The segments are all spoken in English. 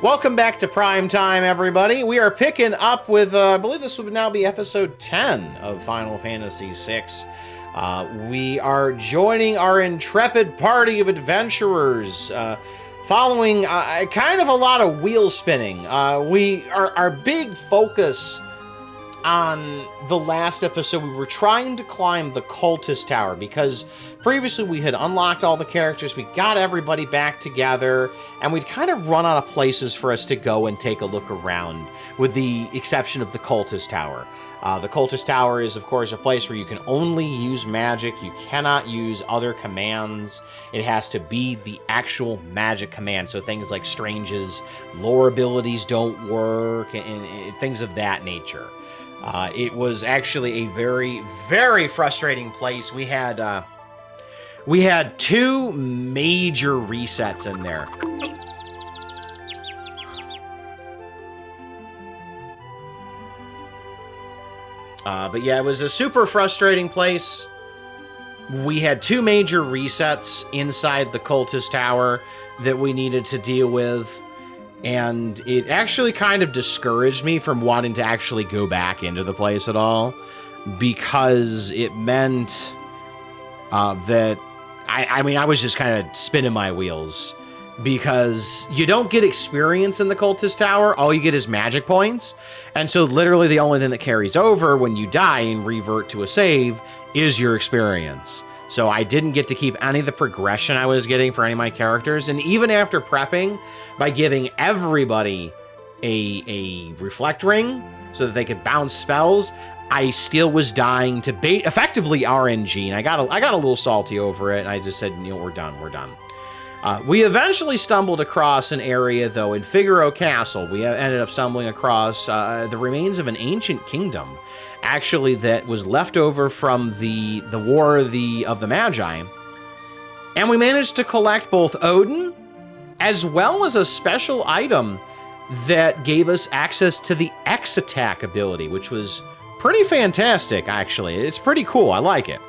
Welcome back to Prime Time, everybody. We are picking up with, I believe this would now be episode 10 of Final Fantasy VI. We are joining our intrepid party of adventurers, following kind of a lot of wheel spinning. Our big focus on the last episode, we were trying to climb the cultist tower because previously we had unlocked all the characters, we got everybody back together, and we'd kind of run out of places for us to go and take a look around, with the exception of the cultist tower. The cultist tower is, of course, a place where you can only use magic. You cannot use other commands. It has to be the actual magic command. So things like Strange's lore abilities don't work, and things of that nature. It was actually a very, very frustrating place. We had two major resets in there. But yeah, it was a super frustrating place. We had two major resets inside the cultist tower that we needed to deal with. And it actually kind of discouraged me from wanting to actually go back into the place at all, because it meant that I was just kind of spinning my wheels, because you don't get experience in the cultist tower. All you get is magic points. And so literally the only thing that carries over when you die and revert to a save is your experience. So I didn't get to keep any of the progression I was getting for any of my characters. And even after prepping, by giving everybody a reflect ring so that they could bounce spells, I still was dying to bait effectively RNG. And I got a little salty over it. And I just said, you know, we're done. We eventually stumbled across an area, though, in Figaro Castle. We ended up stumbling across the remains of an ancient kingdom, actually, that was left over from the War of the Magi. And we managed to collect both Odin, as well as a special item that gave us access to the X-Attack ability, which was pretty fantastic, actually. It's pretty cool. I like it.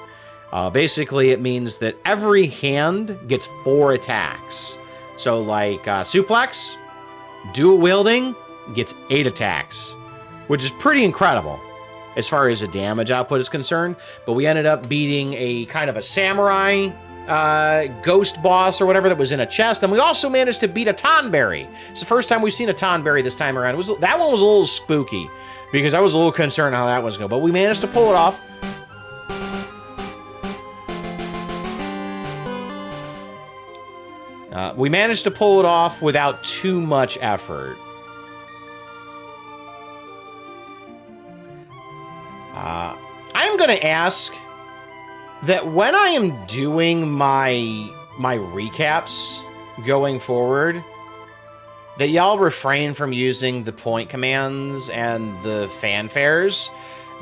Basically, it means that every hand gets 4 attacks. So, like, suplex, dual wielding, gets 8 attacks, which is pretty incredible as far as the damage output is concerned. But we ended up beating a kind of a samurai ghost boss or whatever that was in a chest, and we also managed to beat a Tonberry. It's the first time we've seen a Tonberry this time around. That one was a little spooky, because I was a little concerned how that was going to go, but we managed to pull it off. We managed to pull it off without too much effort. I'm going to ask that when I am doing my recaps going forward, that y'all refrain from using the point commands and the fanfares,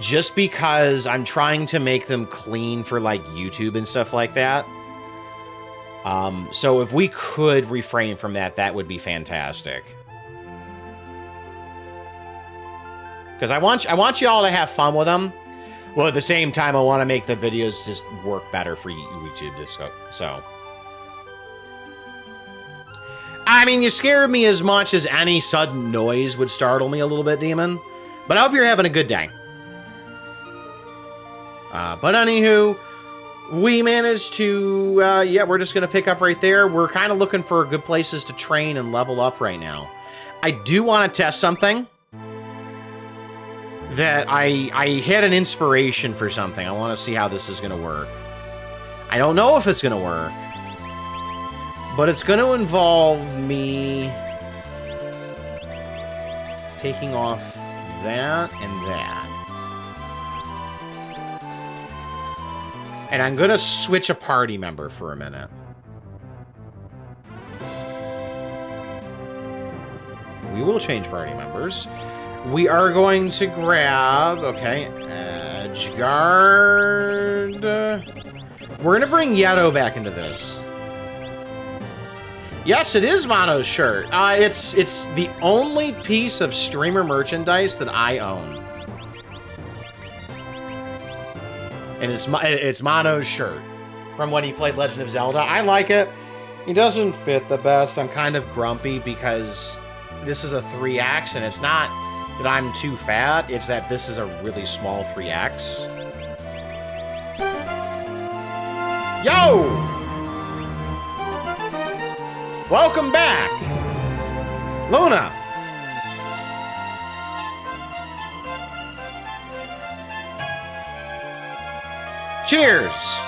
just because I'm trying to make them clean for, like, YouTube and stuff like that. So if we could refrain from that, that would be fantastic. Because I want you all to have fun with them. Well, at the same time, I want to make the videos just work better for YouTube. So, I mean, you scared me as much as any sudden noise would startle me a little bit, Demon. But I hope you're having a good day. But anywho, we managed to, yeah, we're just going to pick up right there. We're kind of looking for good places to train and level up right now. I do want to test something. That I had an inspiration for something. I want to see how this is going to work. I don't know if it's going to work. But it's going to involve me taking off that and that. And I'm going to switch a party member for a minute. We will change party members. We are going to grab, okay, Edgeguard. We're going to bring Yeto back into this. Yes, it is Mono's shirt. It's the only piece of streamer merchandise that I own. And it's Mono's shirt from when he played Legend of Zelda. I like it. He doesn't fit the best. I'm kind of grumpy because this is a 3X, and it's not that I'm too fat, it's that this is a really small 3X. Yo! Welcome back! Luna! Cheers!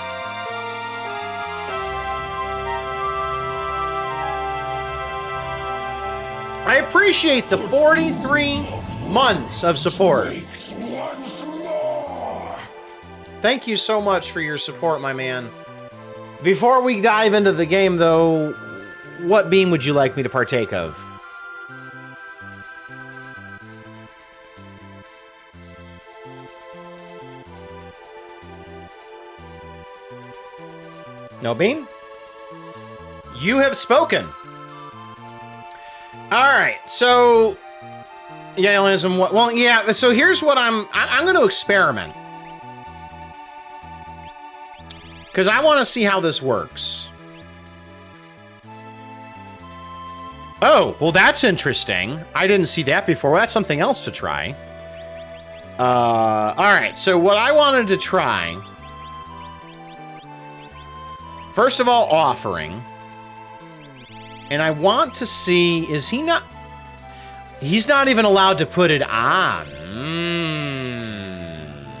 I appreciate the 43 months of support. Thank you so much for your support, my man. Before we dive into the game, though, what beam would you like me to partake of? No beam? You have spoken. All right, so yeah, well, yeah. So here's what I'm going to experiment because I want to see how this works. Oh, well, that's interesting. I didn't see that before. Well, that's something else to try. All right, so what I wanted to try, first of all, offering. And I want to see, is he not... He's not even allowed to put it on.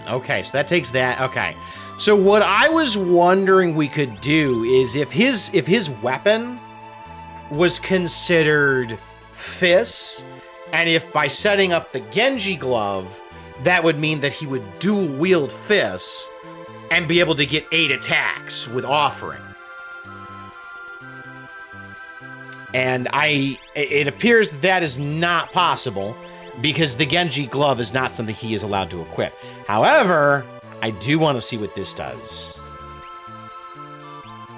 Okay, so that takes that. Okay. So what I was wondering we could do is if his weapon was considered fists, and if by setting up the Genji glove, that would mean that he would dual wield fists and be able to get 8 attacks with offering. And it appears that is not possible because the Genji glove is not something he is allowed to equip. However, I do want to see what this does.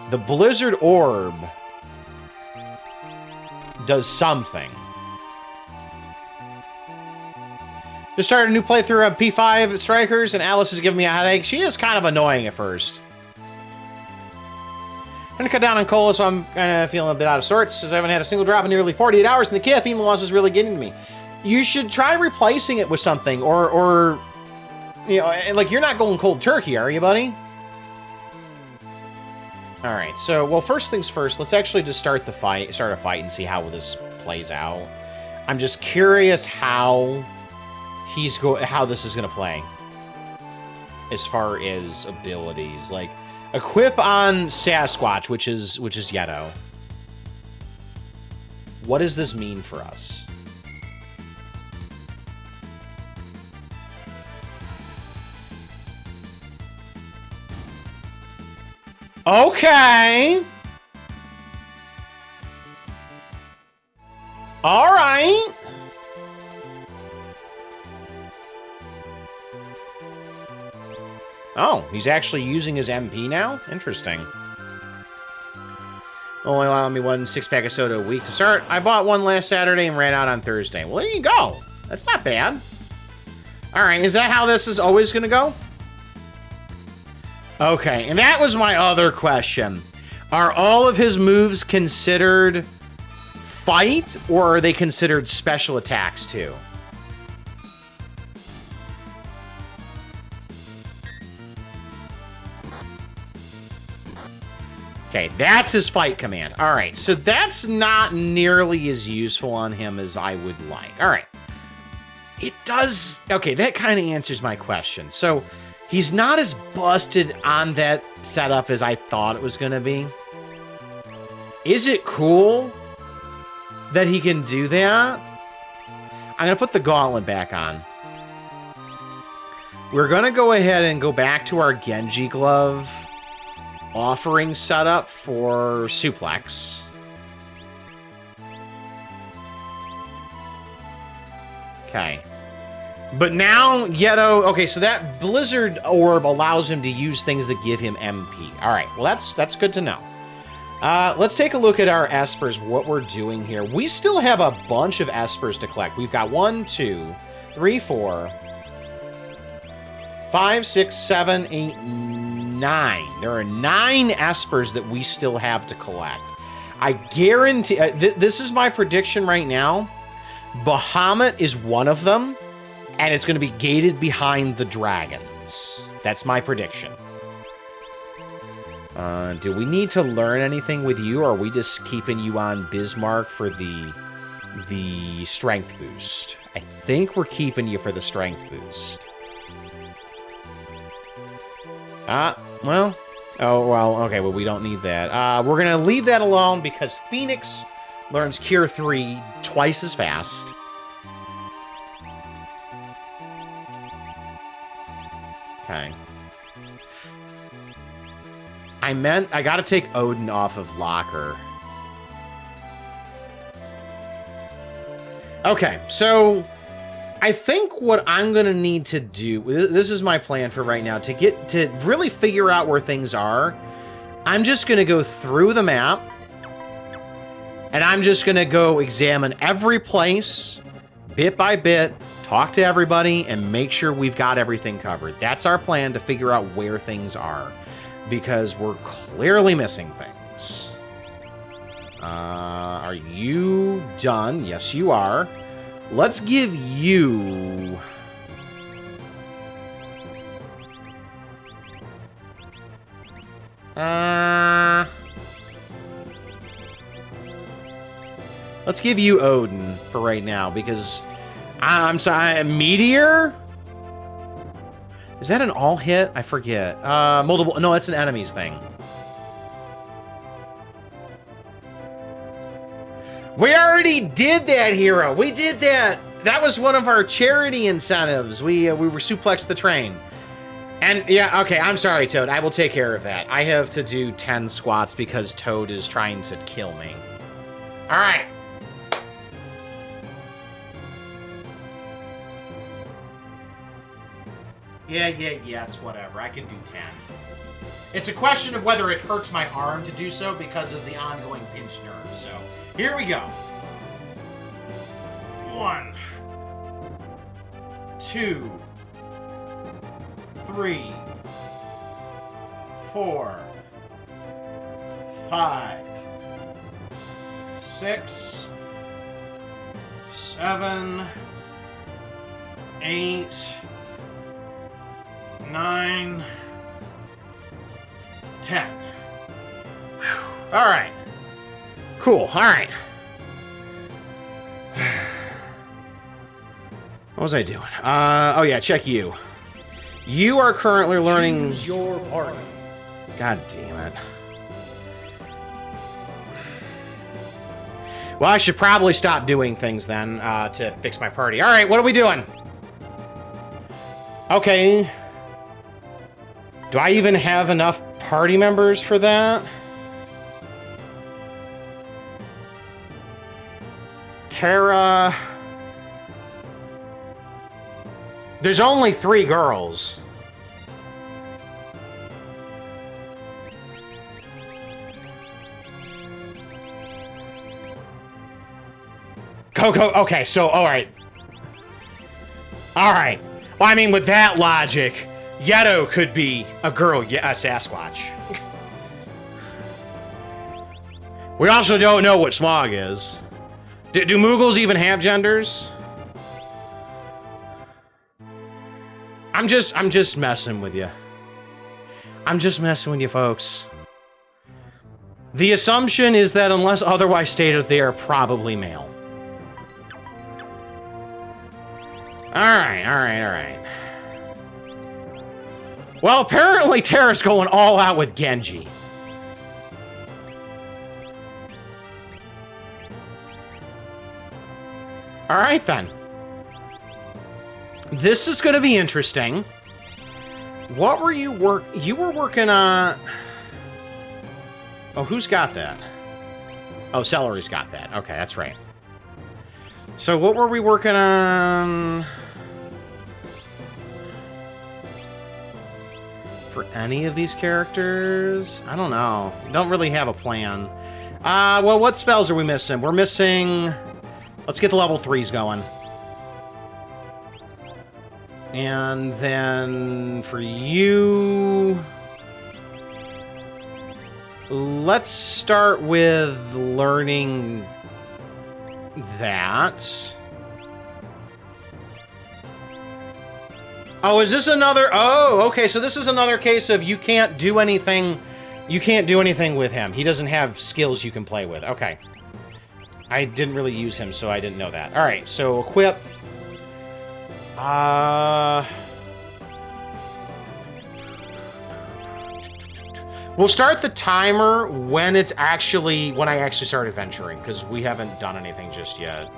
The Blizzard Orb does something. Just started a new playthrough of P5 Strikers, and Alice is giving me a headache. She is kind of annoying at first. I'm gonna cut down on cola, so I'm kind of feeling a bit out of sorts, as I haven't had a single drop in nearly 48 hours, and the caffeine loss is really getting to me. You should try replacing it with something, or you know, like, you're not going cold turkey, are you, buddy? All right, so, well, first things first, let's actually just start a fight and see how this plays out. I'm just curious how this is gonna play as far as abilities, like. Equip on Sasquatch, which is Yeto. What does this mean for us? Okay. All right. Oh, he's actually using his MP now? Interesting. Only allowing me 1 6-pack of soda a week to start. I bought one last Saturday and ran out on Thursday. Well, there you go. That's not bad. All right, is that how this is always going to go? Okay, and that was my other question. Are all of his moves considered fight, or are they considered special attacks too? Okay, that's his fight command. All right, so that's not nearly as useful on him as I would like. All right. It does... Okay, that kind of answers my question. So, he's not as busted on that setup as I thought it was going to be. Is it cool that he can do that? I'm going to put the gauntlet back on. We're going to go ahead and go back to our Genji glove offering setup for suplex. Okay. But now, Yeto... Okay, so that Blizzard Orb allows him to use things that give him MP. All right, well, that's good to know. Let's take a look at our Espers, what we're doing here. We still have a bunch of Espers to collect. We've got 1, 2, 3, 4, 5, 6, 7, 8, 9. There are 9 Espers that we still have to collect. I guarantee... this is my prediction right now. Bahamut is one of them, and it's going to be gated behind the dragons. That's my prediction. Do we need to learn anything with you, or are we just keeping you on Bismarck for the strength boost? I think we're keeping you for the strength boost. Well. Oh, well, okay, well, we don't need that. We're going to leave that alone because Phoenix learns Cure 3 twice as fast. Okay. I gotta take Odin off of Locker. Okay, so I think what I'm gonna need to do, this is my plan for right now, to really figure out where things are. I'm just gonna go through the map, and I'm just gonna go examine every place, bit by bit, talk to everybody, and make sure we've got everything covered. That's our plan, to figure out where things are, because we're clearly missing things. Are you done? Yes, you are. Let's give you... Let's give you Odin for right now, because... I'm sorry, Meteor? Is that an all hit? I forget. Multiple... No, it's an enemies thing. We already did that, hero. We did that. That was one of our charity incentives. We were suplexed the train. And yeah, okay, I'm sorry, Toad. I will take care of that. I have to do 10 squats because Toad is trying to kill me. All right. Yeah, it's whatever. I can do 10. It's a question of whether it hurts my arm to do so because of the ongoing pinched nerve. So, here we go. 1, 2, 3, 4, 5, 6, 7, 8, 9, 10. All right. Cool. All right. What was I doing? Oh yeah, check you. You are currently learning... Choose your party. God damn it. Well, I should probably stop doing things then to fix my party. All right, what are we doing? Okay. Do I even have enough party members for that? Terra... There's only 3 girls. Coco, okay, so, alright. Alright. Well, I mean, with that logic, Yeto could be a girl, yeah, a Sasquatch. We also don't know what Smog is. Do Moogles even have genders? I'm just messing with you. I'm just messing with you, folks. The assumption is that unless otherwise stated, they are probably male. Alright. Well, apparently Terra's going all out with Genji. Alright then. This is gonna be interesting. What were you you were working on... Oh, who's got that? Oh, Celery's got that. Okay, that's right. So what were we working on... For any of these characters? I don't know. Don't really have a plan. Well, what spells are we missing? We're missing... Let's get the level 3s going. And then for you... Let's start with learning that. Oh, is this another... Oh, okay, so this is another case of you can't do anything... You can't do anything with him. He doesn't have skills you can play with. Okay. I didn't really use him, so I didn't know that. Alright, so equip... We'll start the timer when I actually start adventuring, because we haven't done anything just yet.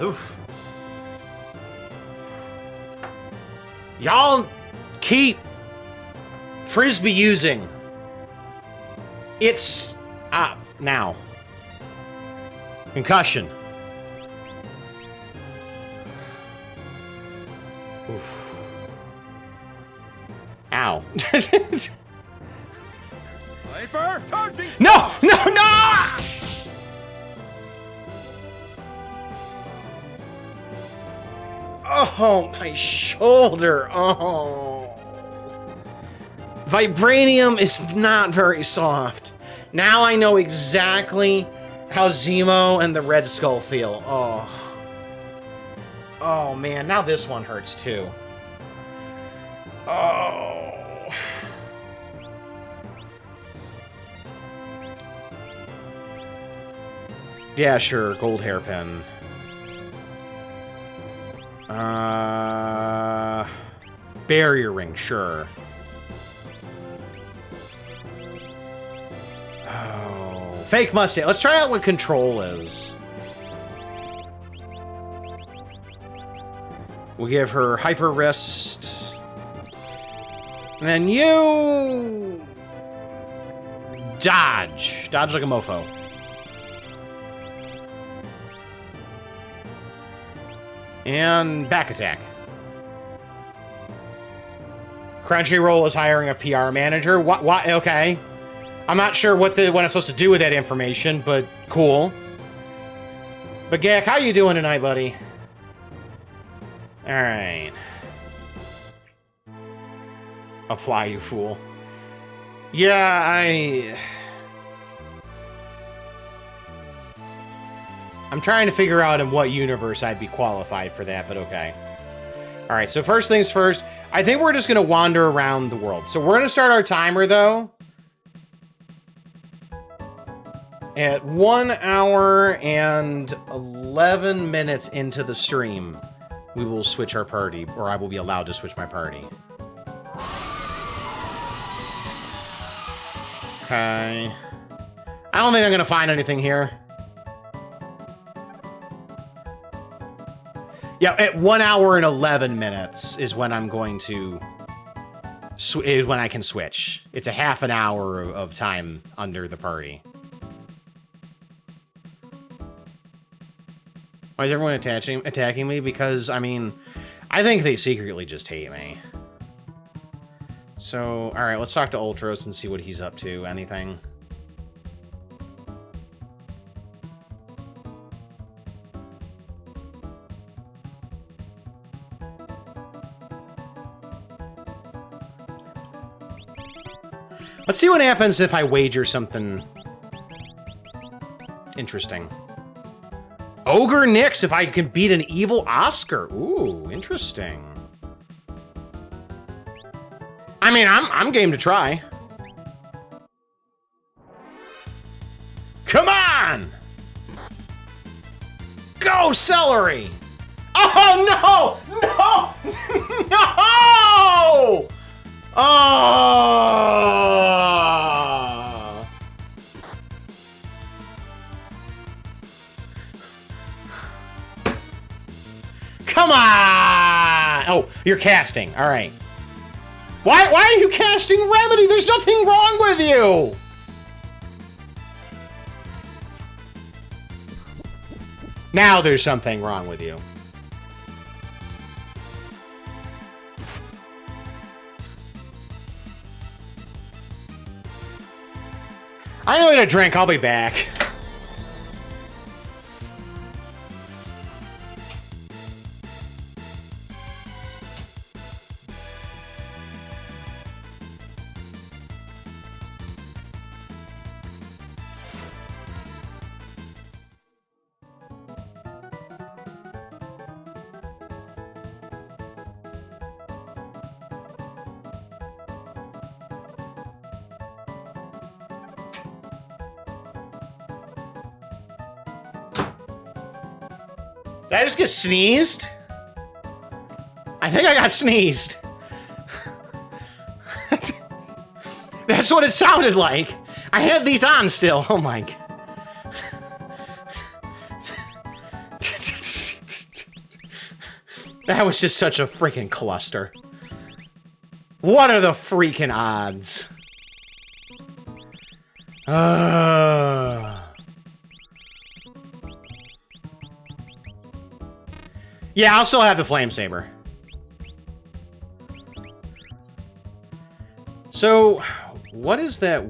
Oof. Y'all keep frisbee using. It's up now. Concussion. Oof. Ow. No! No! No! Oh, my shoulder. Oh. Vibranium is not very soft. Now I know exactly how Zemo and the Red Skull feel. Oh. Oh, man. Now this one hurts, too. Oh. Yeah, sure. Gold hairpin. Barrier ring, sure. Oh. Fake mustache. Let's try out what control is. We'll give her hyper wrist. And then you... Dodge. Dodge like a mofo. And back attack. Crunchyroll is hiring a PR manager. What? Okay. I'm not sure what I'm supposed to do with that information, but cool. But Gak, how you doing tonight, buddy? All right. Apply, you fool. Yeah, I'm trying to figure out in what universe I'd be qualified for that, but okay. All right, so first things first, I think we're just going to wander around the world. So we're going to start our timer, though, at 1 hour and 11 minutes into the stream. We will switch our party, or I will be allowed to switch my party. Okay. I don't think I'm going to find anything here. Yeah, at 1 hour and 11 minutes is when I'm going to... is when I can switch. It's a half an hour of time under the party. Why is everyone attacking me? Because, I mean, I think they secretly just hate me. So, alright, let's talk to Ultros and see what he's up to. Anything? Let's see what happens if I wager something interesting. Ogre Nyx, if I can beat an evil Oscar. Ooh, interesting. I mean, I'm game to try. Come on! Go, celery! Oh, no! No! No! Oh! Come on! Oh, you're casting. All right. Why are you casting Remedy? There's nothing wrong with you! Now there's something wrong with you. I need a drink. I'll be back. Did I just get sneezed? I think I got sneezed. That's what it sounded like. I had these on still. Oh my god. That was just such a freaking cluster. What are the freaking odds? Yeah, I'll still have the flame saber. So, what is that?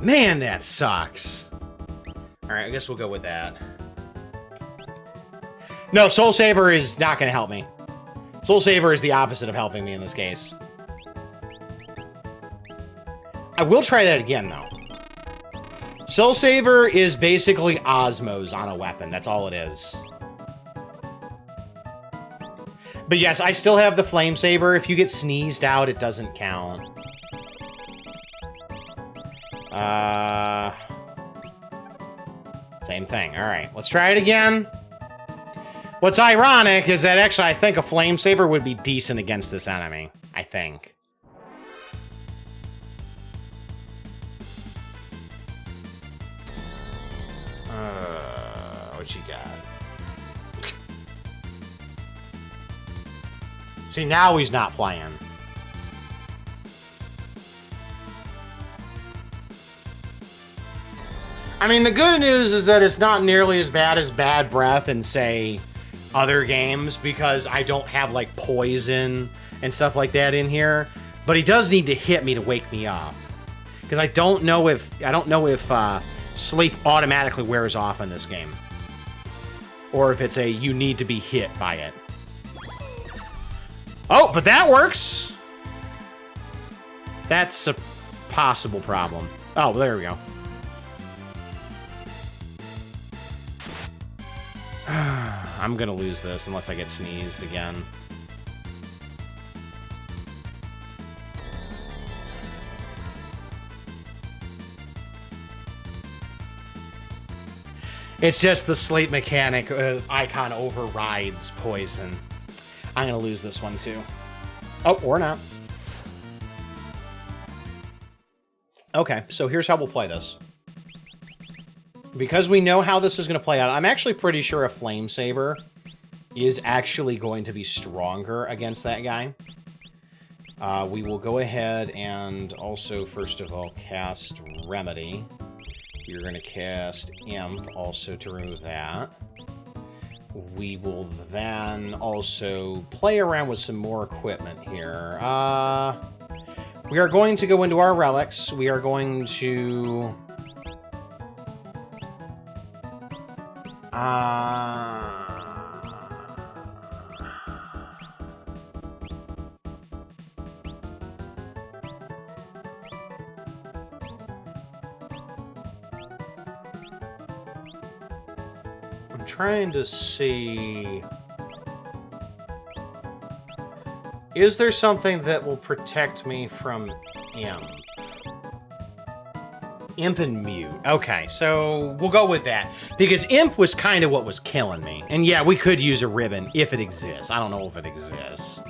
Man, that sucks. Alright, I guess we'll go with that. No, Soul Saber is not going to help me. Soul Saber is the opposite of helping me in this case. I will try that again, though. Soul Saber is basically Osmos on a weapon. That's all it is. But yes, I still have the Flame Saber. If you get sneezed out, it doesn't count. Same thing. All right, let's try it again. What's ironic is that actually I think a Flame Saber would be decent against this enemy. I think. What you got? See, now he's not playing. I mean, the good news is that it's not nearly as bad as Bad Breath and, say, other games, because I don't have, like, poison and stuff like that in here. But he does need to hit me to wake me up. Because I don't know if sleep automatically wears off in this game. Or if it's a, you need to be hit by it. Oh, but that works! That's a possible problem. Oh, there we go. I'm gonna lose this unless I get sneezed again. It's just the sleep mechanic icon overrides poison. I'm gonna lose this one too. Oh, or not. Okay, so here's how we'll play this. Because we know how this is going to play out, I'm actually pretty sure a Flame Saber is actually going to be stronger against that guy. We will go ahead and also, first of all, cast Remedy. You're going to cast Imp also to remove that. We will then also play around with some more equipment here. We are going to go into our relics. We are going to... I'm trying to see... Is there something that will protect me from Imp? Imp and Mute. Okay, so we'll go with that. Because Imp was kind of what was killing me. And yeah, we could use a ribbon if it exists. I don't know if it exists.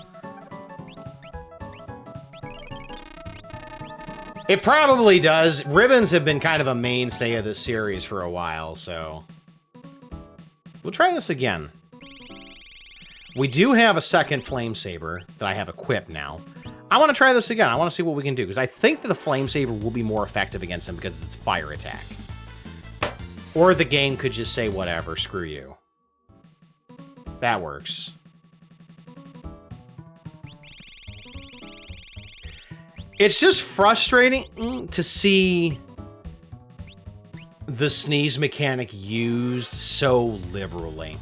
It probably does. Ribbons have been kind of a mainstay of this series for a while, so... We'll try this again. We do have a second Flame Saber that I have equipped now. I want to try this again. I want to see what we can do, because I think that the Flame Saber will be more effective against him because it's fire attack. Or the game could just say, whatever, screw you. That works. It's just frustrating to see the sneeze mechanic used so liberally.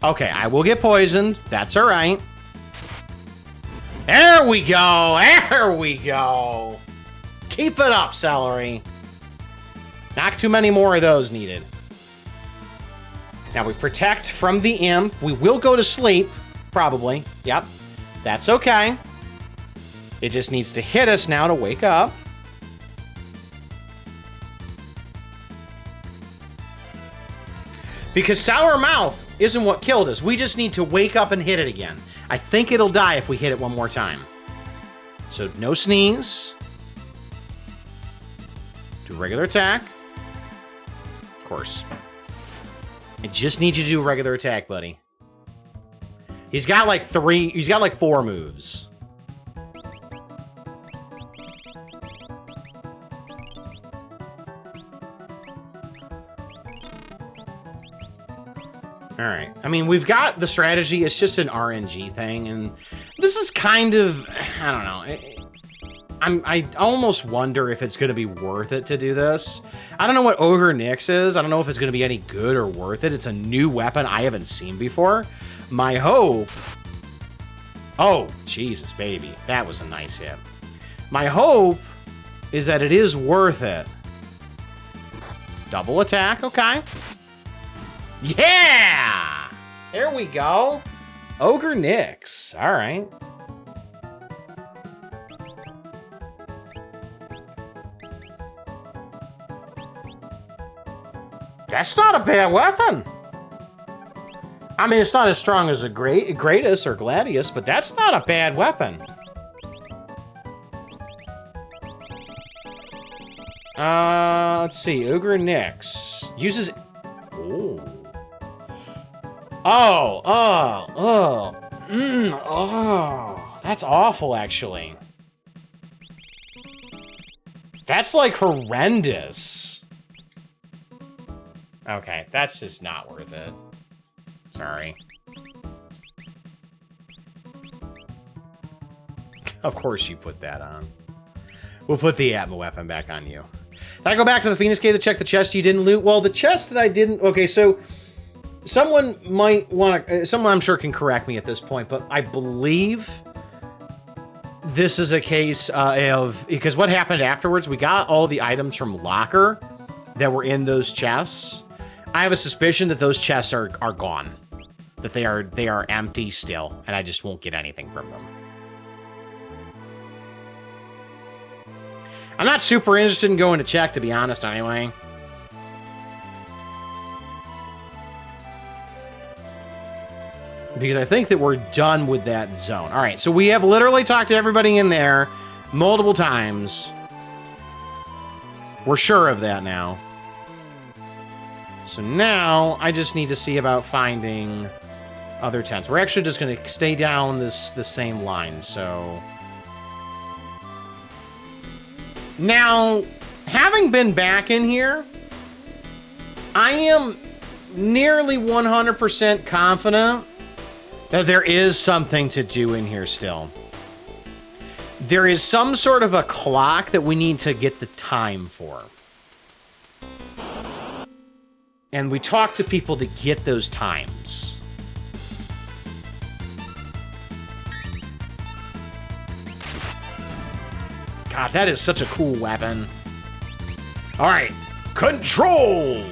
Okay, I will get poisoned. That's all right. There we go! There we go! Keep it up, Celery. Not too many more of those needed. Now we protect from the imp. We will go to sleep, probably. Yep, that's okay. It just needs to hit us now to wake up. Because Sour Mouth isn't what killed us. We just need to wake up and hit it again. I think it'll die if we hit it one more time. So no sneeze. Do regular attack. Of course. I just need you to do a regular attack, buddy. He's got like 4 moves. All right. I mean, we've got the strategy. It's just an RNG thing, and this is kind of, I don't know. I almost wonder if it's going to be worth it to do this. I don't know what Ogre Nyx is. I don't know if it's going to be any good or worth it. It's a new weapon I haven't seen before. My hope... Oh, Jesus, baby. That was a nice hit. My hope is that it is worth it. Double attack, okay. Yeah! There we go. Ogre Nyx. All right. That's not a bad weapon. I mean, it's not as strong as a Gratus or Gladius, but that's not a bad weapon. Let's see. Ogre Nyx uses... Ooh. Oh, that's awful, actually. That's, like, horrendous. Okay, that's just not worth it. Sorry. Of course you put that on. We'll put the Atma weapon back on you. Did I go back to the Phoenix Cave to check the chest you didn't loot? Well, the chest that I didn't... Okay, so... Someone might want to... Someone I'm sure can correct me at this point, but I believe this is a case of... Because what happened afterwards, we got all the items from Locker that were in those chests. I have a suspicion that those chests are gone. That they are empty still, and I just won't get anything from them. I'm not super interested in going to check, to be honest, anyway. Because I think that we're done with that zone. All right, so we have literally talked to everybody in there multiple times. We're sure of that now. So now I just need to see about finding other tents. We're actually just going to stay down the same line, so... Now, having been back in here, I am nearly 100% confident that there is something to do in here still. There is some sort of a clock that we need to get the time for. And we talk to people to get those times. God, that is such a cool weapon. All right, control!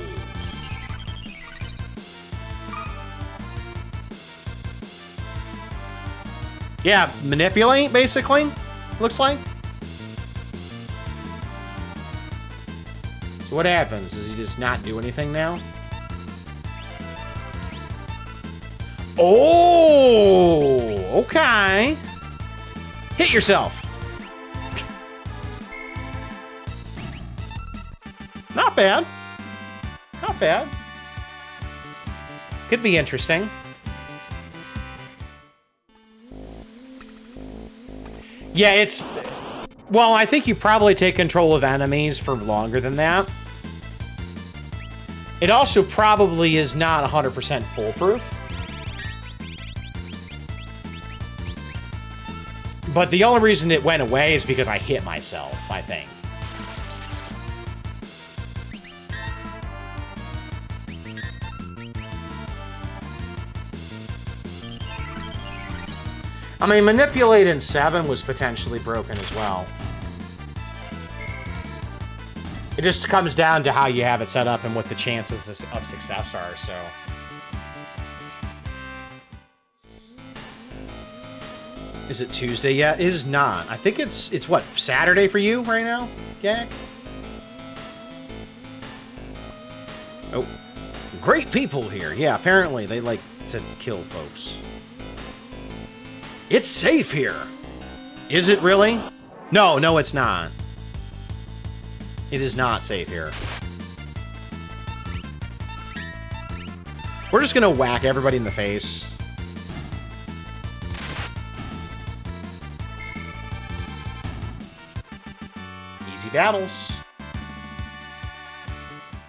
Yeah, manipulate, basically, looks like. So what happens? Does he just not do anything now? Oh, okay. Hit yourself. Not bad. Not bad. Could be interesting. Yeah, it's... Well, I think you probably take control of enemies for longer than that. It also probably is not 100% foolproof. But the only reason it went away is because I hit myself, I think. I mean, Manipulate in 7 was potentially broken as well. It just comes down to how you have it set up and what the chances of success are, so... Is it Tuesday yet? It is not. I think it's what, Saturday for you right now, Gag? Oh. Great people here. Yeah, apparently they like to kill folks. It's safe here. Is it really? No, it's not. It is not safe here. We're just gonna whack everybody in the face. Easy battles.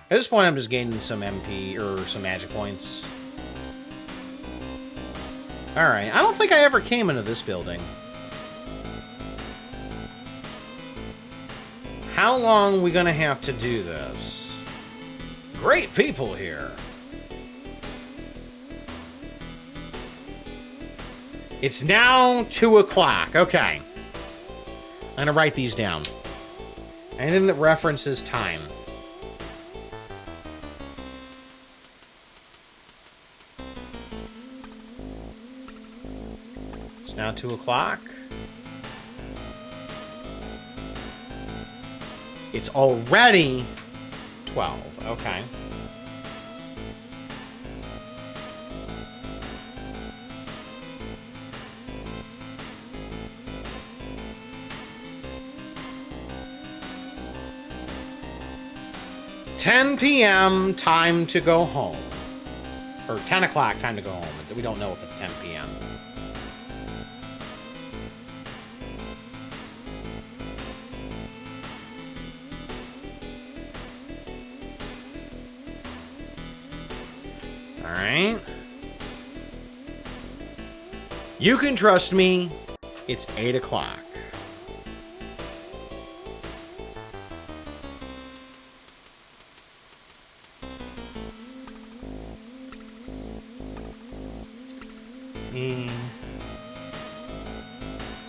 At this point, I'm just gaining some MP, or some magic points. Alright, I don't think I ever came into this building. How long are we gonna have to do this? Great people here. It's now 2 o'clock. Okay. I'm gonna write these down. Anything that references time. It's now 2 o'clock. It's already 12. Okay. $10 p.m. time to go home. Or 10 o'clock time to go home. We don't know if it's 10 p.m. Alright. You can trust me. It's 8 o'clock.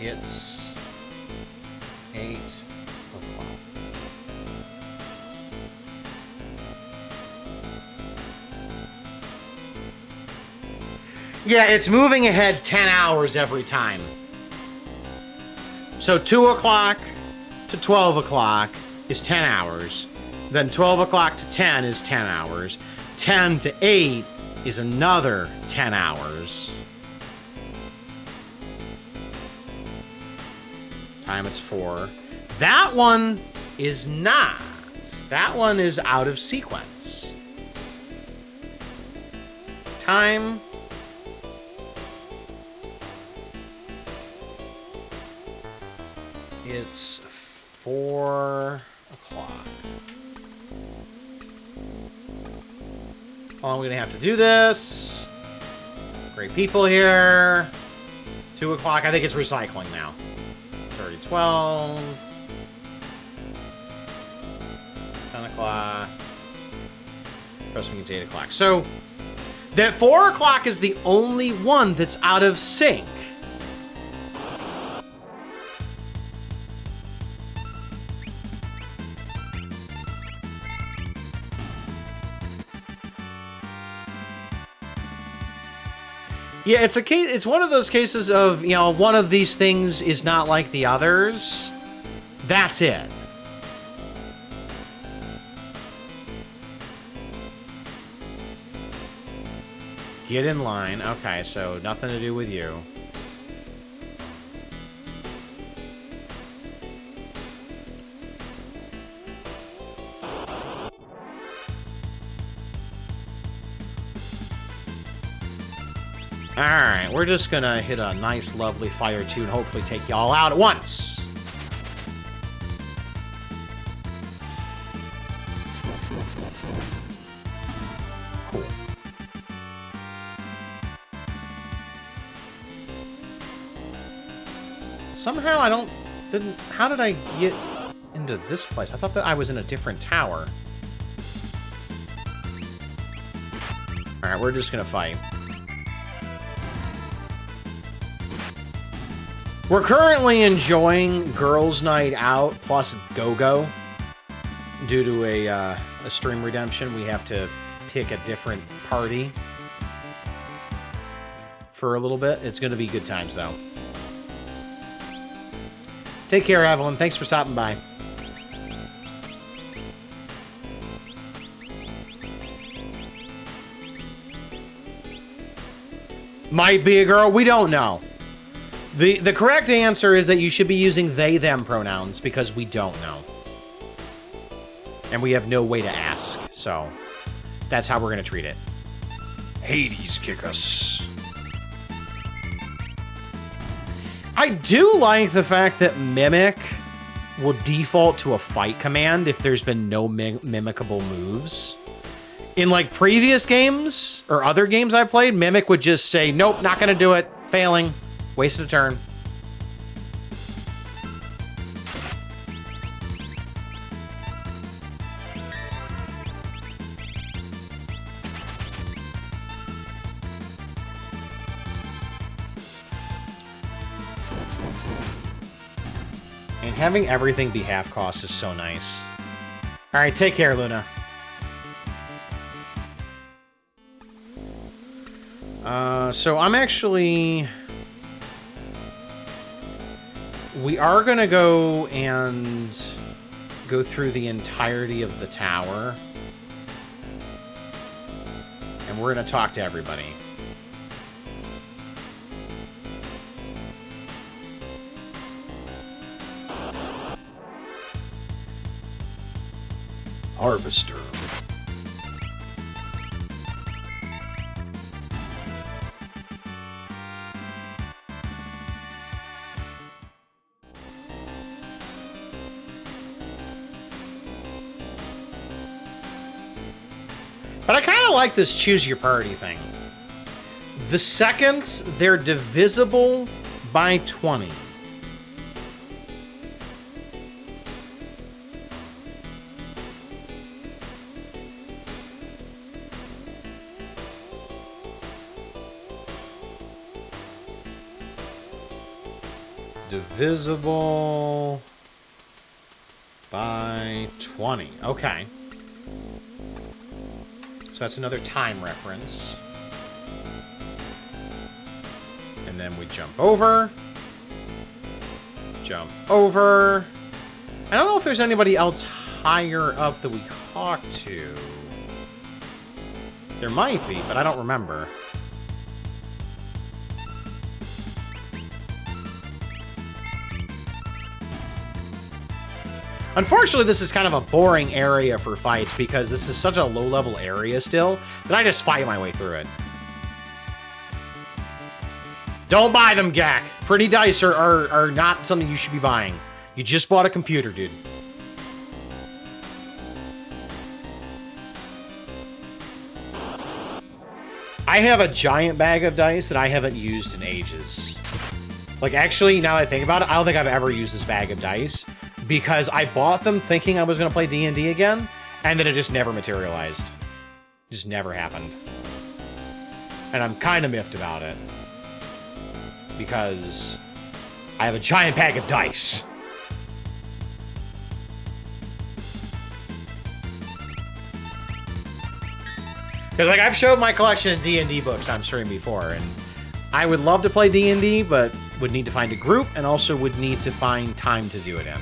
It's 8 o'clock. Yeah, it's moving ahead 10 hours every time. So 2 o'clock to 12 o'clock is 10 hours. Then 12 o'clock to 10 is 10 hours. 10 to 8 is another 10 hours. Time it's 4. That one is not. That one is out of sequence. Time. It's 4 o'clock. How long are we gonna have to do this? Great people here. 2 o'clock. I think it's recycling now. It's already 12. 10 o'clock. Trust me, it's 8 o'clock. So, that 4 o'clock is the only one that's out of sync. Yeah, it's a case. It's one of those cases of, you know, one of these things is not like the others. That's it. Get in line. Okay, so nothing to do with you. Alright, we're just gonna hit a nice, lovely fire tune, hopefully take y'all out at once. Cool. Somehow how did I get into this place? I thought that I was in a different tower. Alright, we're just gonna fight. We're currently enjoying Girls' Night Out plus Go-Go. Due to a stream redemption, we have to pick a different party for a little bit. It's going to be good times, though. Take care, Evelyn. Thanks for stopping by. Might be a girl. We don't know. The correct answer is that you should be using they, them pronouns because we don't know. And we have no way to ask. So that's how we're going to treat it. Hades kick us. I do like the fact that Mimic will default to a fight command if there's been no mimicable moves. In like previous games or other games I played, Mimic would just say, nope, not gonna do it, failing, wasted a turn. And having everything be half cost is so nice. All right, take care, Luna. So I'm actually... We are going to go and go through the entirety of the tower. And we're going to talk to everybody. Harvester. But I kind of like this choose your party thing. The seconds, they're divisible by 20. Divisible by 20. Okay. So that's another time reference. And then we jump over. Jump over. I don't know if there's anybody else higher up that we talk to. There might be, but I don't remember. Unfortunately, this is kind of a boring area for fights because this is such a low-level area still that I just fight my way through it. Don't buy them, Gak. Pretty dice are not something you should be buying. You just bought a computer, dude. I have a giant bag of dice that I haven't used in ages. Like, actually, now that I think about it, I don't think I've ever used this bag of dice. Because I bought them thinking I was going to play D&D again, and then it just never materialized. It just never happened. And I'm kind of miffed about it. Because I have a giant bag of dice. Because, like, I've showed my collection of D&D books on stream before, and I would love to play D&D, but would need to find a group, and also would need to find time to do it in.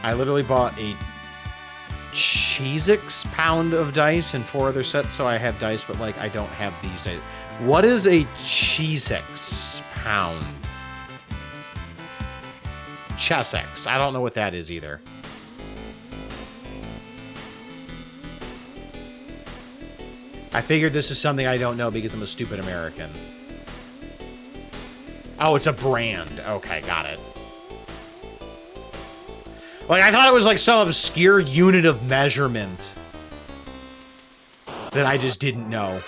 I literally bought a Cheezix pound of dice and 4 other sets, so I have dice, but, like, I don't have these dice. What is a Cheezix pound? Chessex. I don't know what that is either. I figured this is something I don't know because I'm a stupid American. Oh, it's a brand. Okay, got it. Like, I thought it was like some obscure unit of measurement that I just didn't know.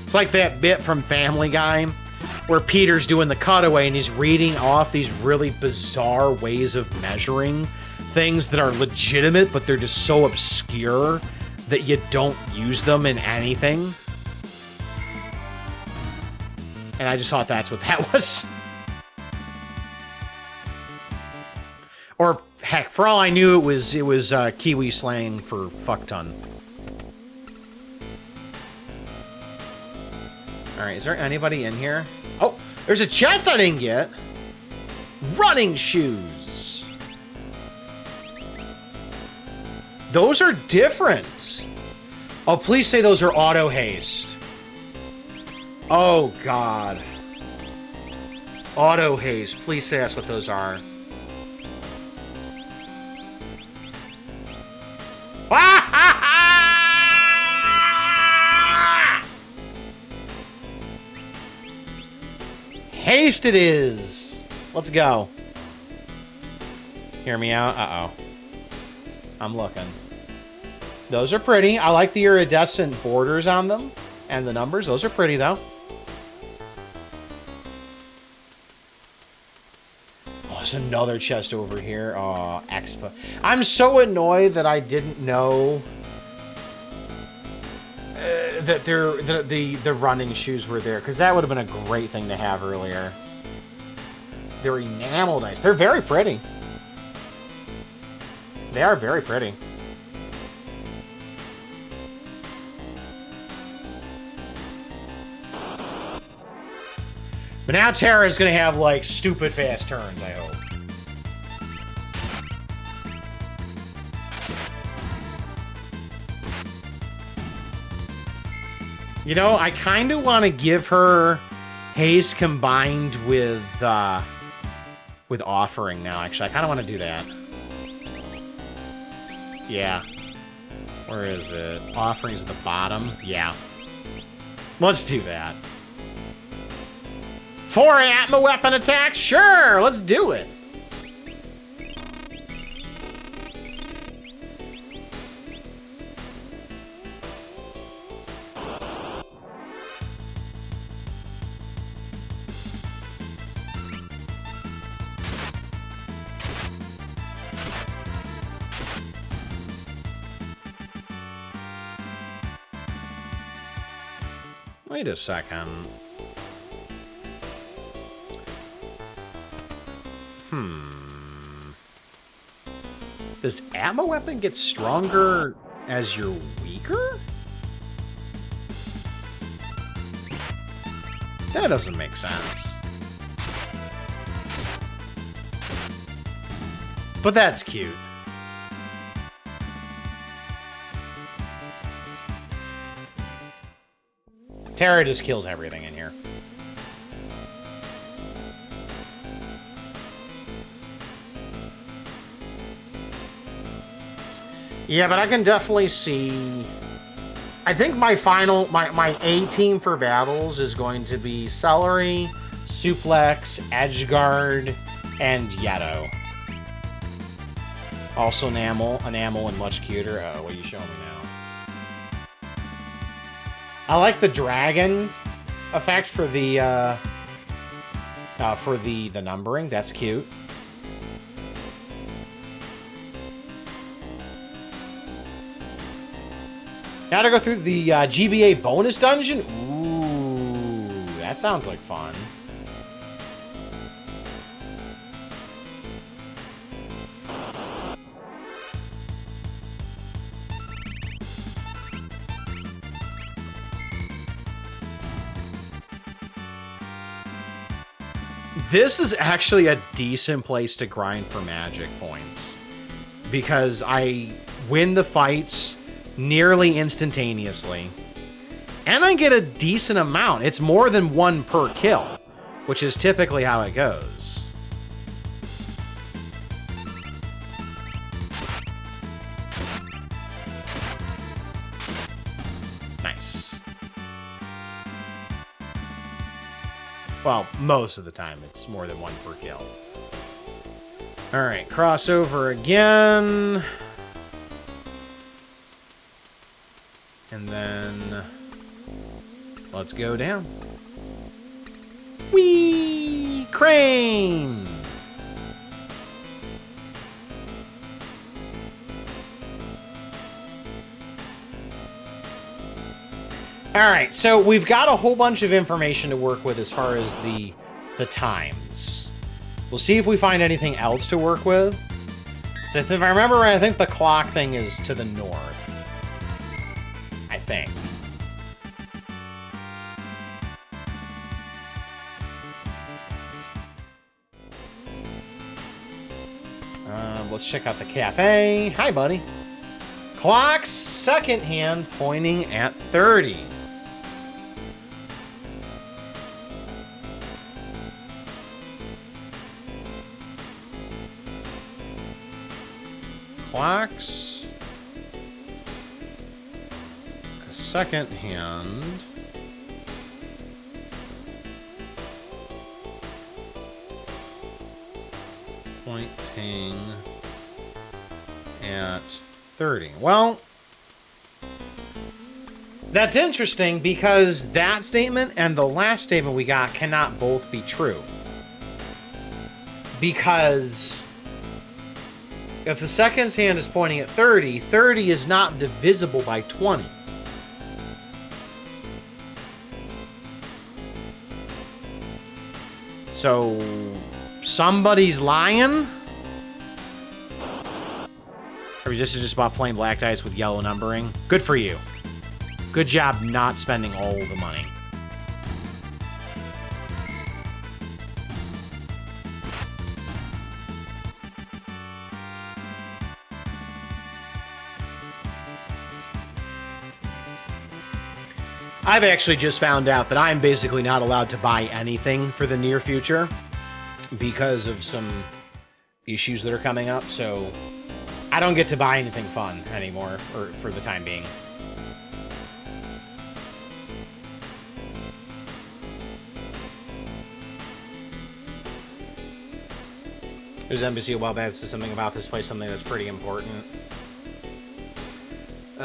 It's like that bit from Family Guy where Peter's doing the cutaway and he's reading off these really bizarre ways of measuring things that are legitimate, but they're just so obscure that you don't use them in anything. And I just thought that's what that was. Or, heck, for all I knew, it was Kiwi slang for fuck ton. Alright, is there anybody in here? Oh, there's a chest I didn't get. Running shoes. Those are different. Oh, please say those are auto haste. Oh, God. Auto haste. Please say that's what those are. Haste it is. Let's go. Hear me out? Uh-oh. I'm looking. Those are pretty. I like the iridescent borders on them and the numbers. Those are pretty, though. Oh, there's another chest over here. Oh, Expo. I'm so annoyed that I didn't know that the running shoes were there, because that would have been a great thing to have earlier. They're enamel nice. They're very pretty. They are very pretty. But now Terra's gonna have, like, stupid fast turns, I hope. You know, I kind of want to give her haste combined with offering now, actually. I kind of want to do that. Yeah. Where is it? Offering's at the bottom? Yeah. Let's do that. 4 atma weapon attack? Sure, let's do it. Wait a second. Does ammo weapon get stronger as you're weaker? That doesn't make sense. But that's cute. Terra just kills everything in here. Yeah, but I can definitely see... I think my final... My A team for battles is going to be Celery, Suplex, Edgeguard, and Yeto. Also Enamel, and much cuter. Oh, what are you showing me now? I like the dragon effect for the numbering. That's cute. Now to go through the GBA bonus dungeon? Ooh, that sounds like fun. This is actually a decent place to grind for magic points, because I win the fights nearly instantaneously, and I get a decent amount. It's more than 1 per kill, which is typically how it goes. Nice. Well, most of the time it's more than 1 per kill. Alright, crossover again. And then let's go down. Whee! Crane! Alright, so we've got a whole bunch of information to work with as far as the times. We'll see if we find anything else to work with. So if I remember right, I think the clock thing is to the north. I think. And let's check out the cafe. Hi, buddy. Clock's second hand pointing at 30. Clock's second hand pointing at 30. Well, that's interesting because that statement and the last statement we got cannot both be true. Because if the second hand is pointing at 30, 30 is not divisible by 20. So somebody's lying? Or is this just about plain black dice with yellow numbering? Good for you. Good job not spending all the money. I've actually just found out that I'm basically not allowed to buy anything for the near future because of some issues that are coming up, so I don't get to buy anything fun anymore, or for the time being. There's an NPC a while back that said something about this place, something that's pretty important.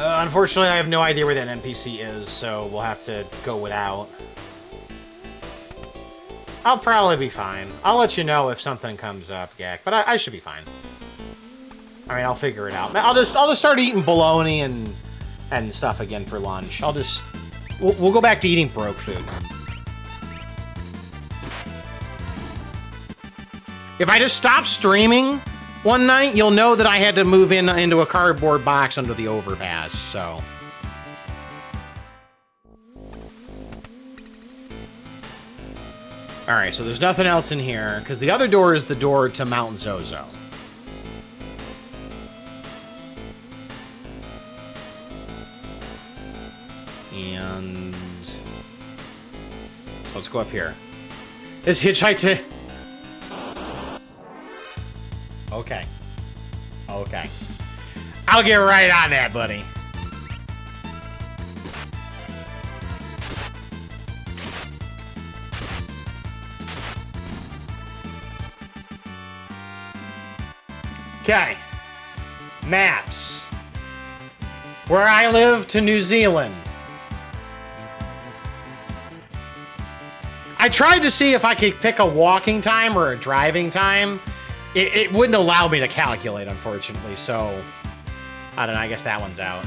Unfortunately, I have no idea where that NPC is, so we'll have to go without. I'll probably be fine. I'll let you know if something comes up, Gak, but I should be fine. I mean, I'll figure it out. I'll just start eating bologna and stuff again for lunch. We'll go back to eating broke food. If I just stop streaming one night, you'll know that I had to move into a cardboard box under the overpass, so. Alright, so there's nothing else in here, because the other door is the door to Mount Zozo. And so let's go up here. This hitchhike to... Okay. Okay. I'll get right on that, buddy. Okay. Maps. Where I live to New Zealand. I tried to see if I could pick a walking time or a driving time. It wouldn't allow me to calculate, unfortunately, so I don't know, I guess that one's out.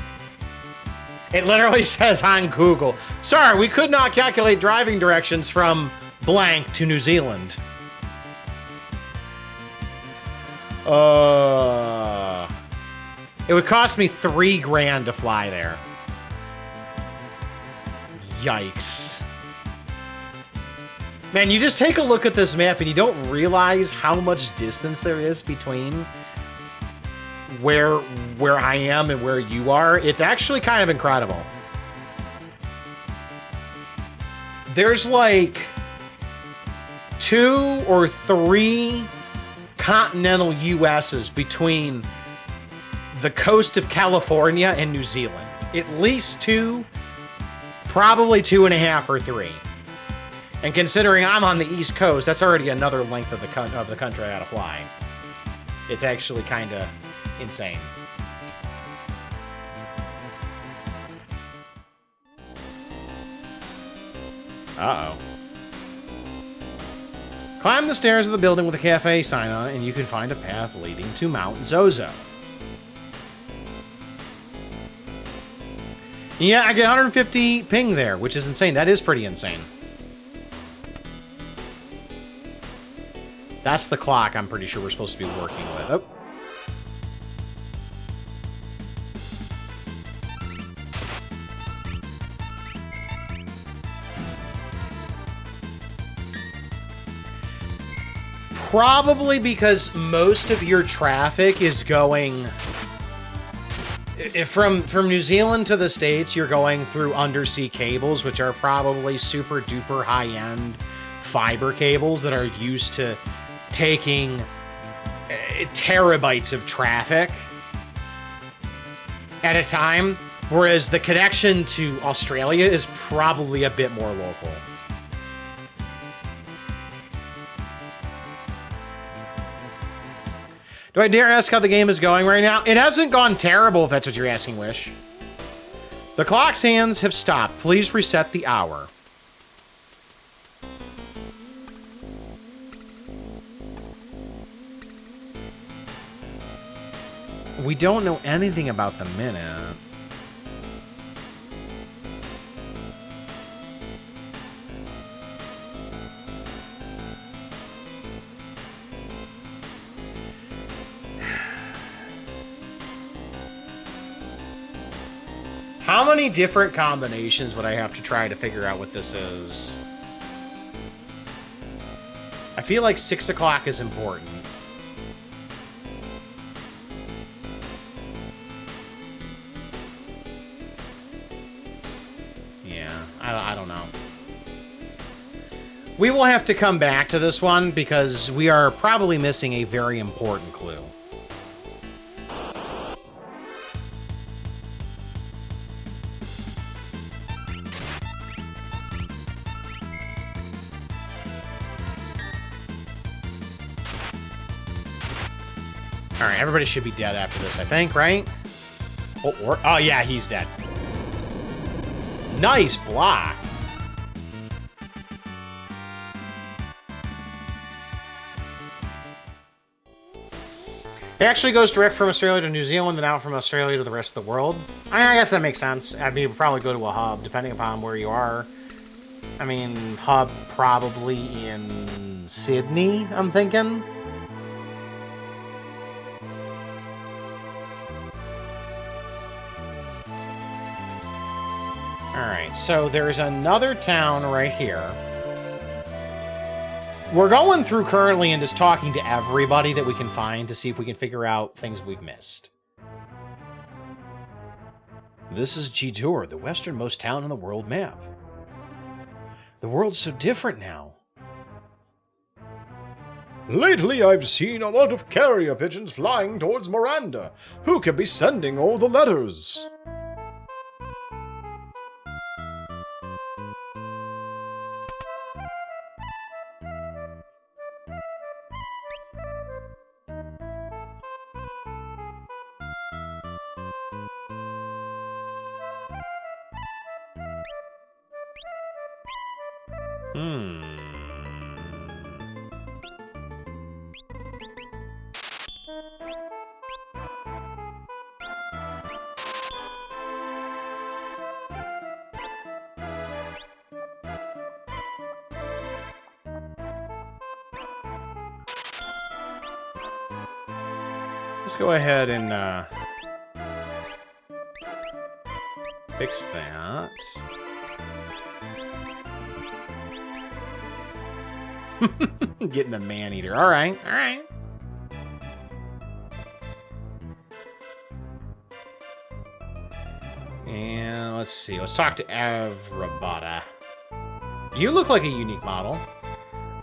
It literally says on Google, sorry, we could not calculate driving directions from blank to New Zealand. It would cost me $3 grand to fly there. Yikes. Man, you just take a look at this map and you don't realize how much distance there is between where I am and where you are. It's actually kind of incredible. There's like 2 or 3 continental US's between the coast of California and New Zealand. At least 2, probably 2.5 or 3. And considering I'm on the East Coast, that's already another length of the country I gotta fly. It's actually kind of insane. Uh-oh. Climb the stairs of the building with a cafe sign on it, and you can find a path leading to Mount Zozo. Yeah, I get 150 ping there, which is insane. That is pretty insane. That's the clock I'm pretty sure we're supposed to be working with. Oh. Probably because most of your traffic is going... From New Zealand to the States, you're going through undersea cables, which are probably super duper high-end fiber cables that are used to taking terabytes of traffic at a time, whereas the connection to Australia is probably a bit more local. Do I dare ask how the game is going right now? It hasn't gone terrible, if that's what you're asking, Wish. The clock's hands have stopped. Please reset the hour. We don't know anything about the minute. How many different combinations would I have to try to figure out what this is? I feel like 6 o'clock is important. Yeah, I don't know. We will have to come back to this one because we are probably missing a very important clue. Alright, everybody should be dead after this, I think, right? Oh, yeah, he's dead. Nice block. It actually goes direct from Australia to New Zealand and out from Australia to the rest of the world. I guess that makes sense. I mean, it would probably go to a hub, depending upon where you are. I mean, hub probably in Sydney, I'm thinking. Alright, so there's another town right here. We're going through currently and just talking to everybody that we can find to see if we can figure out things we've missed. This is Jidur, the westernmost town on the world map. The world's so different now. Lately, I've seen a lot of carrier pigeons flying towards Miranda. Who can be sending all the letters? Let's go ahead and fix that. Getting a man-eater. All right, all right. And let's see. Let's talk to Avrabada. You look like a unique model.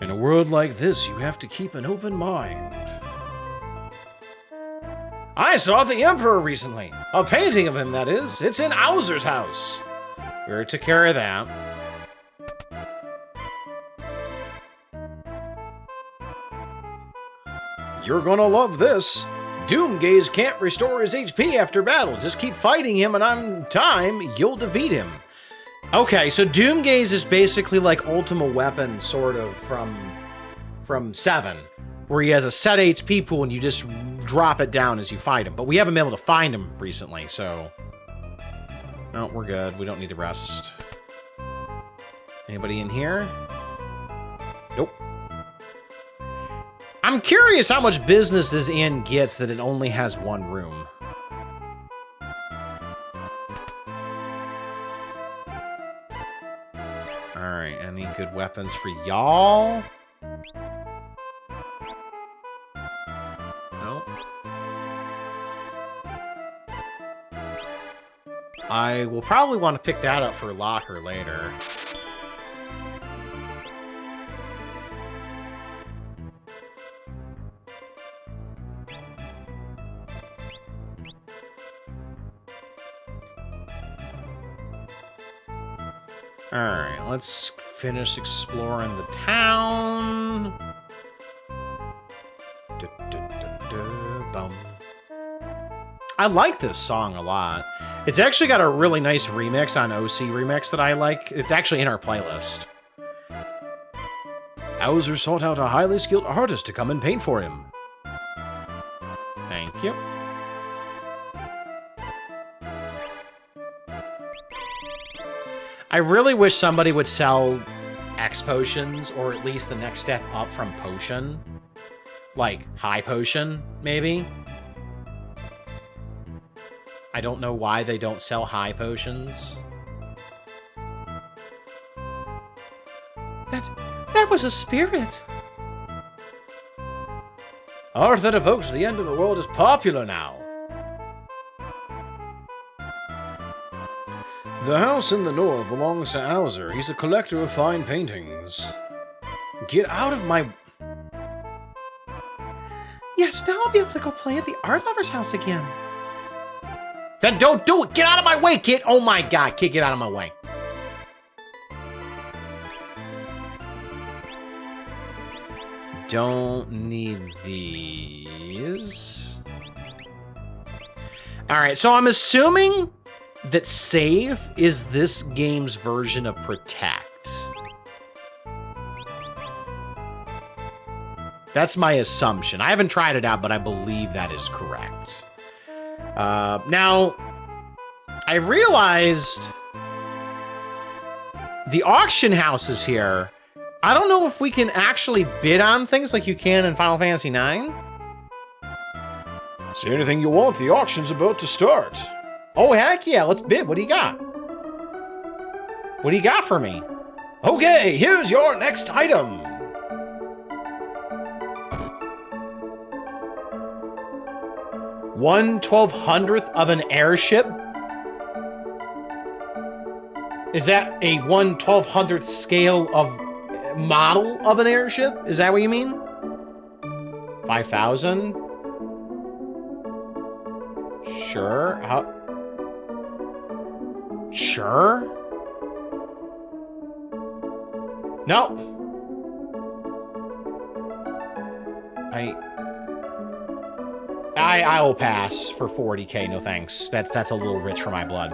In a world like this, you have to keep an open mind. I saw the Emperor recently. A painting of him, that is. It's in Owser's house. We already took care of that. You're gonna love this. Doomgaze can't restore his HP after battle. Just keep fighting him, and on time, you'll defeat him. Okay, so Doomgaze is basically like Ultima Weapon, sort of, from 7, where he has a set HP pool and you just drop it down as you fight him. But we haven't been able to find him recently, so... No, we're good. We don't need to rest. Anybody in here? Nope. I'm curious how much business this inn gets that it only has one room. Alright, any good weapons for y'all? Well. I will probably want to pick that up for locker later. Alright, let's finish exploring the town. Bum. I like this song a lot. It's actually got a really nice remix on OC Remix that I like. It's actually in our playlist. Hauser sought out a highly skilled artist to come and paint for him. Thank you. I really wish somebody would sell X potions, or at least the next step up from potion. Like, high potion, maybe? I don't know why they don't sell high potions. That was a spirit. Art that evokes the end of the world is popular now. The house in the north belongs to Hauser. He's a collector of fine paintings. Get out of my... Yes, now I'll be able to go play at the art lover's house again. Then don't do it! Get out of my way, kid! Oh my god, kid, get out of my way. Don't need these. Alright, so I'm assuming that save is this game's version of protect. That's my assumption. I haven't tried it out, but I believe that is correct. Now, I realized the auction house is here. I don't know if we can actually bid on things like you can in Final Fantasy IX. Say anything you want, the auction's about to start. Oh, heck yeah, let's bid. What do you got? What do you got for me? Okay, here's your next item. 1/1200th of an airship? Is that a 1/1200th scale of model of an airship? Is that what you mean? 5,000? Sure. How? Sure. No. I will pass for 40k, no thanks. That's a little rich for my blood.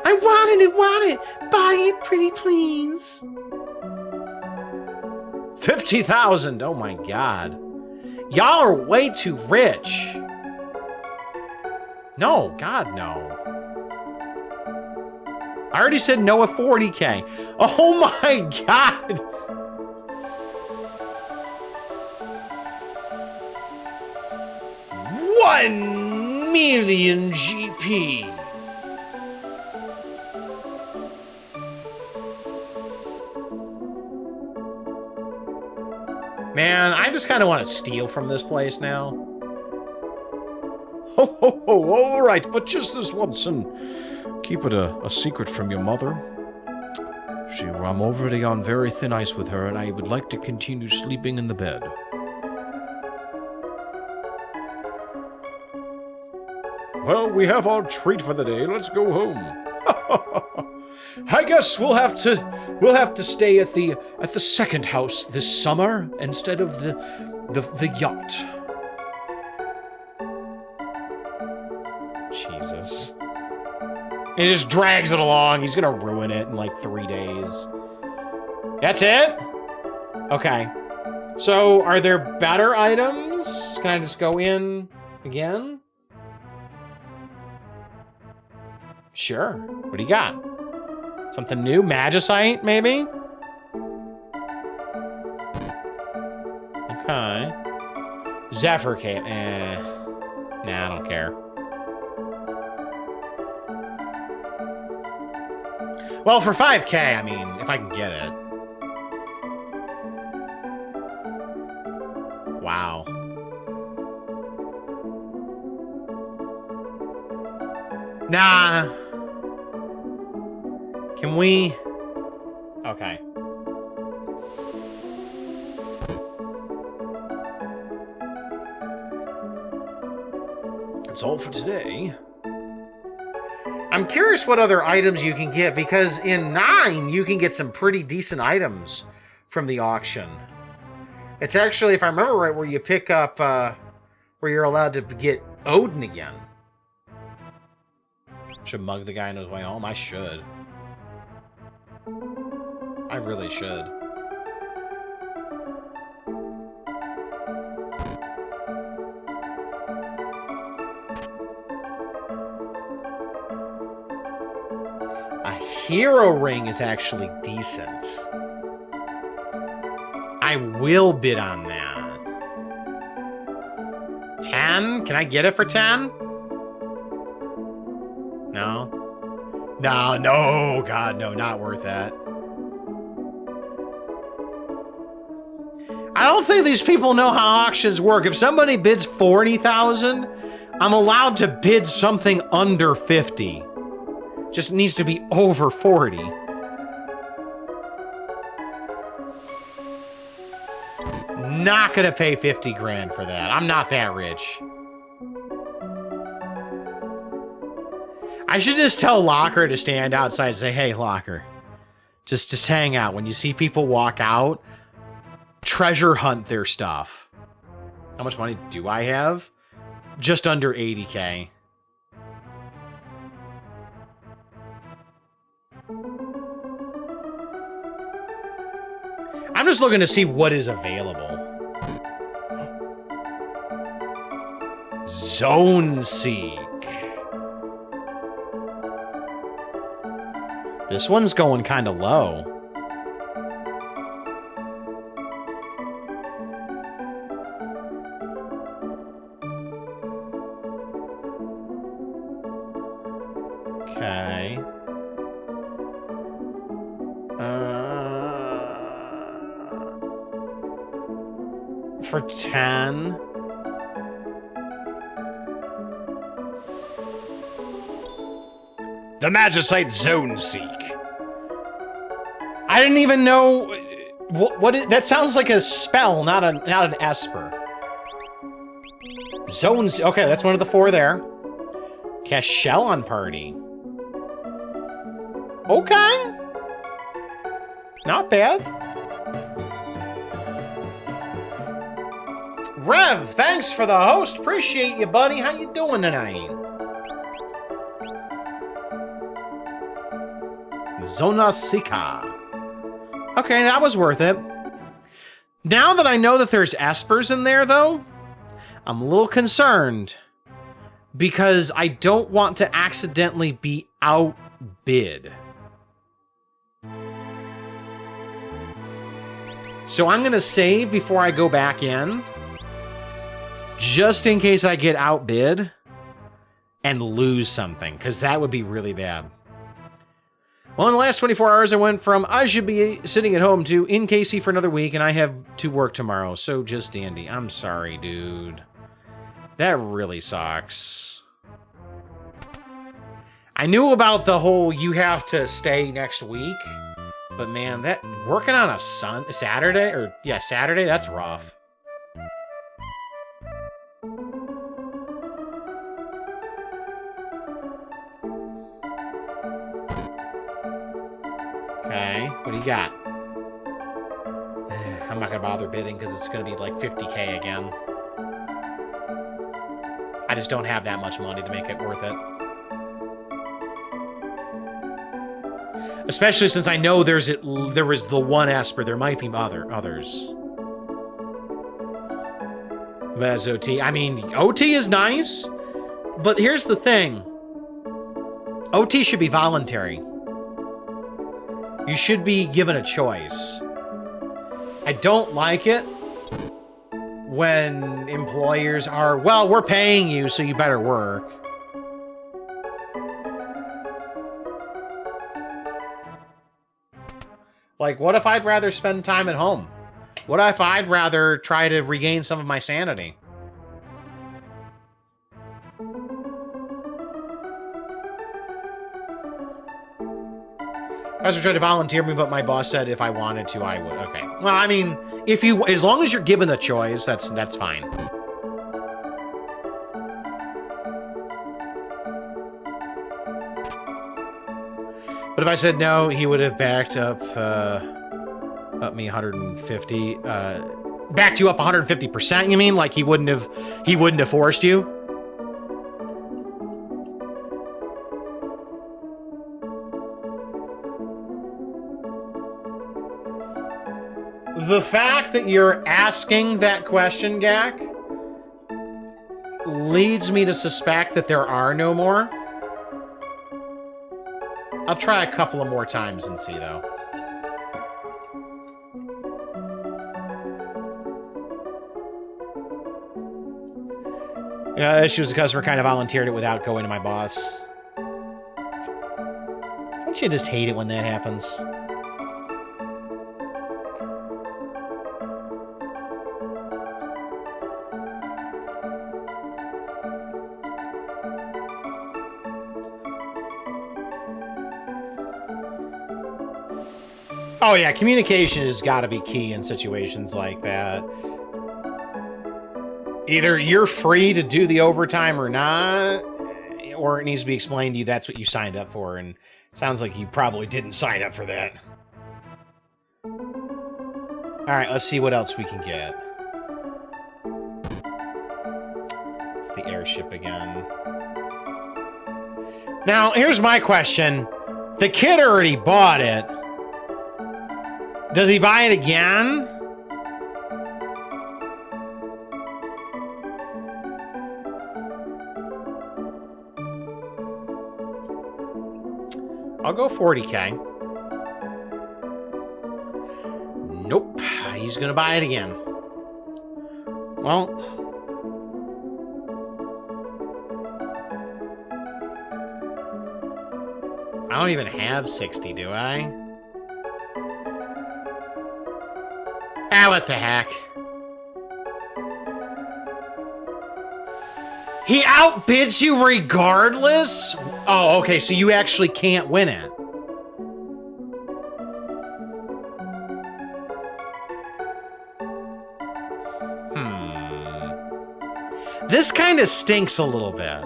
I want it! Buy it, pretty please! 50,000! Oh my god. Y'all are way too rich! No, god no. I already said no at 40k. Oh my god! $1 million GP. Man, I just kind of want to steal from this place now. Ho, ho, ho, all right, but just this once, and keep it a secret from your mother. I'm already on very thin ice with her, and I would like to continue sleeping in the bed. Well, we have our treat for the day. Let's go home. I guess we'll have to stay at the second house this summer instead of the yacht. Jesus. He just drags it along. He's gonna ruin it in like 3 days. That's it? Okay. So, are there better items? Can I just go in again? Sure. What do you got? Something new? Magicite, maybe? Okay. Zephyr Cape. Nah, I don't care. Well, for 5k, I mean, if I can get it. Nah. Can we? Okay. That's all for today. I'm curious what other items you can get, because in 9, you can get some pretty decent items from the auction. It's actually, if I remember right, where you pick up, where you're allowed to get Odin again. Should mug the guy on his way home? I should. I really should. A hero ring is actually decent. I will bid on that. 10? Can I get it for 10? No? No, God, no, not worth that. I don't think these people know how auctions work. If somebody bids 40,000, I'm allowed to bid something under 50. Just needs to be over 40. Not gonna pay 50 grand for that. I'm not that rich. I should just tell Locker to stand outside and say, hey, Locker, just hang out. When you see people walk out, treasure hunt their stuff. How much money do I have? Just under 80K. I'm just looking to see what is available. Zone Seek. This one's going kind of low. Okay. For 10. The Magicite Zone Seek. I didn't even know that sounds like a spell, not an esper. Zones. Okay, that's one of the 4 there. Cast Shell on party. Okay. Not bad. Rev, thanks for the host. Appreciate you, buddy. How you doing tonight? Zona Sika. Okay, that was worth it. Now that I know that there's espers in there, though, I'm a little concerned because I don't want to accidentally be outbid. So I'm going to save before I go back in, just in case I get outbid and lose something, because that would be really bad. Well, in the last 24 hours, I went from I should be sitting at home to in KC for another week, and I have to work tomorrow. So just dandy. I'm sorry, dude. That really sucks. I knew about the whole you have to stay next week, but man, that working on a Saturday, Saturday, that's rough. Okay, what do you got? I'm not gonna bother bidding because it's gonna be like 50K again. I just don't have that much money to make it worth it. Especially since I know there was the one Esper. There might be others. But that's OT. I mean, OT is nice, but here's the thing. OT should be voluntary. You should be given a choice. I don't like it when employers are, well, we're paying you, so you better work. Like, what if I'd rather spend time at home? What if I'd rather try to regain some of my sanity? Professor tried to volunteer me, but my boss said if I wanted to, I would. Okay. Well, I mean, if you, as long as you're given the choice, that's fine. But if I said no, he would have backed up me 150. Backed you up 150%, you mean? Like he wouldn't have forced you? The fact that you're asking that question, Gak, leads me to suspect that there are no more. I'll try a couple of more times and see, though. She was a customer, kind of volunteered it without going to my boss. Don't you just hate it when that happens? Oh yeah, communication has got to be key in situations like that. Either you're free to do the overtime or not, or it needs to be explained to you that's what you signed up for, and it sounds like you probably didn't sign up for that. Alright, let's see what else we can get. It's the airship again. Now, here's my question. The kid already bought it. Does he buy it again? I'll go 40K. Nope. He's gonna buy it again. Well. I don't even have 60, do I? Ah, what the heck? He outbids you regardless? Oh, okay, so you actually can't win it. This kind of stinks a little bit.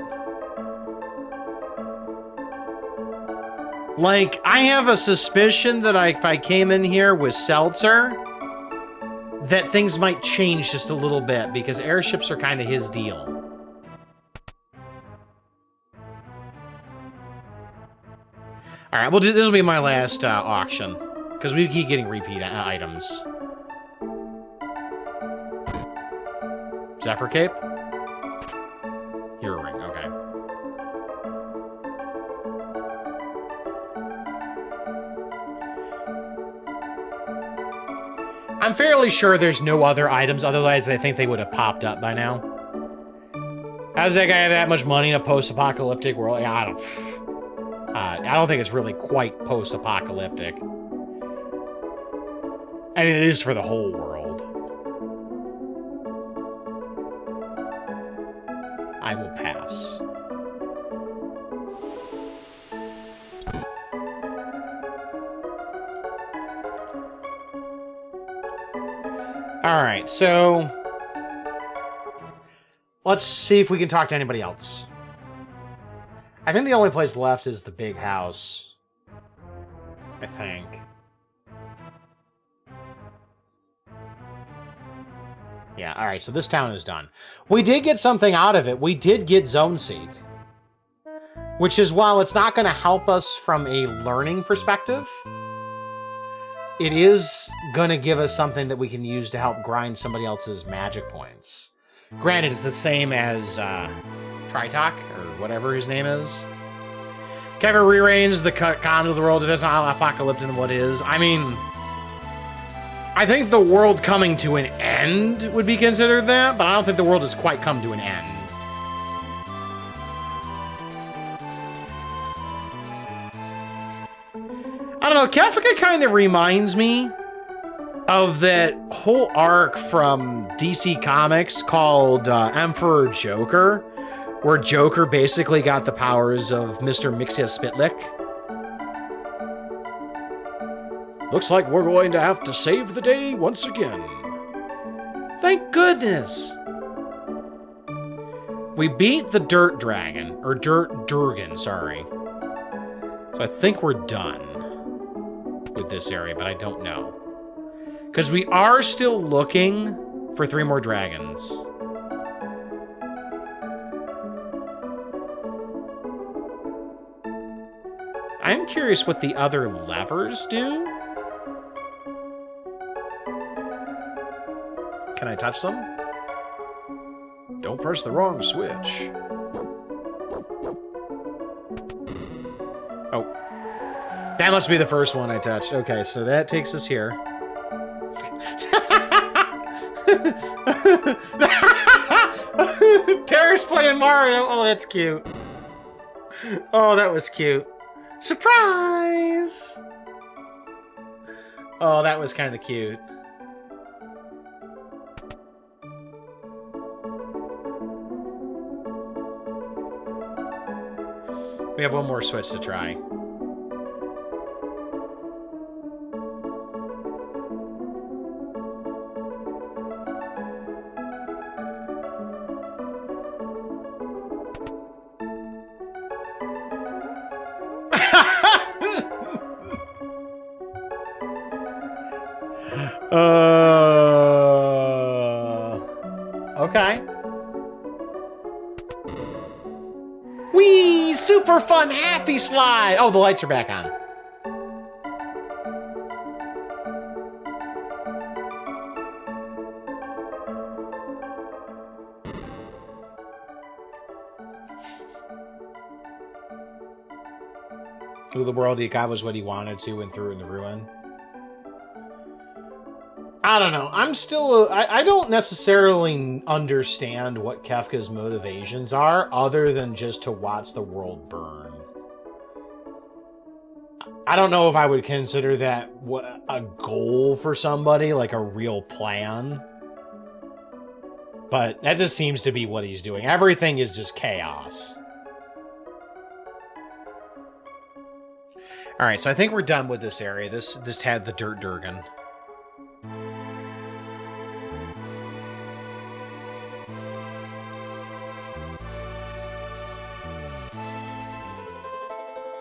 Like, I have a suspicion that if I came in here with Seltzer, that things might change just a little bit, because airships are kind of his deal. Alright, well, this will be my last auction, because we keep getting repeat items. Zephyr Cape? Hero Ring, okay. I'm fairly sure there's no other items, otherwise I think they would have popped up by now. How does that guy have that much money in a post-apocalyptic world? Yeah, I don't think it's really quite post-apocalyptic. I mean, it is for the whole world. I will pass. Alright, so let's see if we can talk to anybody else. I think the only place left is the big house. I think. Yeah, alright, so this town is done. We did get something out of it. We did get Zone Seek. Which is, while it's not going to help us from a learning perspective, it is going to give us something that we can use to help grind somebody else's magic points. Granted, it's the same as Tritok, or whatever his name is. Kefka rearranged the condoms of the world. It is not apocalyptic than what is. I mean, I think the world coming to an end would be considered that, but I don't think the world has quite come to an end. I don't know, Kefka kind of reminds me of that whole arc from DC Comics called Emperor Joker, where Joker basically got the powers of Mr. Mixia Spitlick. Looks like we're going to have to save the day once again. Thank goodness! We beat the Dirt Dragon, or Dirt Durgan, sorry. So I think we're done with this area, but I don't know. Because we are still looking for 3 more dragons. I'm curious what the other levers do. Can I touch them? Don't press the wrong switch. Oh. That must be the first one I touched. Okay, so that takes us here. Tara's playing Mario. Oh, that's cute. Oh, that was cute. Surprise! Oh, that was kind of cute. We have one more switch to try. Okay. Whee! Super fun, happy slide! Oh, the lights are back on. The world he got was what he wanted to and threw in the ruin. I don't know. I'm still... I don't necessarily understand what Kefka's motivations are, other than just to watch the world burn. I don't know if I would consider that a goal for somebody, like a real plan. But that just seems to be what he's doing. Everything is just chaos. Alright, so I think we're done with this area. This had the Dirt Durgan.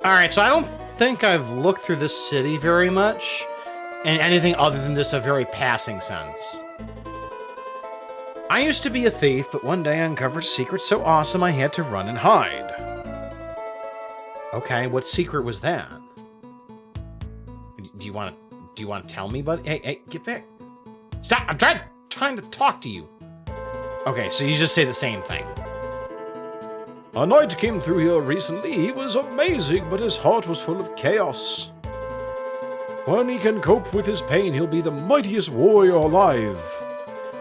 Alright, so I don't think I've looked through this city very much, in anything other than just a very passing sense. I used to be a thief, but one day I uncovered a secret so awesome I had to run and hide. Okay, what secret was that? Do you want to tell me, buddy? Hey, get back. Stop, I'm trying to talk to you. Okay, so you just say the same thing. A knight came through here recently. He was amazing, but his heart was full of chaos. When he can cope with his pain, he'll be the mightiest warrior alive.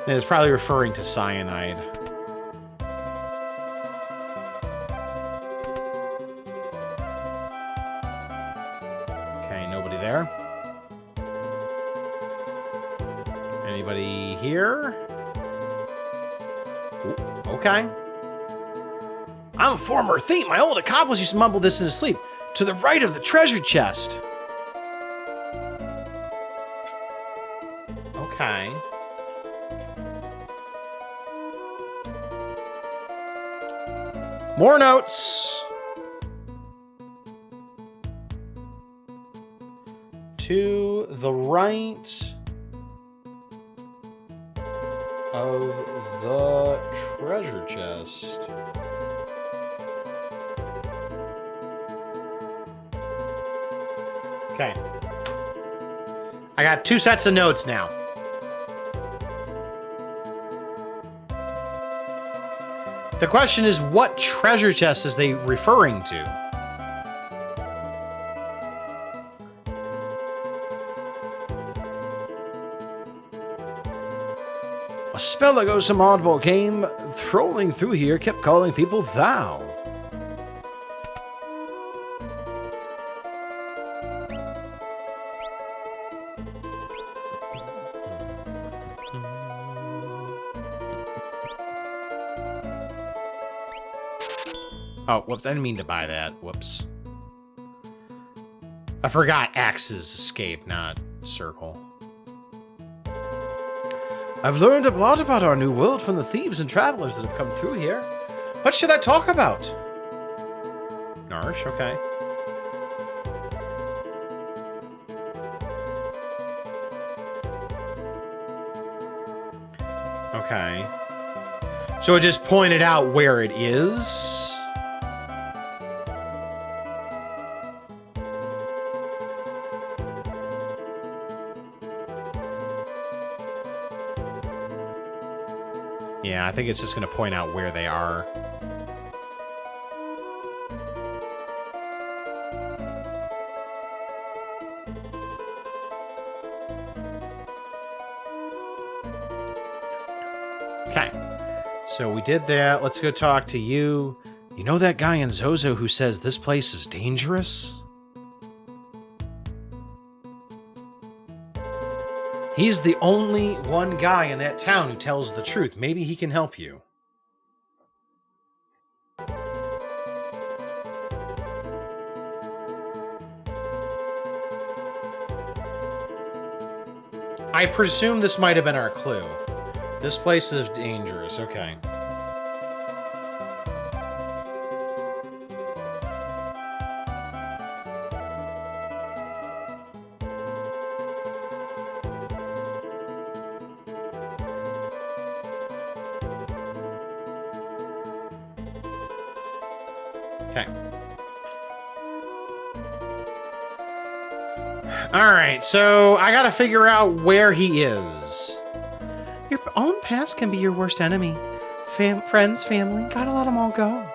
And it's probably referring to cyanide. Okay, nobody there. Anybody here? Ooh, okay. I'm a former thief. My old accomplice used to mumble this in his sleep. To the right of the treasure chest. Okay. More notes. To the right of the treasure chest. Okay. I got 2 sets of notes now. The question is, what treasure chest is they referring to? A spell ago, some oddball came trolling through here, kept calling people thou. Oh, whoops, I didn't mean to buy that. Whoops. I forgot axes escape, not circle. I've learned a lot about our new world from the thieves and travelers that have come through here. What should I talk about? Narsh, okay. Okay. So it just pointed out where it is. Yeah, I think it's just going to point out where they are. Okay. So we did that. Let's go talk to you. You know that guy in Zozo who says this place is dangerous? He's the only one guy in that town who tells the truth. Maybe he can help you. I presume this might have been our clue. This place is dangerous. Okay. Okay. Alright, so I gotta figure out where he is. Your own past can be your worst enemy. Friends, family, gotta let them all go.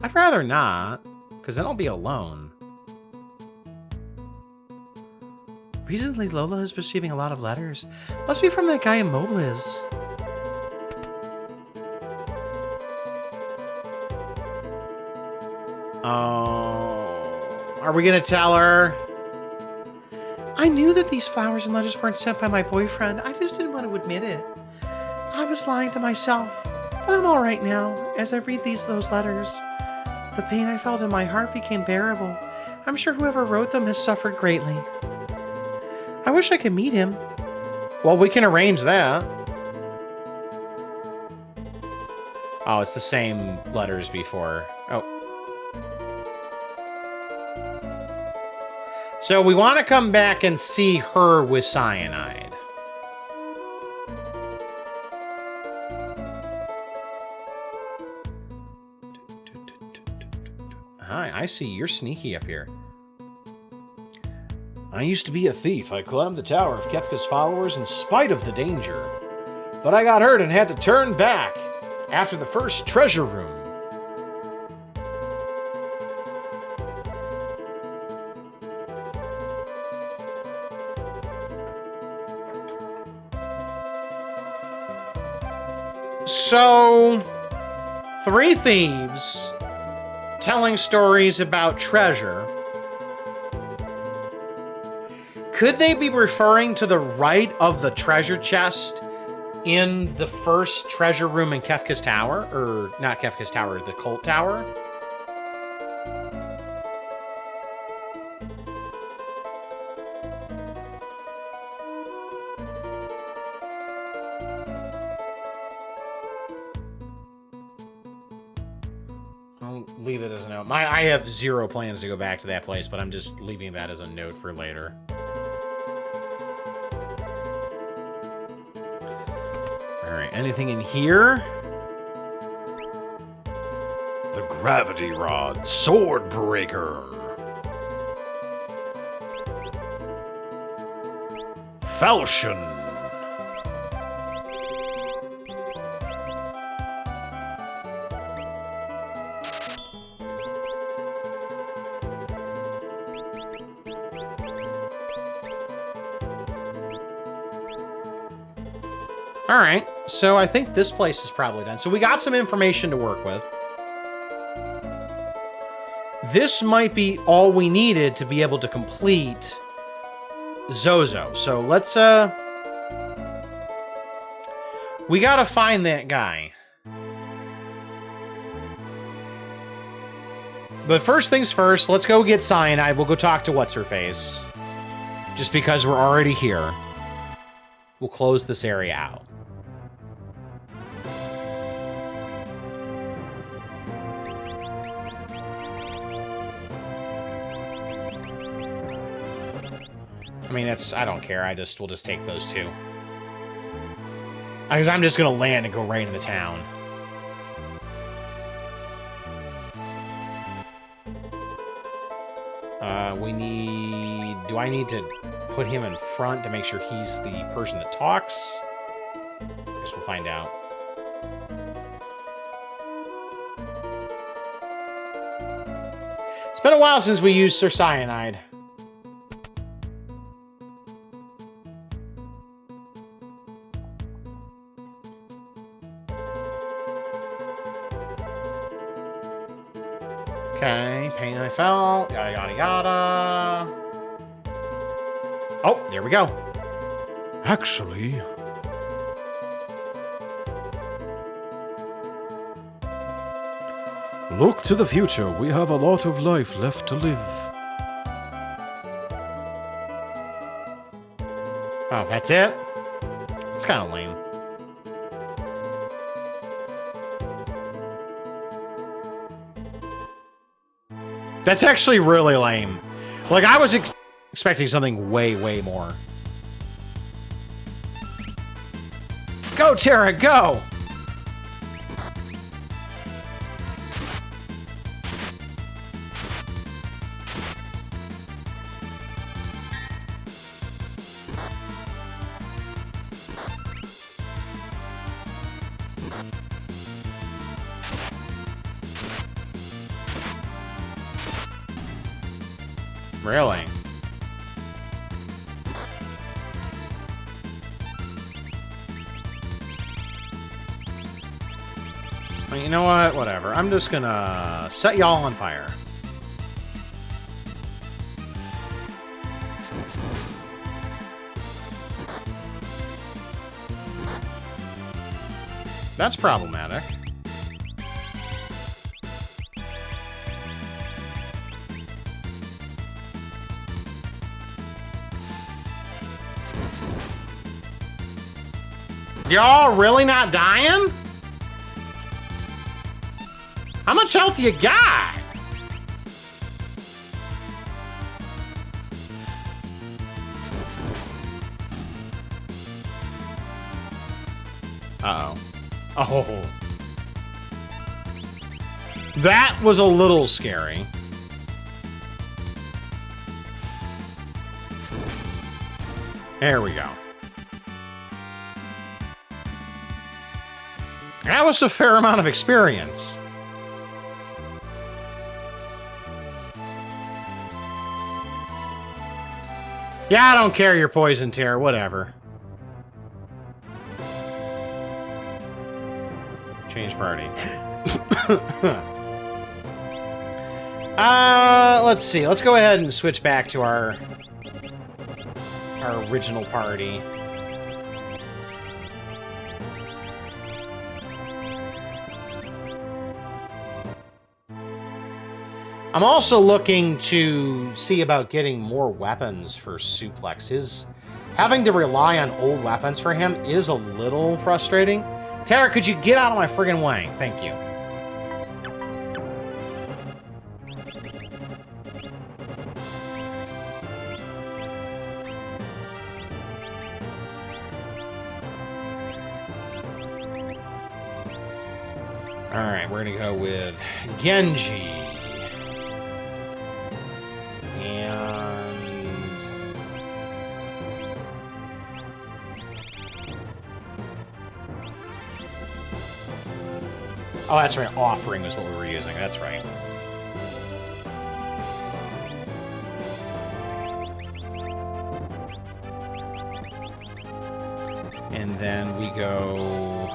I'd rather not, because then I'll be alone. Recently, Lola is receiving a lot of letters. Must be from that guy in Mobliz. Oh, are we gonna tell her? I knew that these flowers and letters weren't sent by my boyfriend. I just didn't want to admit it. I was lying to myself, but I'm all right now. As I read those letters, the pain I felt in my heart became bearable. I'm sure whoever wrote them has suffered greatly. I wish I could meet him. Well, we can arrange that. Oh, it's the same letters before. Oh. So we want to come back and see her with cyanide. Hi, I see you're sneaky up here. I used to be a thief. I climbed the tower of Kefka's followers in spite of the danger. But I got hurt and had to turn back after the first treasure room. So, 3 thieves telling stories about treasure. Could they be referring to the right of the treasure chest in the first treasure room in Kefka's Tower? Or, not Kefka's Tower, the Cult Tower? I'll leave it as a note. I have 0 plans to go back to that place, but I'm just leaving that as a note for later. Alright, anything in here? The Gravity Rod Sword Breaker. Falchion. Alright, so I think this place is probably done. So we got some information to work with. This might be all we needed to be able to complete Zozo. So let's, we gotta find that guy. But first things first, let's go get cyanide. We'll go talk to What's-Her-Face. just because we're already here, we'll close this area out. I mean, I don't care. We'll just take those two. I'm just gonna land and go right into the town. Do I need to put him in front to make sure he's the person that talks? I guess we'll find out. It's been a while since we used Sir Cyanide. Okay, pain I felt, yada yada yada. Oh, there we go. Actually, look to the future. We have a lot of life left to live. Oh, that's it? It's kind of lame. That's actually really lame. Like, I was expecting something way, way more. Go, Tara, go! Really? Well, you know what? Whatever. I'm just gonna set y'all on fire. That's problematic. Y'all really not dying? How much health you got? Uh-oh. Oh. That was a little scary. There we go. That was a fair amount of experience. Yeah, I don't care you're poison tear, whatever. Change party. Let's see. Let's go ahead and switch back to our original party. I'm also looking to see about getting more weapons for Suplex. Having to rely on old weapons for him is a little frustrating. Tara, could you get out of my friggin' way? Thank you. Alright, we're gonna go with Genji. Oh, that's right. Offering was what we were using. That's right. And then we go...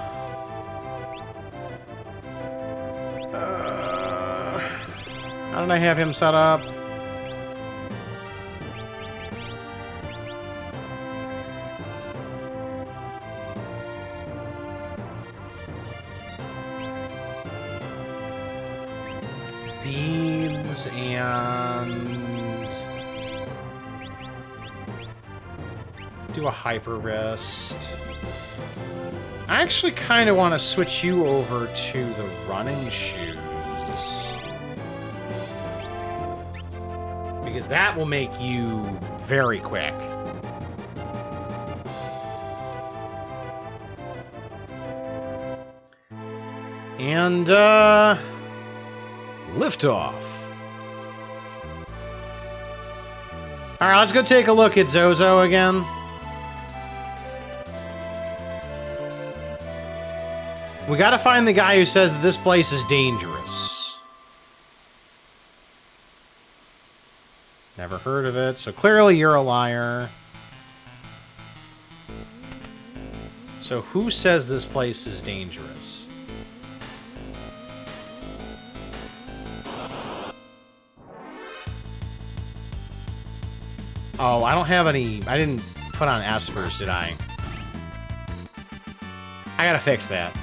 how did I have him set up? Beads and... do a hyper wrist. I actually kind of want to switch you over to the running shoes. Because that will make you very quick. And, liftoff. Alright, let's go take a look at Zozo again. We gotta find the guy who says that this place is dangerous. Never heard of it, so clearly you're a liar. So who says this place is dangerous? Oh, I don't have any... I didn't put on espers, did I? I gotta fix that.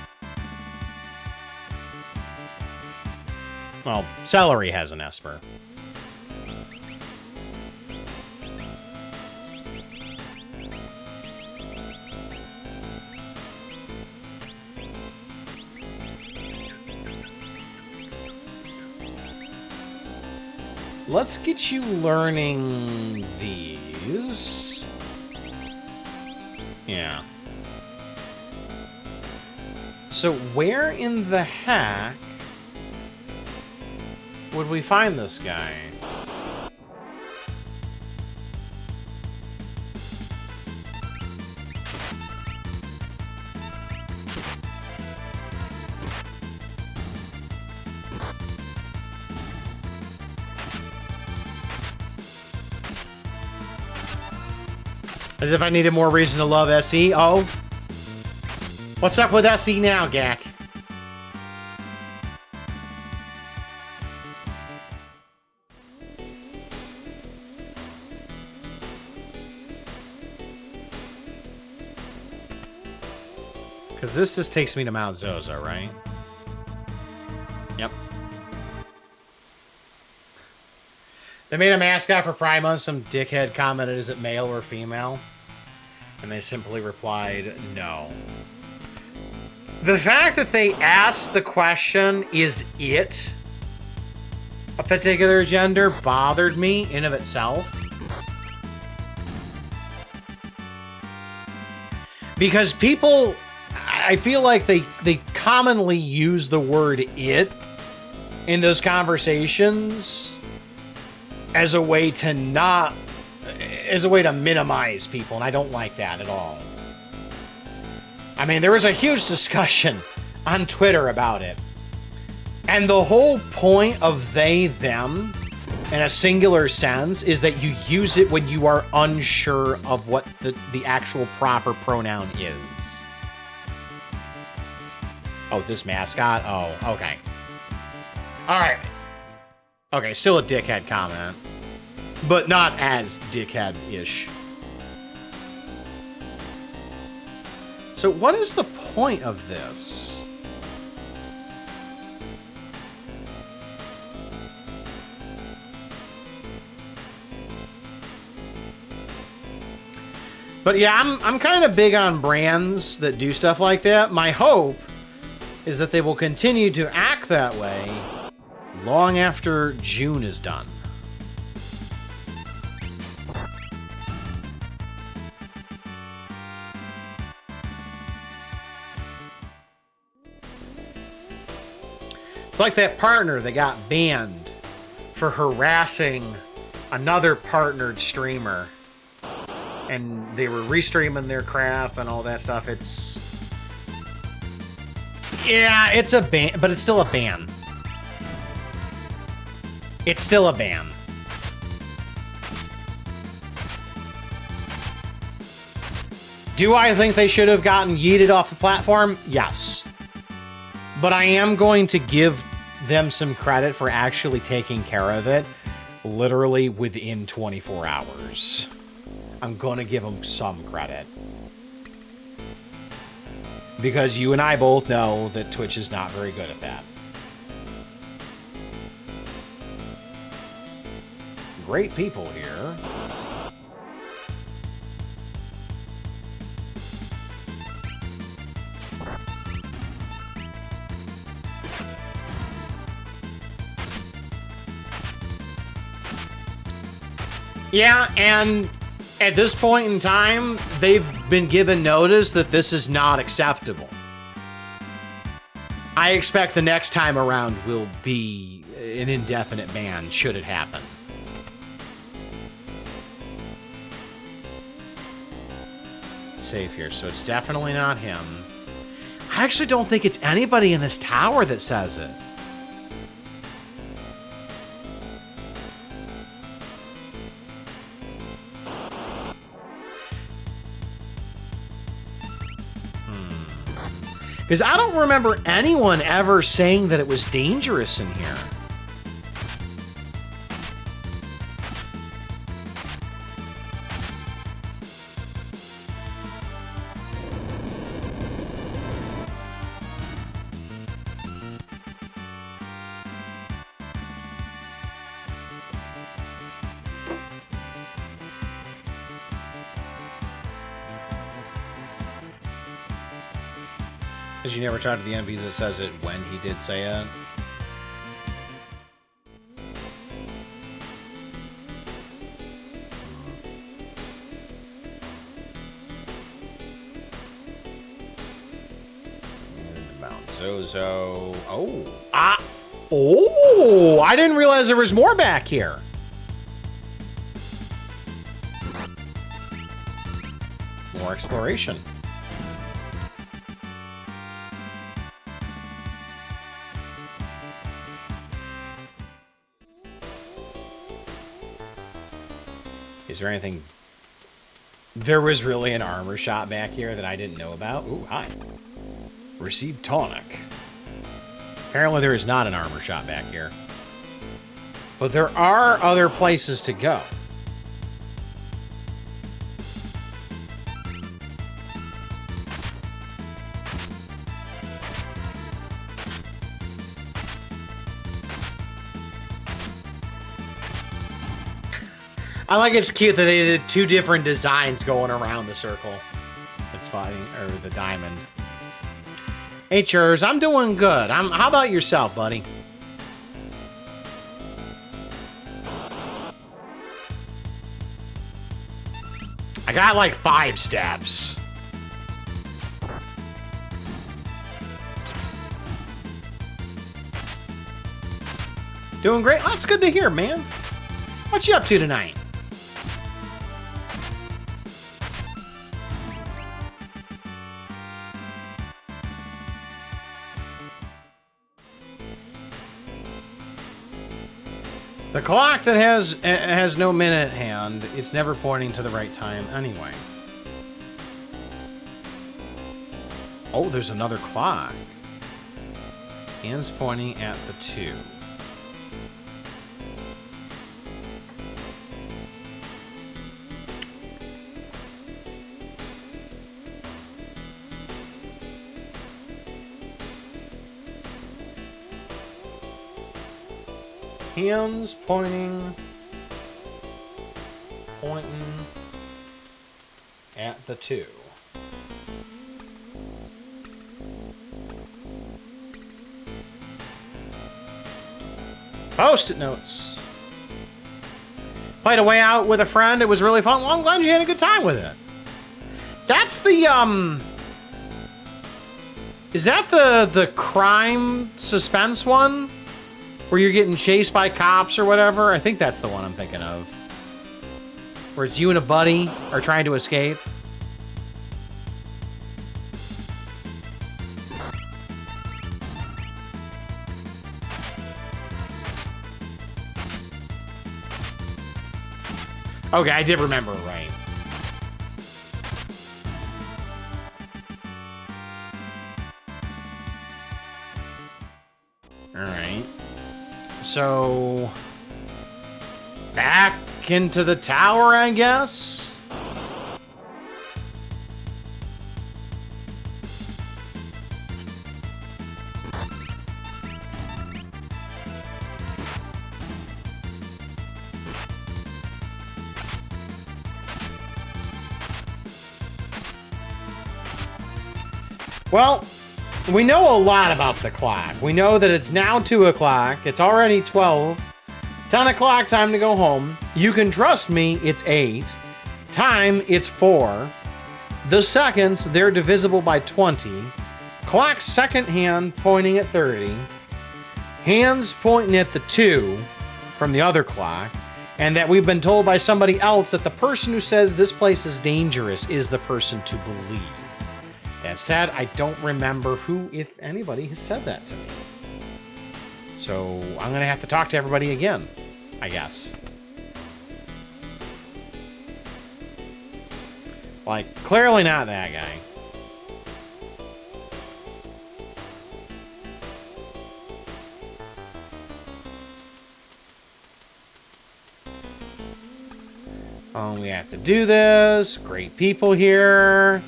Well, celery has an esper. Let's get you learning these. Yeah. So where in the heck would we find this guy? As if I needed more reason to love SE. Oh. What's up with SE now, Gak? Because this just takes me to Mount Zozo, right? Yep. They made a mascot for Pride Month. Some dickhead commented, is it male or female? And they simply replied, no. The fact that they asked the question, is it a particular gender, bothered me in of itself. Because people, I feel like they commonly use the word it in those conversations as a way to minimize people, and I don't like that at all. I mean, there was a huge discussion on Twitter about it. And the whole point of they, them, in a singular sense, is that you use it when you are unsure of what the actual proper pronoun is. Oh, this mascot? Oh, okay. Alright. Okay, still a dickhead comment. But not as dickhead-ish. So what is the point of this? But yeah, I'm kind of big on brands that do stuff like that. My hope is that they will continue to act that way long after June is done. It's like that partner that got banned for harassing another partnered streamer. And they were restreaming their crap and all that stuff. It's... yeah, it's a ban, but it's still a ban. It's still a ban. Do I think they should have gotten yeeted off the platform? Yes. But I am going to give them some credit for actually taking care of it literally within 24 hours. I'm going to give them some credit. Because you and I both know that Twitch is not very good at that. Great people here. Yeah, and at this point in time, they've been given notice that this is not acceptable. I expect the next time around will be an indefinite ban, should it happen. Safe here, so it's definitely not him. I actually don't think it's anybody in this tower that says it. Because I don't remember anyone ever saying that it was dangerous in here. Because you never tried to the NPC that says it when he did say it. Mount Zozo. Oh. Ah. Oh. I didn't realize there was more back here. More exploration. Is there anything... There was really an armor shop back here that I didn't know about. Ooh, hi. Receive tonic. Apparently there is not an armor shop back here. But there are other places to go. I like it's cute that they did two different designs going around the circle. That's funny. Or the diamond. Hey, Churs, I'm doing good. How about yourself, buddy? I got like 5 steps. Doing great? That's good to hear, man. What you up to tonight? The clock that has no minute hand, it's never pointing to the right time anyway. Oh, there's another clock. Hand's pointing at the 2. Hands pointing at the 2. Post-it notes. Played a way out with a friend. It was really fun. Well, I'm glad you had a good time with it. That's the, is that the crime suspense one? Where you're getting chased by cops or whatever? I think that's the one I'm thinking of. Where it's you and a buddy are trying to escape. Okay, I did remember right. Alright. So, back into the tower, I guess? Well, we know a lot about the clock. We know that it's now 2 o'clock. It's already 12. 10 o'clock, time to go home. You can trust me, it's 8. Time, it's 4. The seconds, they're divisible by 20. Clock's second hand pointing at 30. Hands pointing at the 2 from the other clock. And that we've been told by somebody else that the person who says this place is dangerous is the person to believe. That said, I don't remember who, if anybody, has said that to me. So I'm going to have to talk to everybody again, I guess. Like, clearly not that guy. Oh, we have to do this. Great people here.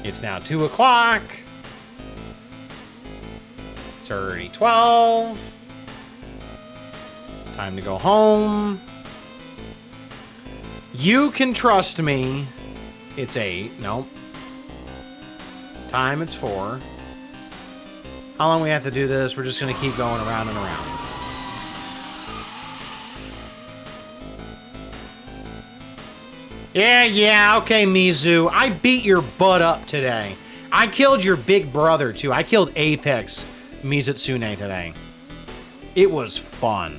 It's now 2 o'clock. It's already 12. Time to go home. You can trust me. It's 8. Nope. Time, it's 4. How long we have to do this? We're just going to keep going around and around. Yeah, okay, Mizu. I beat your butt up today. I killed your big brother, too. I killed Apex Mizutsune today. It was fun.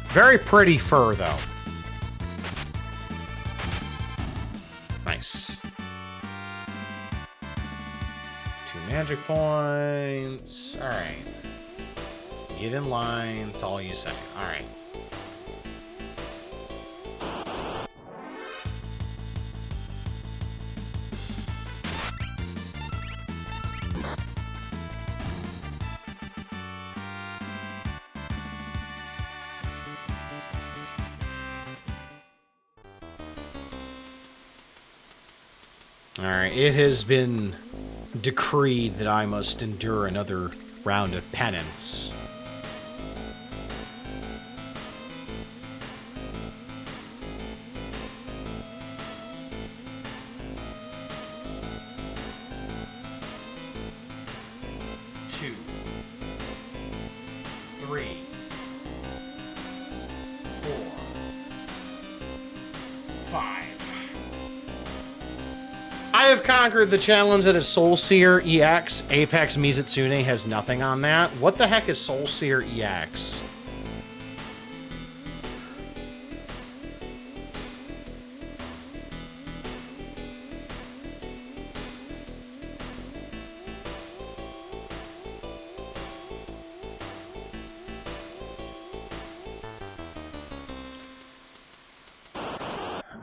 Very pretty fur, though. Nice. 2 magic points. Alright. Get in line. It's all you say. Alright. Alright, it has been decreed that I must endure another round of penance. Two, 3, 4, 5. I have conquered the challenge that is Soul Seer EX. Apex Mizutsune has nothing on that. What the heck is Soul Seer EX?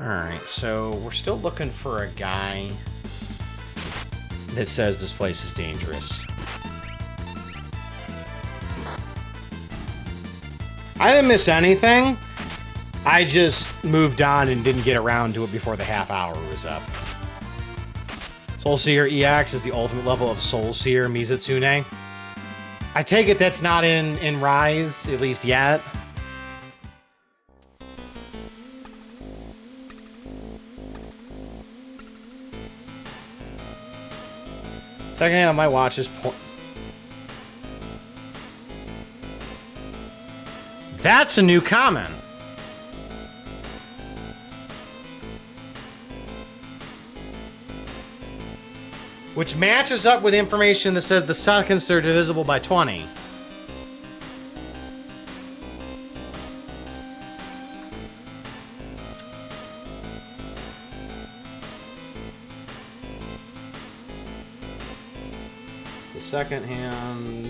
Alright, so we're still looking for a guy that says this place is dangerous. I didn't miss anything. I just moved on and didn't get around to it before the half hour was up. Soul Seer EX is the ultimate level of Soul Seer Mizutsune. I take it that's not in Rise, at least yet. Second hand on my watch is That's a new comment. Which matches up with information that said the seconds are divisible by 20. Second hand.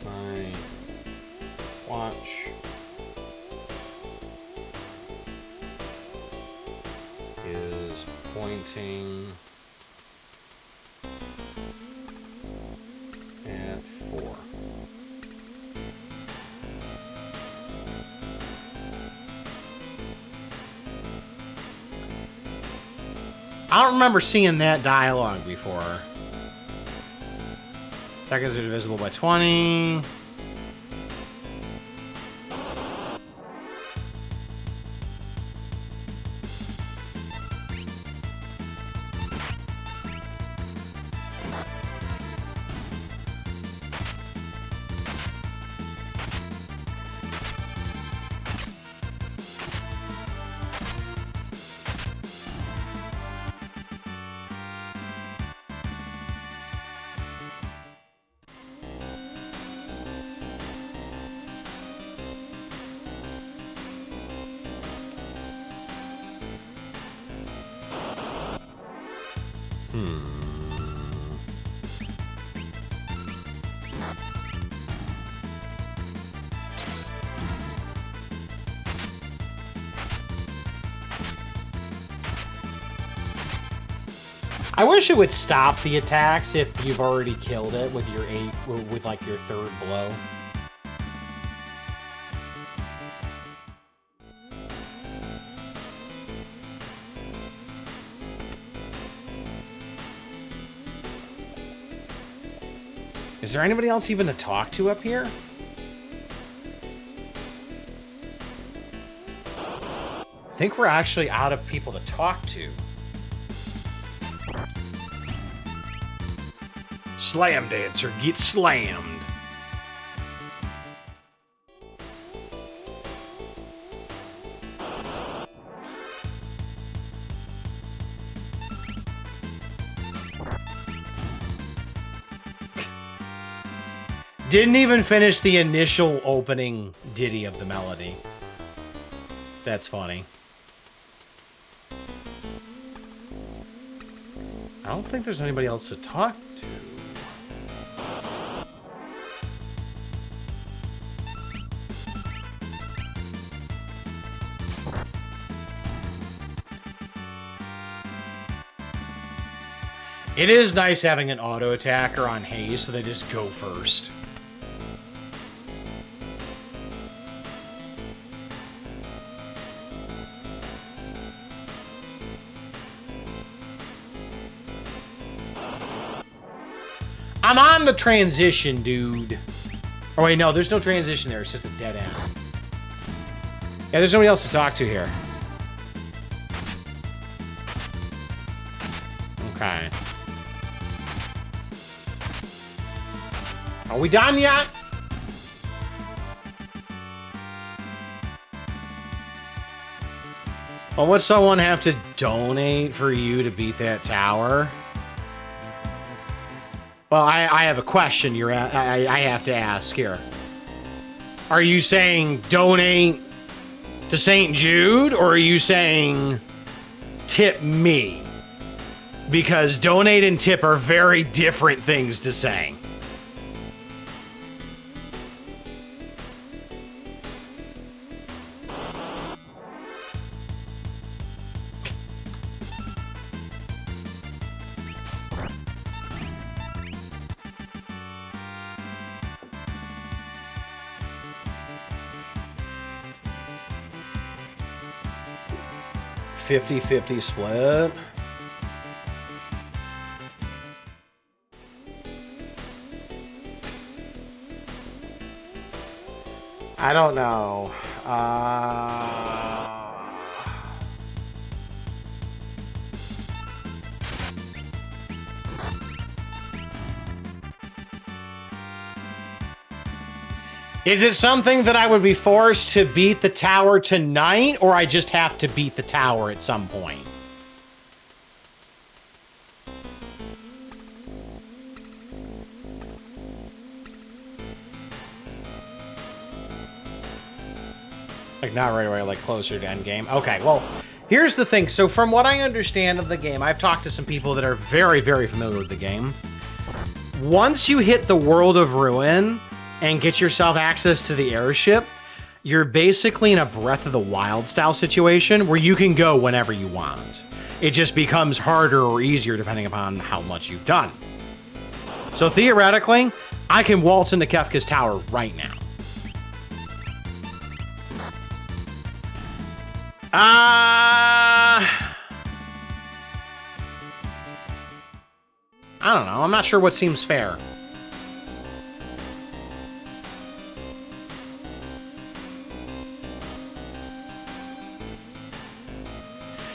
My watch is pointing at 4. I don't remember seeing that dialogue before. Seconds are divisible by 20. I wish it would stop the attacks if you've already killed it with your like your third blow. Is there anybody else even to talk to up here? I think we're actually out of people to talk to. Slam dancer, get slammed. Didn't even finish the initial opening ditty of the melody. That's funny. I don't think there's anybody else to talk to. It is nice having an auto attacker on haze, so they just go first. I'm on the transition, dude. Oh wait, no, there's no transition there. It's just a dead end. Yeah, there's nobody else to talk to here. Okay. Are we done yet? Well, would someone have to donate for you to beat that tower? Well, I have a question I have to ask here. Are you saying donate to St. Jude, or are you saying tip me? Because donate and tip are very different things to say. $50-50 split. I don't know. Is it something that I would be forced to beat the tower tonight, or I just have to beat the tower at some point? Like, not right away, like closer to endgame. Okay, well, here's the thing. So from what I understand of the game, I've talked to some people that are very, very familiar with the game. Once you hit the World of Ruin and get yourself access to the airship, you're basically in a Breath of the Wild style situation where you can go whenever you want. It just becomes harder or easier depending upon how much you've done. So theoretically, I can waltz into Kefka's tower right now. I don't know. I'm not sure what seems fair.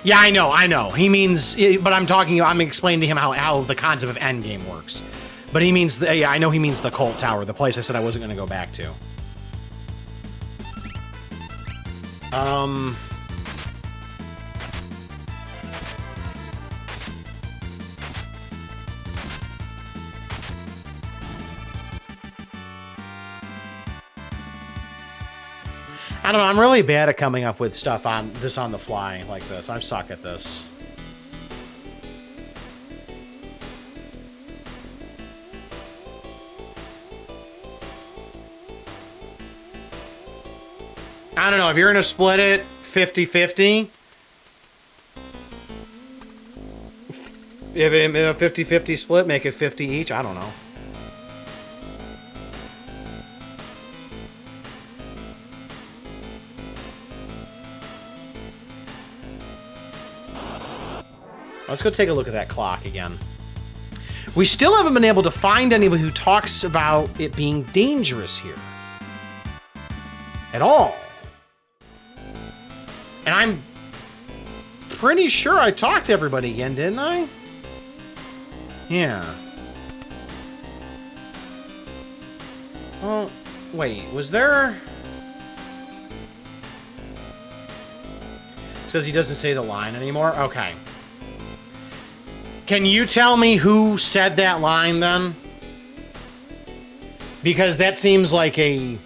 Yeah, I know. He means, but I'm explaining to him how the concept of endgame works. But he means, yeah, I know he means the cult tower, the place I said I wasn't going to go back to. I don't know, I'm really bad at coming up with stuff on the fly like this. I suck at this. I don't know, if you're gonna split it 50-50, if a 50-50 split, make it 50 each, I don't know. Let's go take a look at that clock again. We still haven't been able to find anybody who talks about it being dangerous here. At all. And I'm pretty sure I talked to everybody again, didn't I? Yeah. Well, wait, was there... It's because he doesn't say the line anymore? Okay. Can you tell me who said that line, then? Because that seems like a...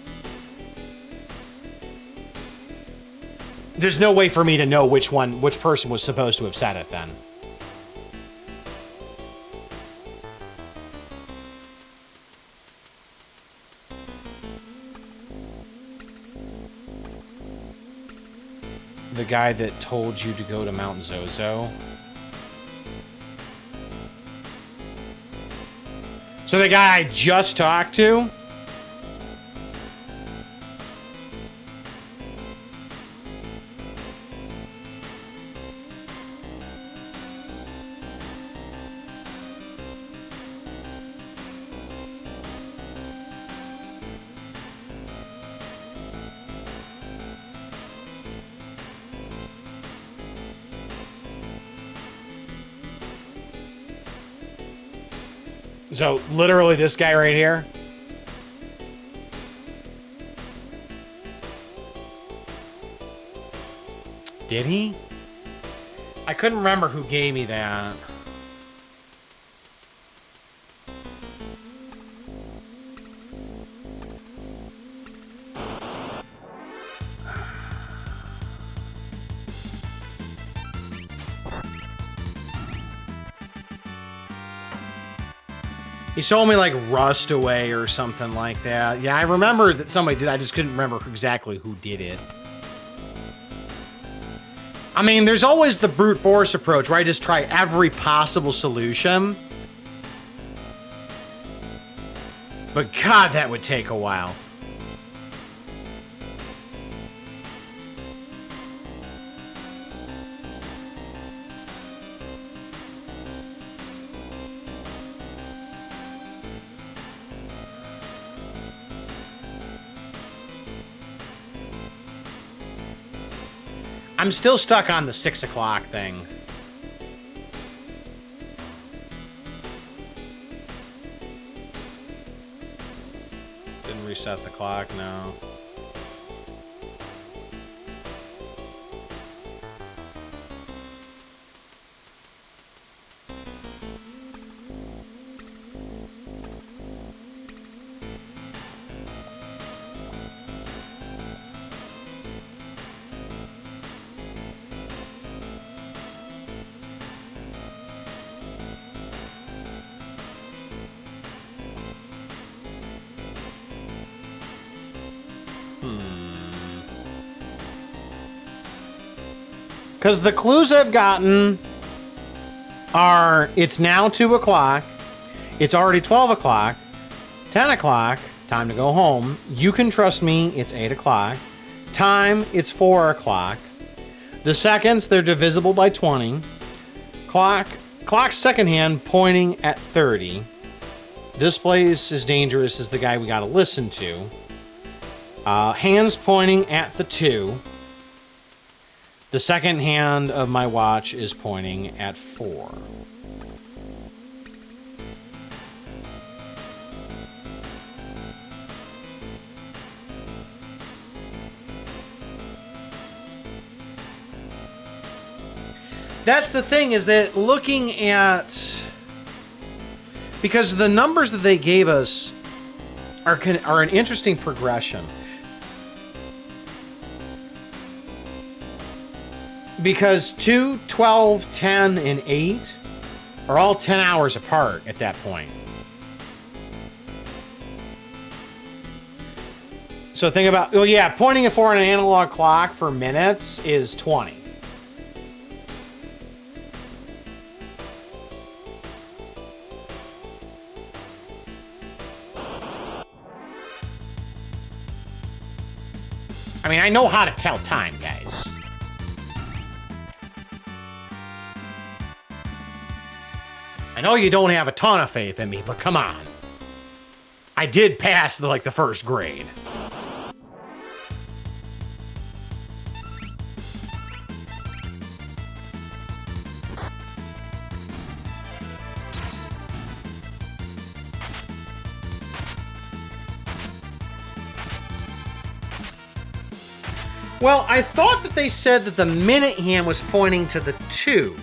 There's no way for me to know which person was supposed to have said it, then. The guy that told you to go to Mount Zozo? So the guy I just talked to? So, literally this guy right here? Did he? I couldn't remember who gave me that. He told me like Rust Away or something like that. Yeah, I remember that somebody did. I just couldn't remember exactly who did it. I mean, there's always the brute force approach where I just try every possible solution. But God, that would take a while. I'm still stuck on the 6 o'clock thing. Didn't reset the clock, no. Because the clues I've gotten are, it's now 2 o'clock, it's already 12 o'clock, 10 o'clock, time to go home, you can trust me, it's 8 o'clock, time, it's 4 o'clock, the seconds, they're divisible by 20, clock's second hand pointing at 30, this place is dangerous is the guy we gotta listen to, hands pointing at the 2, The second hand of my watch is pointing at 4. That's the thing, is that looking at... Because the numbers that they gave us are an interesting progression. Because 2, 12, 10, and 8 are all 10 hours apart at that point. So think about... Oh yeah, pointing at 4 on an analog clock for minutes is 20. I mean, I know how to tell time, guys. I know you don't have a ton of faith in me, but come on. I did pass the first grade. Well, I thought that they said that the minute hand was pointing to the 2.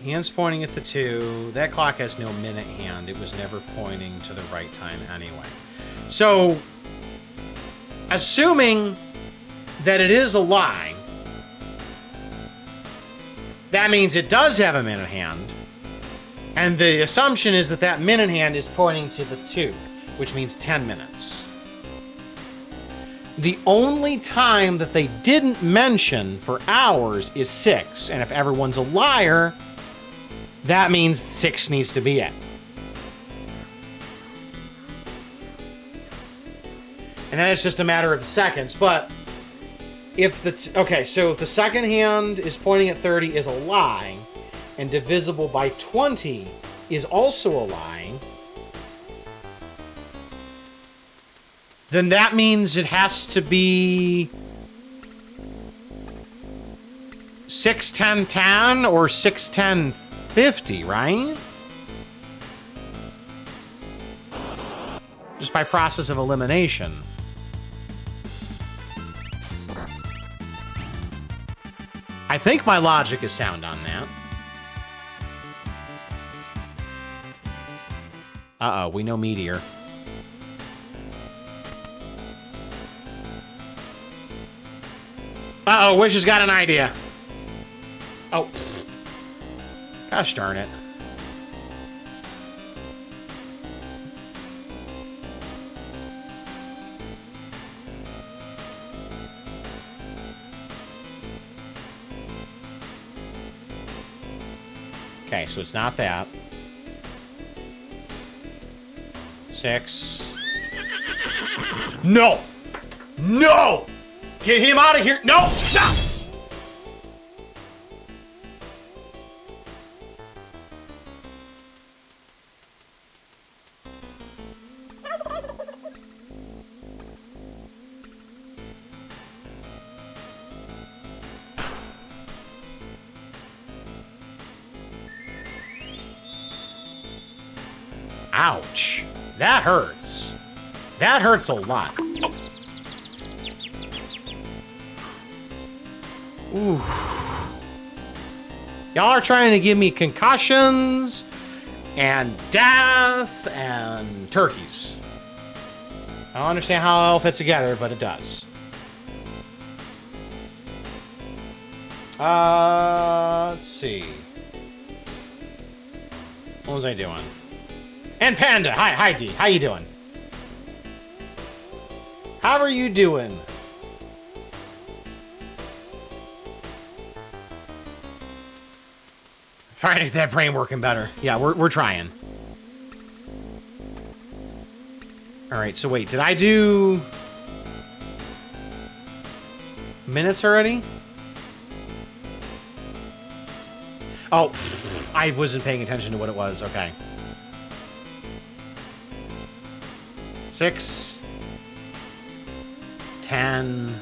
Hand's pointing at the 2. That clock has no minute hand. It was never pointing to the right time anyway. So, assuming that it is a lie, that means it does have a minute hand. And the assumption is that that minute hand is pointing to the 2, which means 10 minutes. The only time that they didn't mention for hours is 6. And if everyone's a liar, that means 6 needs to be it. And then it's just a matter of the seconds. But if the... Okay, so if the second hand is pointing at 30 is a lie, and divisible by 20 is also a lie, then that means it has to be 6, 10, 10 or 6, 10, 50, right? Just by process of elimination. I think my logic is sound on that. Uh-oh, we know meteor. Uh-oh, Wish has got an idea. Oh. Gosh darn it. Okay, so it's not that. 6. No! No! Get him out of here! No! No! Ouch. That hurts. That hurts a lot. Ooh. Y'all are trying to give me concussions and death and turkeys. I don't understand how it all fits together, but it does. Let's see. What was I doing? And Panda, hi D, how you doing? How are you doing? Trying to get that brain working better. Yeah, we're trying. All right, so wait, did I do minutes already? Oh, I wasn't paying attention to what it was. Okay. 6, 10.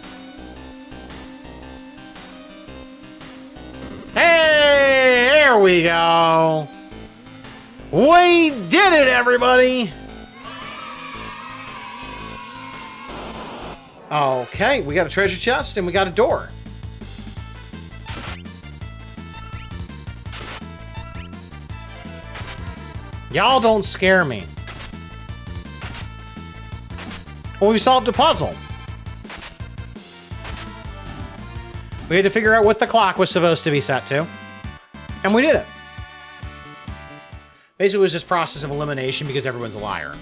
Hey, there we go. We did it, everybody. Okay, we got a treasure chest and we got a door. Y'all don't scare me. Well, we solved a puzzle. We had to figure out what the clock was supposed to be set to. And we did it. Basically, it was just process of elimination because everyone's a liar.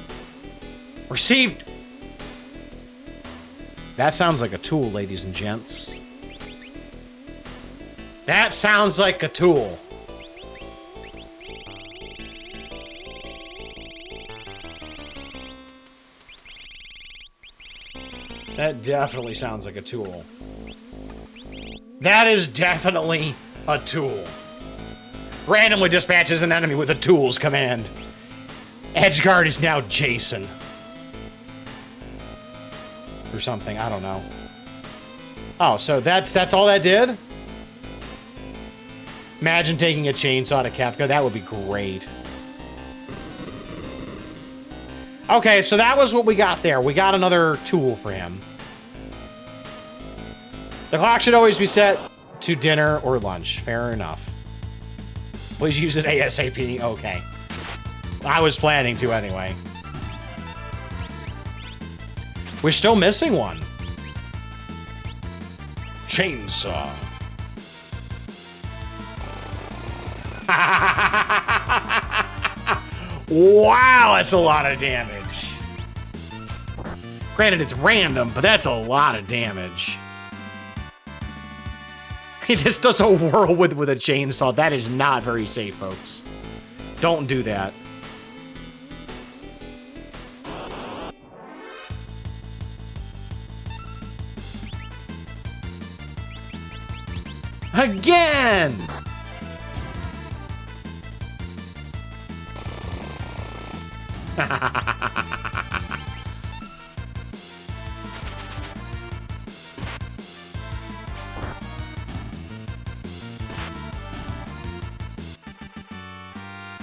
Received. That sounds like a tool, ladies and gents. That sounds like a tool. That definitely sounds like a tool. That is definitely a tool. Randomly dispatches an enemy with a tools command. Edgeguard is now Jason. Or something, I don't know. Oh, so that's all that did? Imagine taking a chainsaw to Kefka, that would be great. Okay, so that was what we got there. We got another tool for him. The clock should always be set to dinner or lunch. Fair enough. Please use it ASAP. Okay. I was planning to anyway. We're still missing one. Chainsaw. Wow, that's a lot of damage. Granted, it's random, but that's a lot of damage. He just does a whirlwind with a chainsaw. That is not very safe, folks. Don't do that. Again!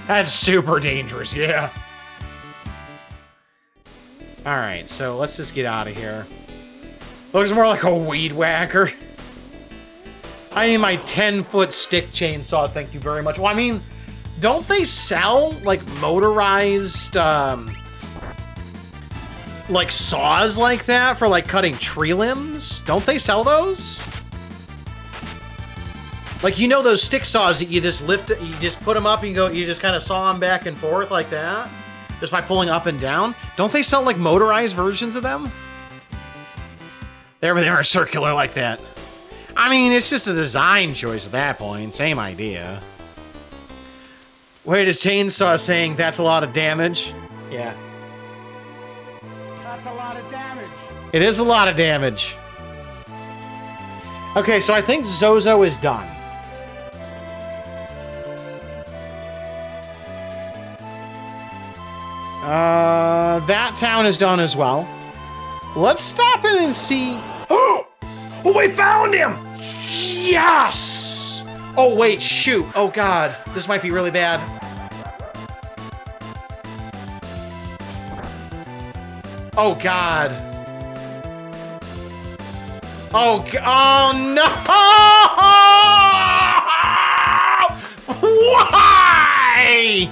That's super dangerous, yeah. Alright, so let's just get out of here. Looks more like a weed whacker. I need my 10-foot stick chainsaw, thank you very much. Well, I mean, don't they sell, like, motorized, like, saws like that for, like, cutting tree limbs? Don't they sell those? Like, you know those stick saws that you just lift, you just put them up and you just kind of saw them back and forth like that? Just by pulling up and down? Don't they sell, like, motorized versions of them? They are circular like that. I mean, it's just a design choice at that point. Same idea. Wait, is Chainsaw saying that's a lot of damage? Yeah. That's a lot of damage. It is a lot of damage. Okay, so I think Zozo is done. That town is done as well. Let's stop in and see... Oh, we found him! Yes! Oh, wait, shoot. Oh, God. This might be really bad. Oh, God. Oh, oh no! Why?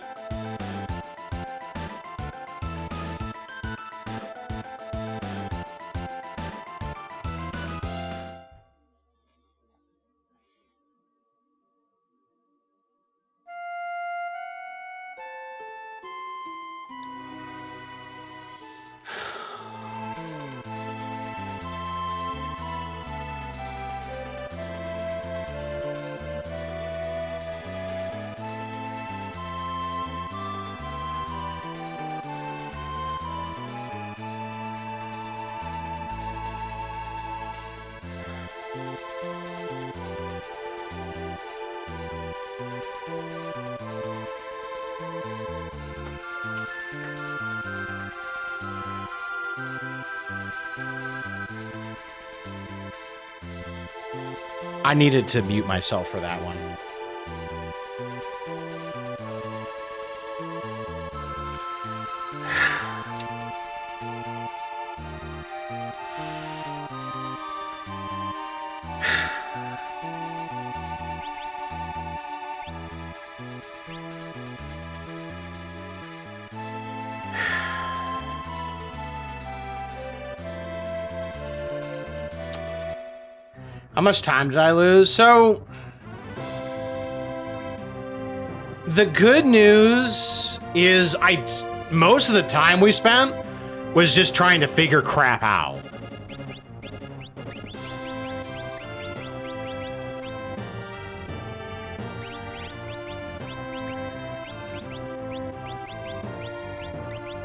I needed to mute myself for that one. How much time did I lose? So, the good news is most of the time we spent was just trying to figure crap out.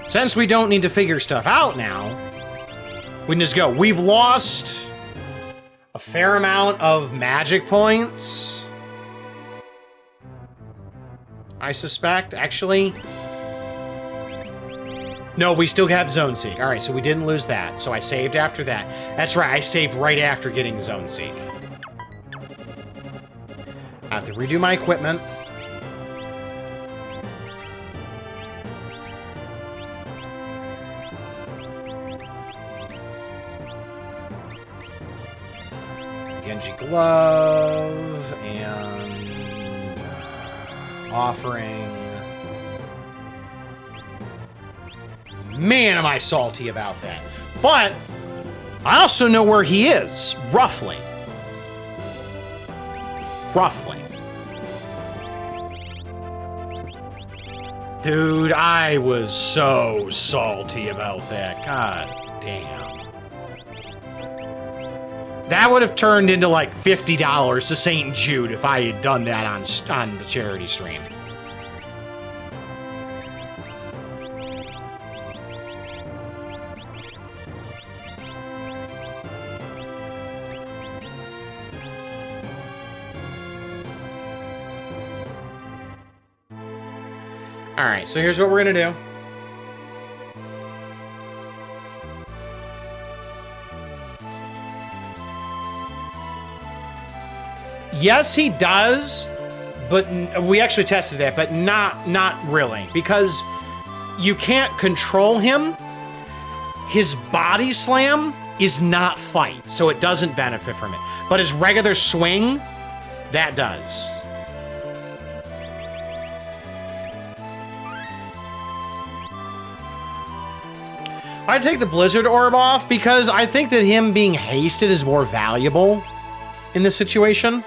Since we don't need to figure stuff out now, we can just go. We've lost a fair amount of magic points, I suspect. Actually, no, we still have Zone Seek. All right, so we didn't lose that. So I saved after that. That's right, I saved right after getting Zone Seek. I have to redo my equipment. Genji Glove and offering. Man, am I salty about that. But I also know where he is, roughly. Roughly. Dude, I was so salty about that. God damn. That would have turned into like $50 to St. Jude if I had done that on the charity stream. All right, so here's what we're gonna do. Yes, he does, but we actually tested that, but not really, because you can't control him. His body slam is not fight, so it doesn't benefit from it. But his regular swing, that does. I'd take the Blizzard Orb off because I think that him being hasted is more valuable in this situation.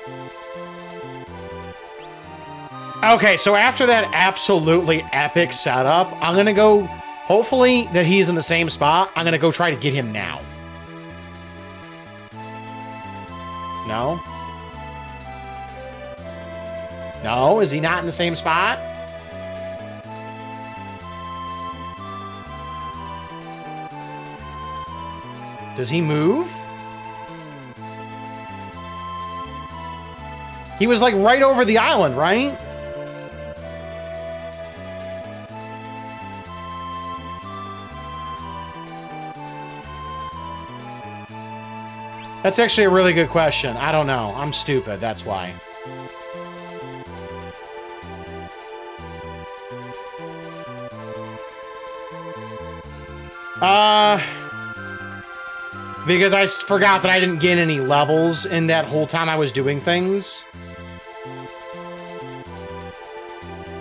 Okay, so after that absolutely epic setup, I'm gonna go, hopefully that he's in the same spot, I'm gonna go try to get him now. No? No, is he not in the same spot? Does he move? He was like right over the island, right? That's actually a really good question. I don't know. I'm stupid, that's why. Because I forgot that I didn't get any levels in that whole time I was doing things.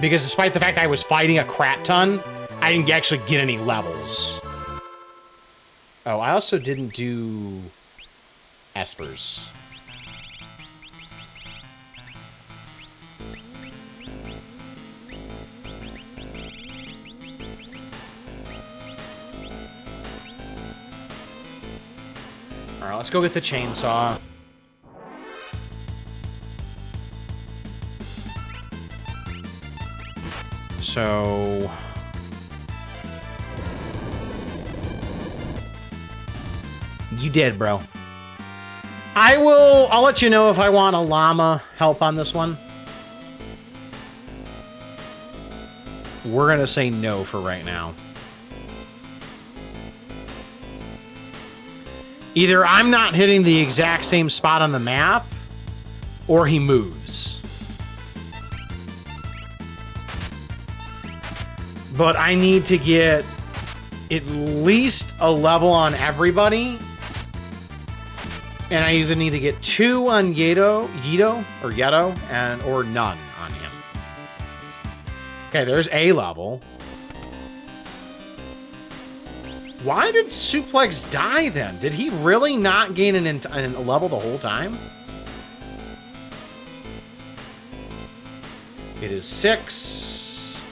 Because despite the fact that I was fighting a crap ton, I didn't actually get any levels. Oh, I also didn't do Espers. Alright, let's go get the chainsaw. So... You did, bro. I'll let you know if I want a llama help on this one. We're gonna say no for right now. Either I'm not hitting the exact same spot on the map, or he moves. But I need to get at least a level on everybody. And I either need to get 2 on Yeto, or none on him. Okay, there's a level. Why did Suplex die then? Did he really not gain a level the whole time? It is 6,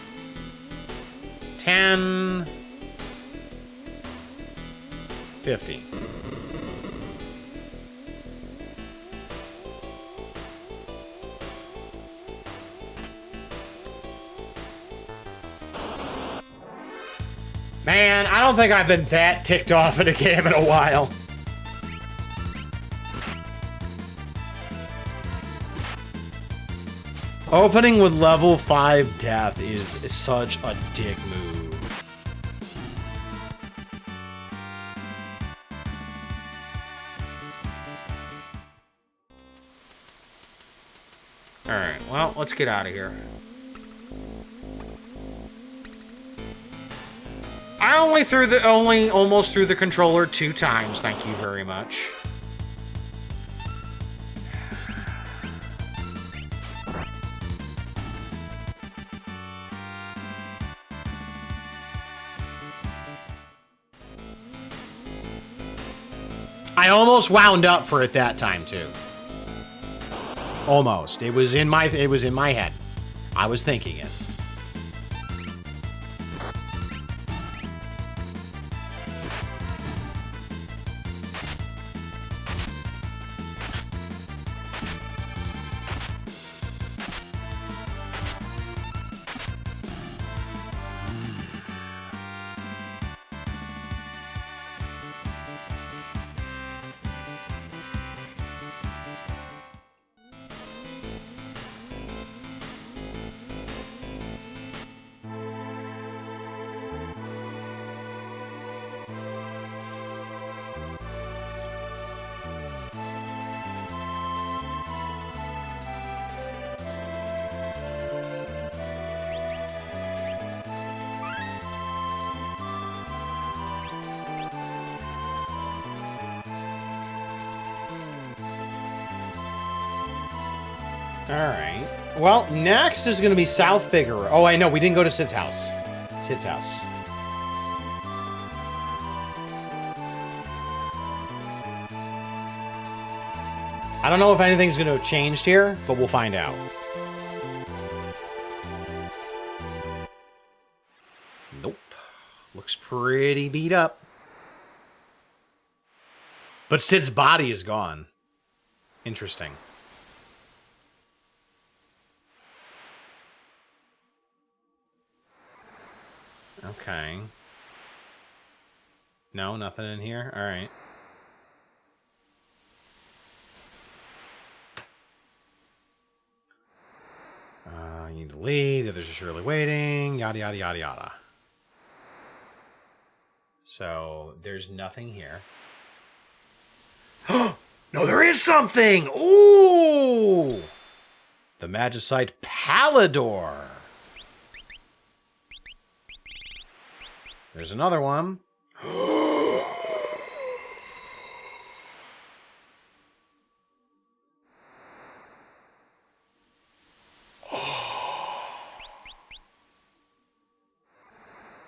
10, 50. Man, I don't think I've been that ticked off at a game in a while. Opening with level 5 death is such a dick move. Alright, well, let's get out of here. I almost threw the controller 2 times, thank you very much. I almost wound up for it that time too. Almost. It was in my head. I was thinking it. Alright. Well, next is going to be South Figaro. Oh, I know. We didn't go to Sid's house. Sid's house. I don't know if anything's going to have changed here, but we'll find out. Nope. Looks pretty beat up. But Sid's body is gone. Interesting. Okay. No, nothing in here? Alright. You need to leave. The others are surely waiting. Yada, yada, yada, yada. So, there's nothing here. No, there is something! Ooh! The Magicite Pallador. There's another one.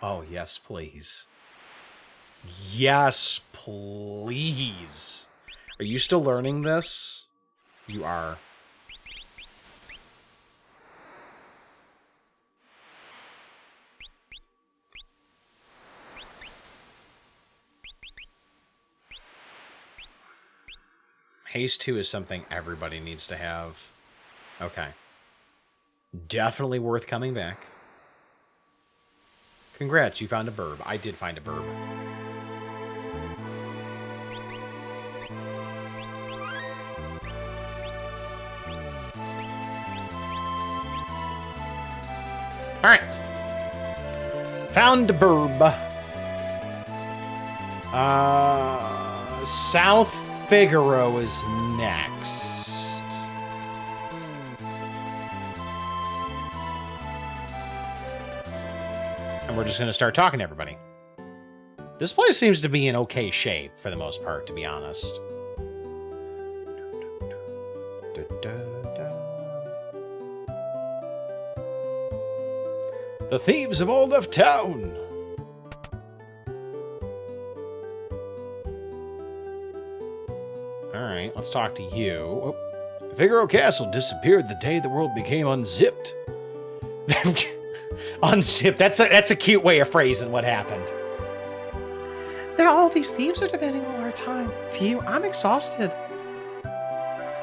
Oh, yes, please. Yes, please. Are you still learning this? You are. Haste 2 is something everybody needs to have. Okay. Definitely worth coming back. Congrats, you found a burb. I did find a burb. Alright. Found a burb. South Figaro is next. And we're just going to start talking to everybody. This place seems to be in okay shape, for the most part, to be honest. The thieves have all left town. Alright, let's talk to you. Oh. Figaro Castle disappeared the day the world became unzipped. Unzipped. That's a cute way of phrasing what happened. Now all these thieves are demanding all our time. Phew, I'm exhausted.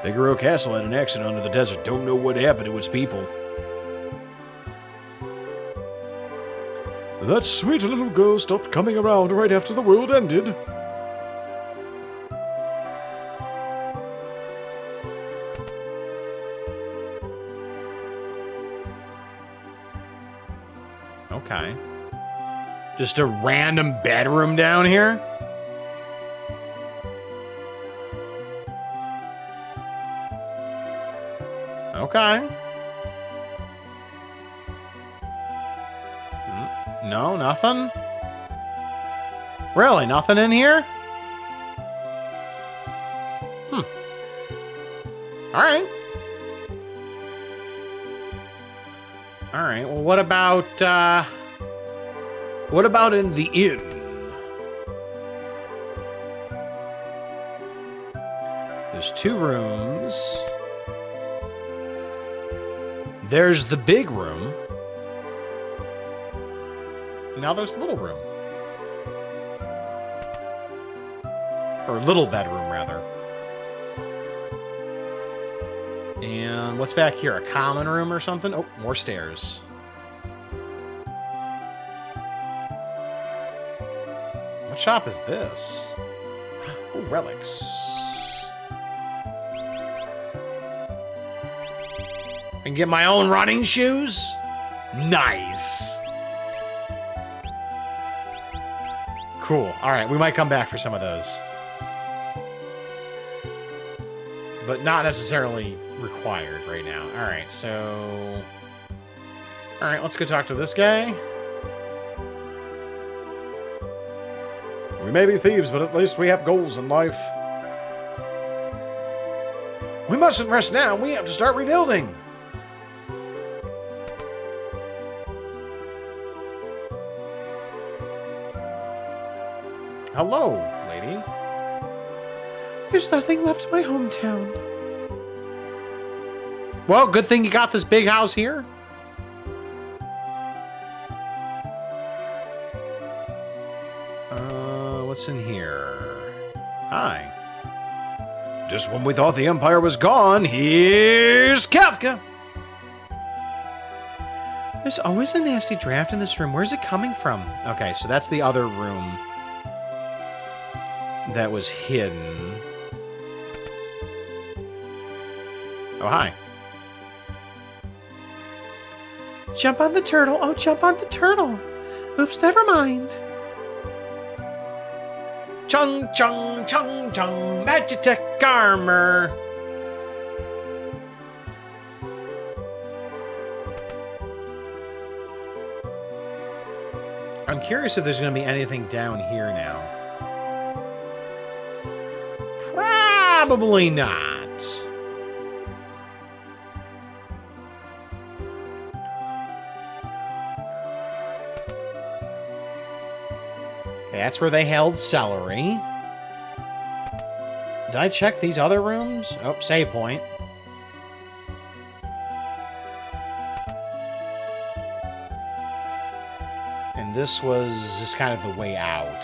Figaro Castle had an accident under the desert. Don't know what happened to its people. That sweet little girl stopped coming around right after the world ended. Okay. Just a random bedroom down here? Okay. No, nothing? Really, nothing in here? Alright. Alright, well what about in the inn? There's 2 rooms. There's the big room. Now there's the little room. Or little bedroom, rather. And what's back here? A common room or something? Oh, more stairs. What shop is this? Oh, relics. I can get my own running shoes? Nice. Cool. Alright, we might come back for some of those. But not necessarily required right now. Alright, so... Alright, let's go talk to this guy. We may be thieves, but at least we have goals in life. We mustn't rest now. We have to start rebuilding. Hello, lady. There's nothing left in my hometown. Well, good thing you got this big house here. What's in here? Hi. Just when we thought the Empire was gone, here's Kefka. There's always a nasty draft in this room. Where's it coming from? Okay, so that's the other room that was hidden. Oh, hi. Jump on the turtle. Oh, jump on the turtle. Oops, never mind. Chung, chung, chung, chung. Magitech armor. I'm curious if there's going to be anything down here now. Probably not. Okay, that's where they held celery. Did I check these other rooms? Oh, save point. And this was just kind of the way out.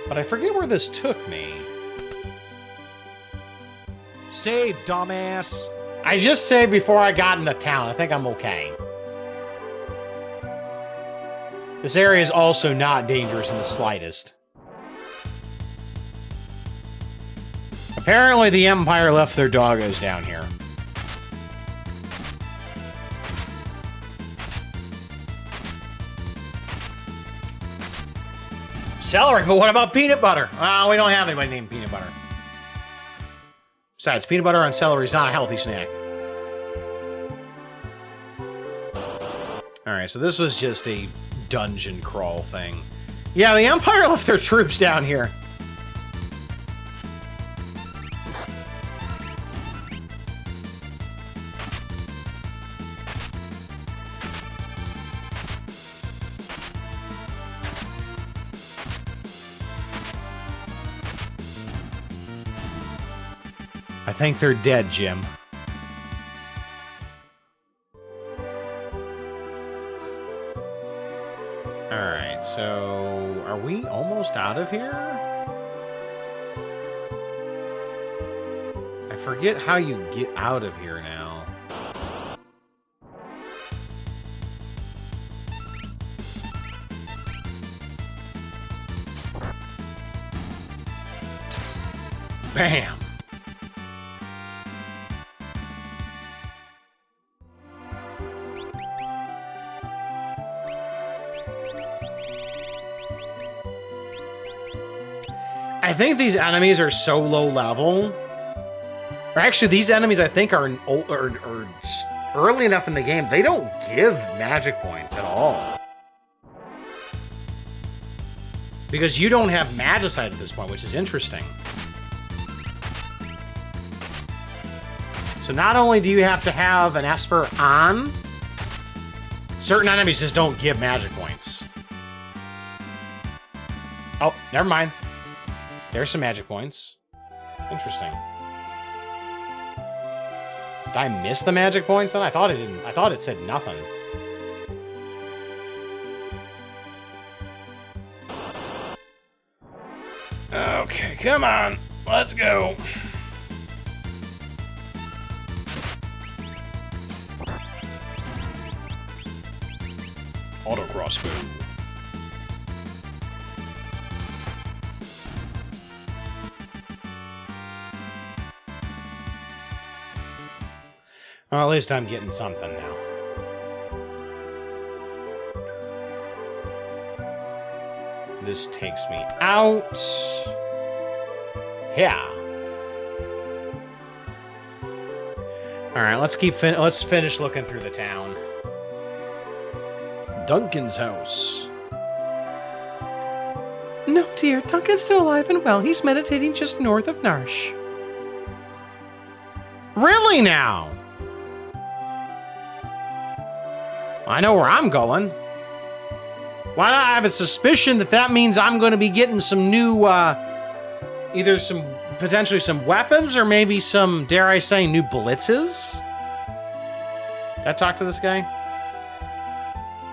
But I forget where this took me. Save, dumbass. I just saved before I got into town. I think I'm okay. This area is also not dangerous in the slightest. Apparently the Empire left their doggos down here. Celery, but what about peanut butter? We don't have anybody named Peanut Butter. Besides, peanut butter on celery is not a healthy snack. Alright, so this was just a dungeon crawl thing. Yeah, the Empire left their troops down here. I think they're dead, Jim. Alright, so are we almost out of here? I forget how you get out of here now. Bam! I think these enemies are so low level. Or actually, these enemies I think are early enough in the game. They don't give magic points at all. Because you don't have Magicite at this point, which is interesting. So not only do you have to have an Esper on, certain enemies just don't give magic points. Oh, never mind. There's some magic points. Interesting. Did I miss the magic points then? I thought it didn't. I thought it said nothing. Okay, come on. Let's go. Auto crossbow. Well, at least I'm getting something now. This takes me out. Yeah. All right, let's finish looking through the town. Duncan's house. No, dear, Duncan's still alive and well. He's meditating just north of Narsh. Really now? I know where I'm going. Why not? I have a suspicion that that means I'm going to be getting some new, either potentially some weapons or maybe some, dare I say, new blitzes? Did I talk to this guy?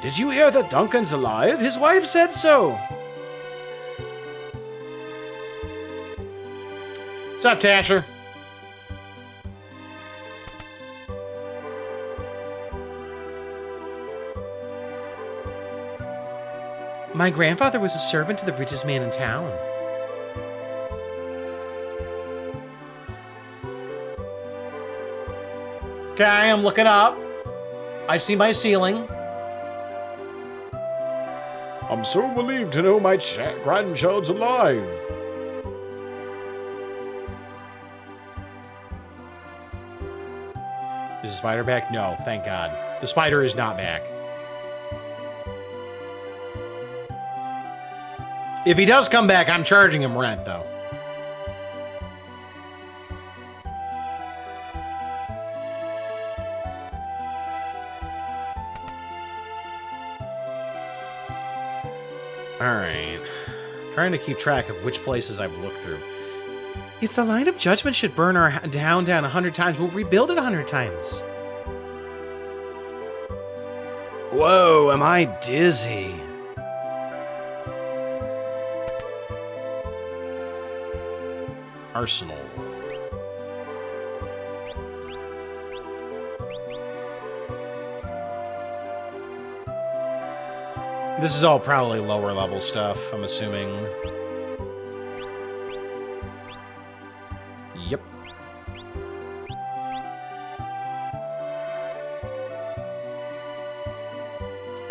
Did you hear that Duncan's alive? His wife said so. What's up, Tasher? My grandfather was a servant to the richest man in town. Okay, I'm looking up. I see my ceiling. I'm so relieved to know my grandchild's alive. Is the spider back? No, thank God. The spider is not back. If he does come back, I'm charging him rent, though. Alright. Trying to keep track of which places I've looked through. If the line of judgment should burn our town down 100 times, we'll rebuild it 100 times. Whoa, am I dizzy? Arsenal. This is all probably lower level stuff, I'm assuming. Yep.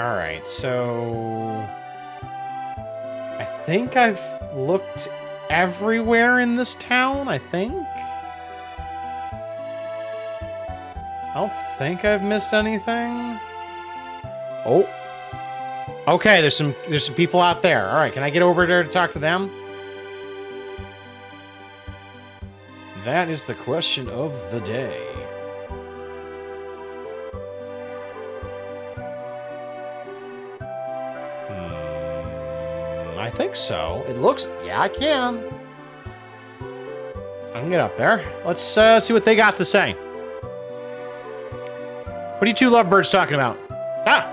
Alright, so I think I've looked everywhere in this town, I think. I don't think I've missed anything. Oh. Okay, there's some people out there. All right, can I get over there to talk to them? That is the question of the day. I think so. It looks... Yeah, I can. I can get up there. Let's see what they got to say. What are you two lovebirds talking about? Ah!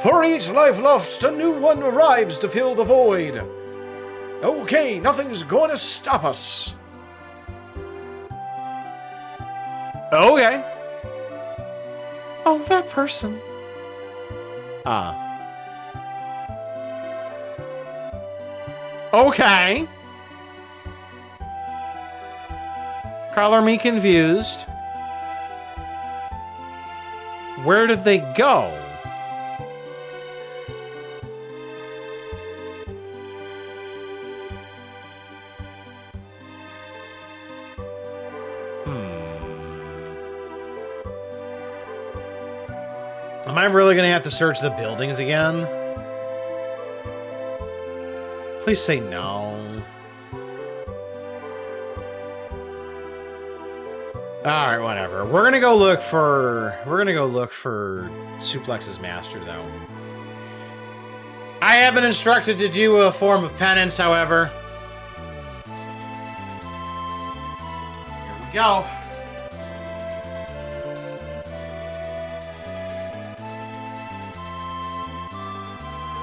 For each life lost, a new one arrives to fill the void. Okay, nothing's going to stop us. Okay. Oh, that person. Okay. Color me confused. Where did they go? Am I really going to have to search the buildings again? Please say no. All right, whatever. We're going to go look for Suplex's master though. I have been instructed to do a form of penance, however. Here we go.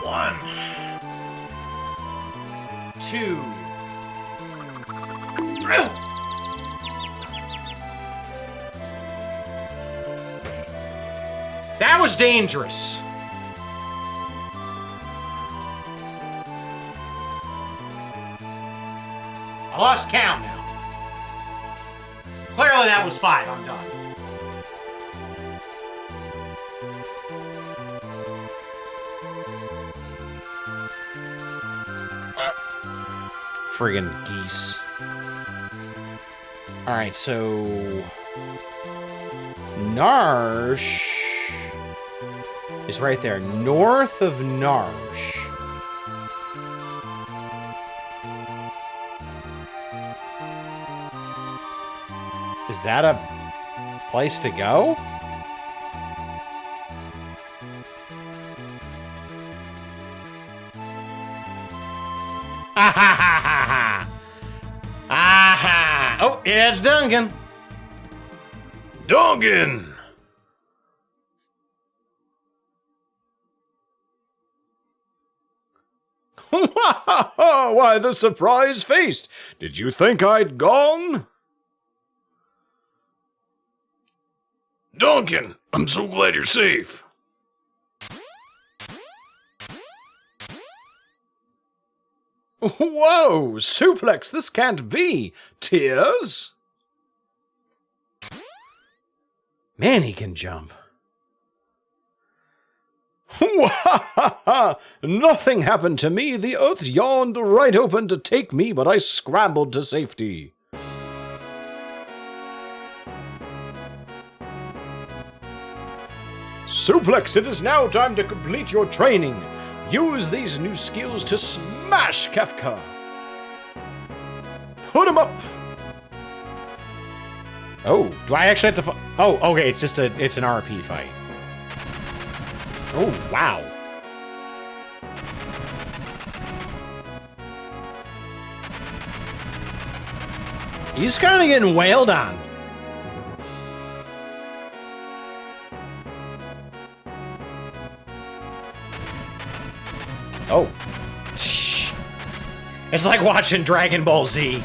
One, two, three. That was dangerous. I lost count now. Clearly that was 5. I'm done. Friggin' geese. Alright, so... Narsh is right there, north of Narsh. Is that a place to go? Aha! Oh, yeah, it's Duncan. Duncan! Why, the surprise face! Did you think I'd gone? Duncan, I'm so glad you're safe. Whoa, Suplex, this can't be. Tears? Man, he can jump. Nothing happened to me. The earth yawned right open to take me, but I scrambled to safety. Suplex, it is now time to complete your training. Use these new skills to smash Kefka. Put him up. Oh, do I actually have to... Oh, okay, it's an RP fight. Oh, wow. He's kind of getting wailed on. Oh. It's like watching Dragon Ball Z.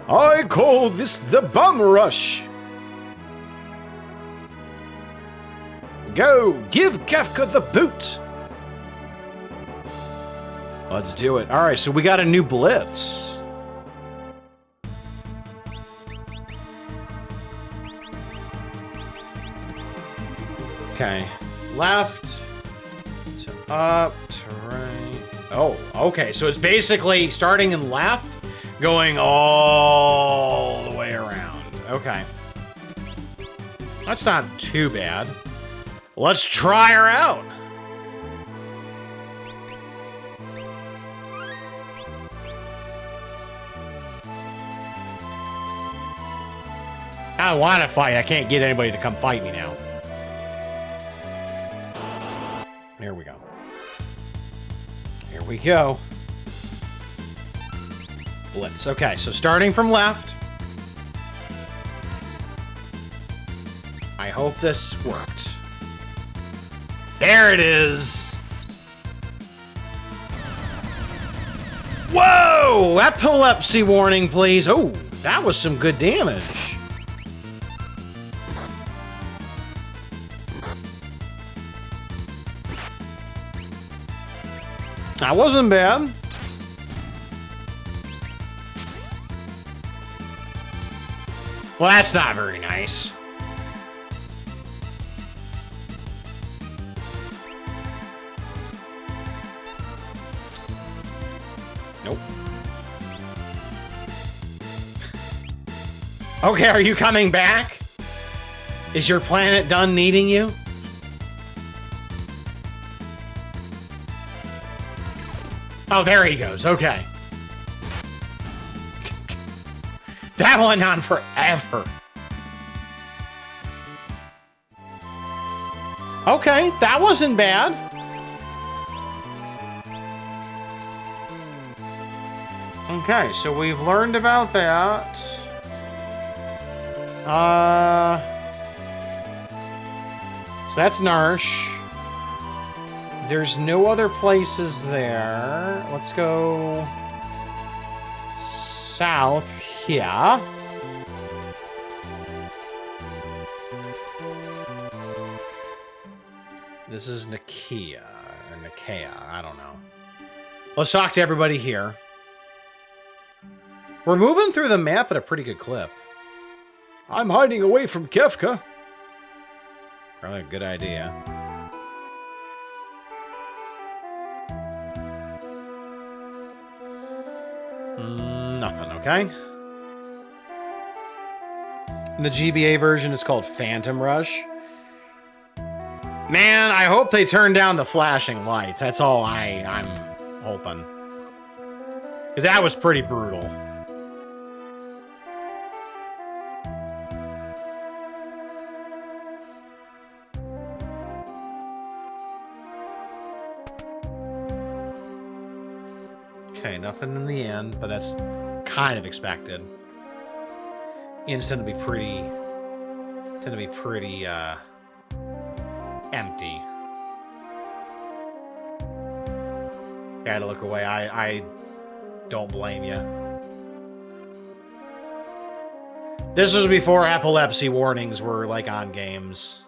I call this the bum rush. Go, give Kefka the boot. Let's do it. All right, so we got a new blitz. Okay, left to up to right. Oh, okay, so it's basically starting in left, Going all the way around. Okay. That's not too bad. Let's try her out. I want to fight. I can't get anybody to come fight me now. Here we go. Here we go. Blitz. Okay, so starting from left. I hope this worked. There it is. Whoa! Epilepsy warning, please. Oh, that was some good damage. That wasn't bad. Well, that's not very nice. Nope. Okay, are you coming back? Is your planet done needing you? Oh, there he goes. Okay. That went on forever. Okay, that wasn't bad. Okay, so we've learned about that. So that's Narsh. There's no other places there. Let's go south here. This is Nikia, or Nikia, I don't know. Let's talk to everybody here. We're moving through the map at a pretty good clip. I'm hiding away from Kefka. Probably a good idea. Nothing, okay? In the GBA version, it's called Phantom Rush. Man, I hope they turn down the flashing lights. That's all I'm hoping. Because that was pretty brutal. Okay, nothing in the end, but that's kind of expected. Inns tend to be pretty empty. Gotta look away. I don't blame you. This was before epilepsy warnings were like on games.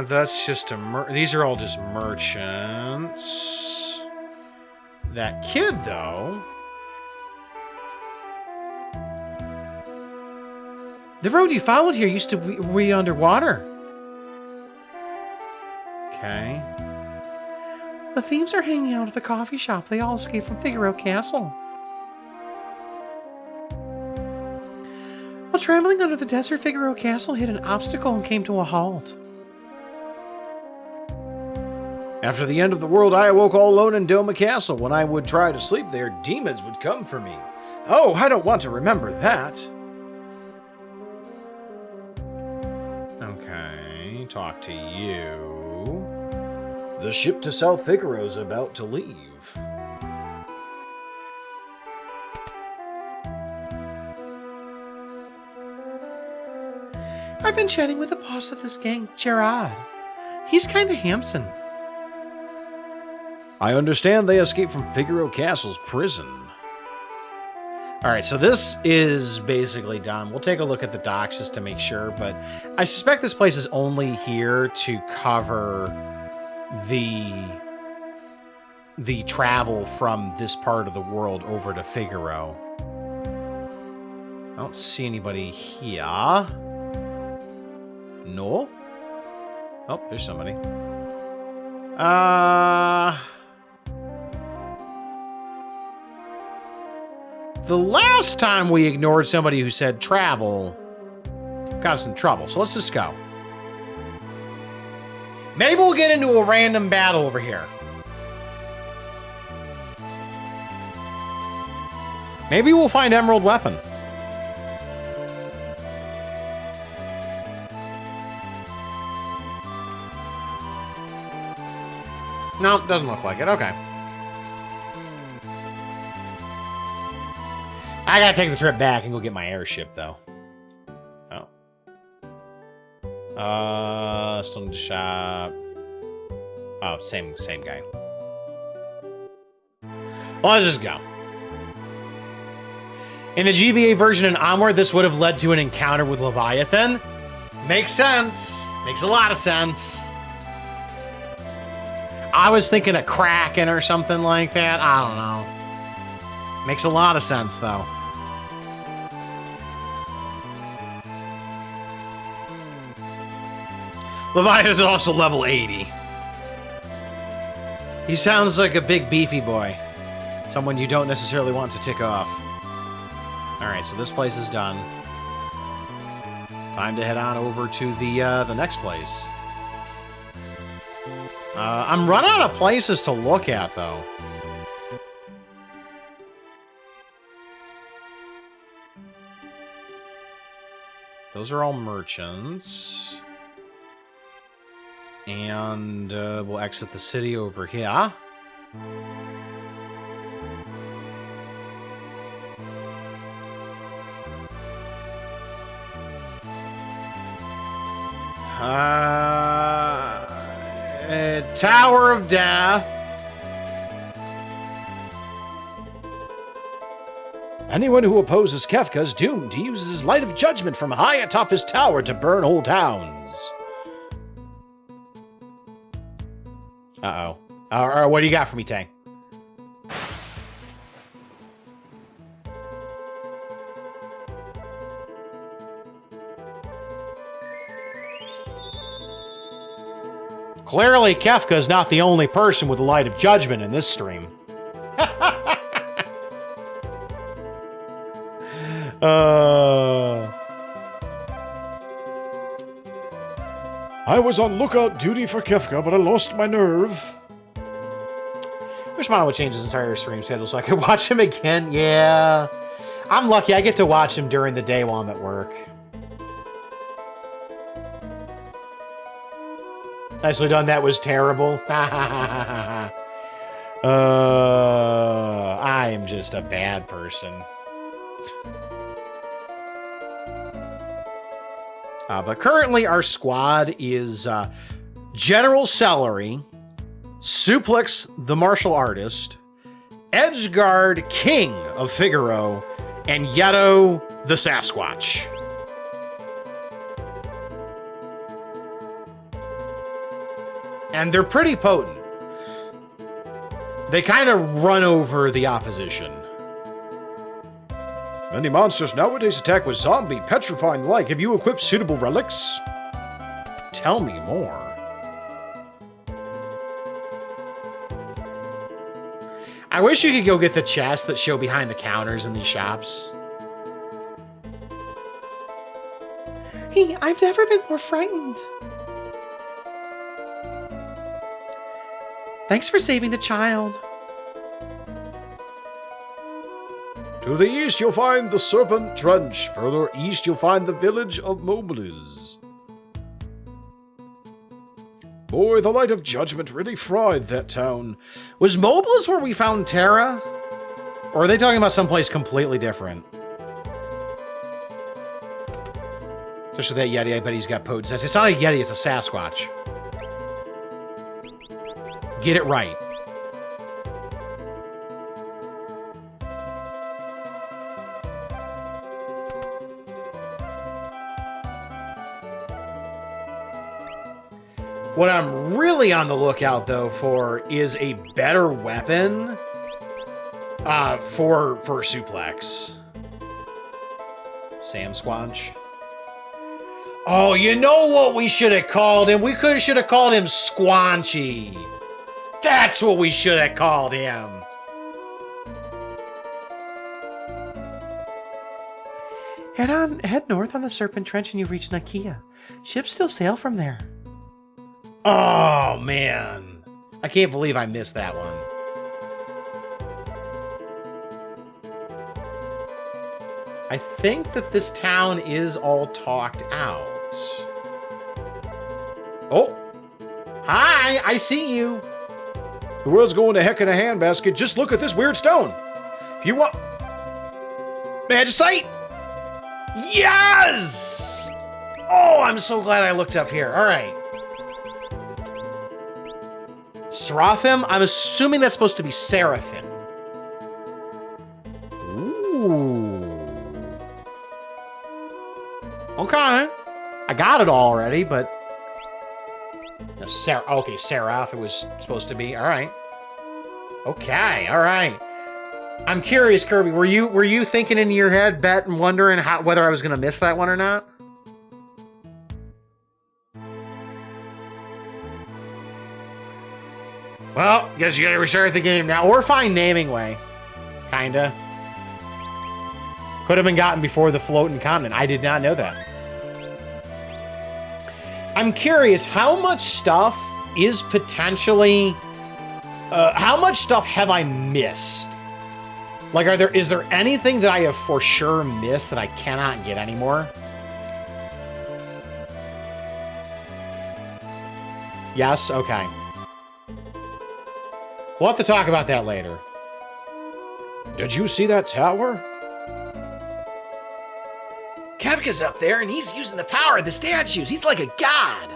That's just these are all just merchants. That kid, though. The road you followed here used to be underwater. Okay. The thieves are hanging out at the coffee shop. They all escaped from Figaro Castle. While traveling under the desert, Figaro Castle hit an obstacle and came to a halt. After the end of the world, I awoke all alone in Doma Castle. When I would try to sleep there, demons would come for me. Oh, I don't want to remember that. Okay, talk to you. The ship to South Figaro's about to leave. I've been chatting with the boss of this gang, Gerard. He's kind of handsome. I understand they escaped from Figaro Castle's prison. Alright, so this is basically done. We'll take a look at the docks just to make sure, but I suspect this place is only here to cover the travel from this part of the world over to Figaro. I don't see anybody here. No? Oh, there's somebody. The last time we ignored somebody who said travel got us in trouble, so let's just go. Maybe we'll get into a random battle over here. Maybe we'll find Emerald Weapon. No, doesn't look like it. Okay. I gotta take the trip back and go get my airship, though. Oh. Still need to shop. Oh, same guy. Well, let's just go. In the GBA version and onward, this would have led to an encounter with Leviathan. Makes sense. Makes a lot of sense. I was thinking a Kraken or something like that. I don't know. Makes a lot of sense, though. Leviathan is also level 80. He sounds like a big beefy boy. Someone you don't necessarily want to tick off. Alright, so this place is done. Time to head on over to the next place. I'm running out of places to look at, though. Those are all merchants. And we'll exit the city over here. Tower of Death. Anyone who opposes Kefka is doomed to use his light of judgment from high atop his tower to burn whole towns. Uh-oh. What do you got for me, Tang? Clearly, Kefka is not the only person with the light of judgment in this stream. I was on lookout duty for Kefka, but I lost my nerve. Wish Mono would change his entire stream schedule so I could watch him again. Yeah. I'm lucky I get to watch him during the day while I'm at work. Nicely done. That was terrible. I am just a bad person. But currently our squad is General Celery, Suplex the Martial Artist, Edgeguard King of Figaro, and Yeto the Sasquatch. And they're pretty potent. They kind of run over the opposition. Many monsters nowadays attack with zombie, petrifying the like. Have you equipped suitable relics? Tell me more. I wish you could go get the chests that show behind the counters in these shops. Hey, I've never been more frightened. Thanks for saving the child. To the east, you'll find the Serpent Trench. Further east, you'll find the village of Mobiles. Boy, the light of judgment really fried that town. Was Mobiles where we found Terra? Or are they talking about someplace completely different? Just with that Yeti, I bet he's got potent sense. It's not a Yeti, it's a Sasquatch. Get it right. What I'm really on the lookout, though, for is a better weapon for Suplex. Sam Squanch. Oh, you know what we should have called him? We should have called him Squanchy. That's what we should have called him. Head north on the Serpent Trench and you reach Nakia. Ships still sail from there. Oh, man. I can't believe I missed that one. I think that this town is all talked out. Oh. Hi, I see you. The world's going to heck in a handbasket. Just look at this weird stone. If you want... Magicite! Yes! Oh, I'm so glad I looked up here. All right. Seraphim? I'm assuming that's supposed to be Seraphim. Ooh. Okay. I got it already, but... Okay, Seraph it was supposed to be. All right. Okay, all right. I'm curious, Kirby. Were you thinking in your head, bet, and wondering whether I was going to miss that one or not? Well, guess you got to restart the game now, or find naming way. Kinda. Could have been gotten before the floating continent. I did not know that. I'm curious, how much stuff is potentially... how much stuff have I missed? Like, is there anything that I have for sure missed that I cannot get anymore? Yes? Okay. We'll have to talk about that later. Did you see that tower? Kefka's up there, and he's using the power of the statues. He's like a god.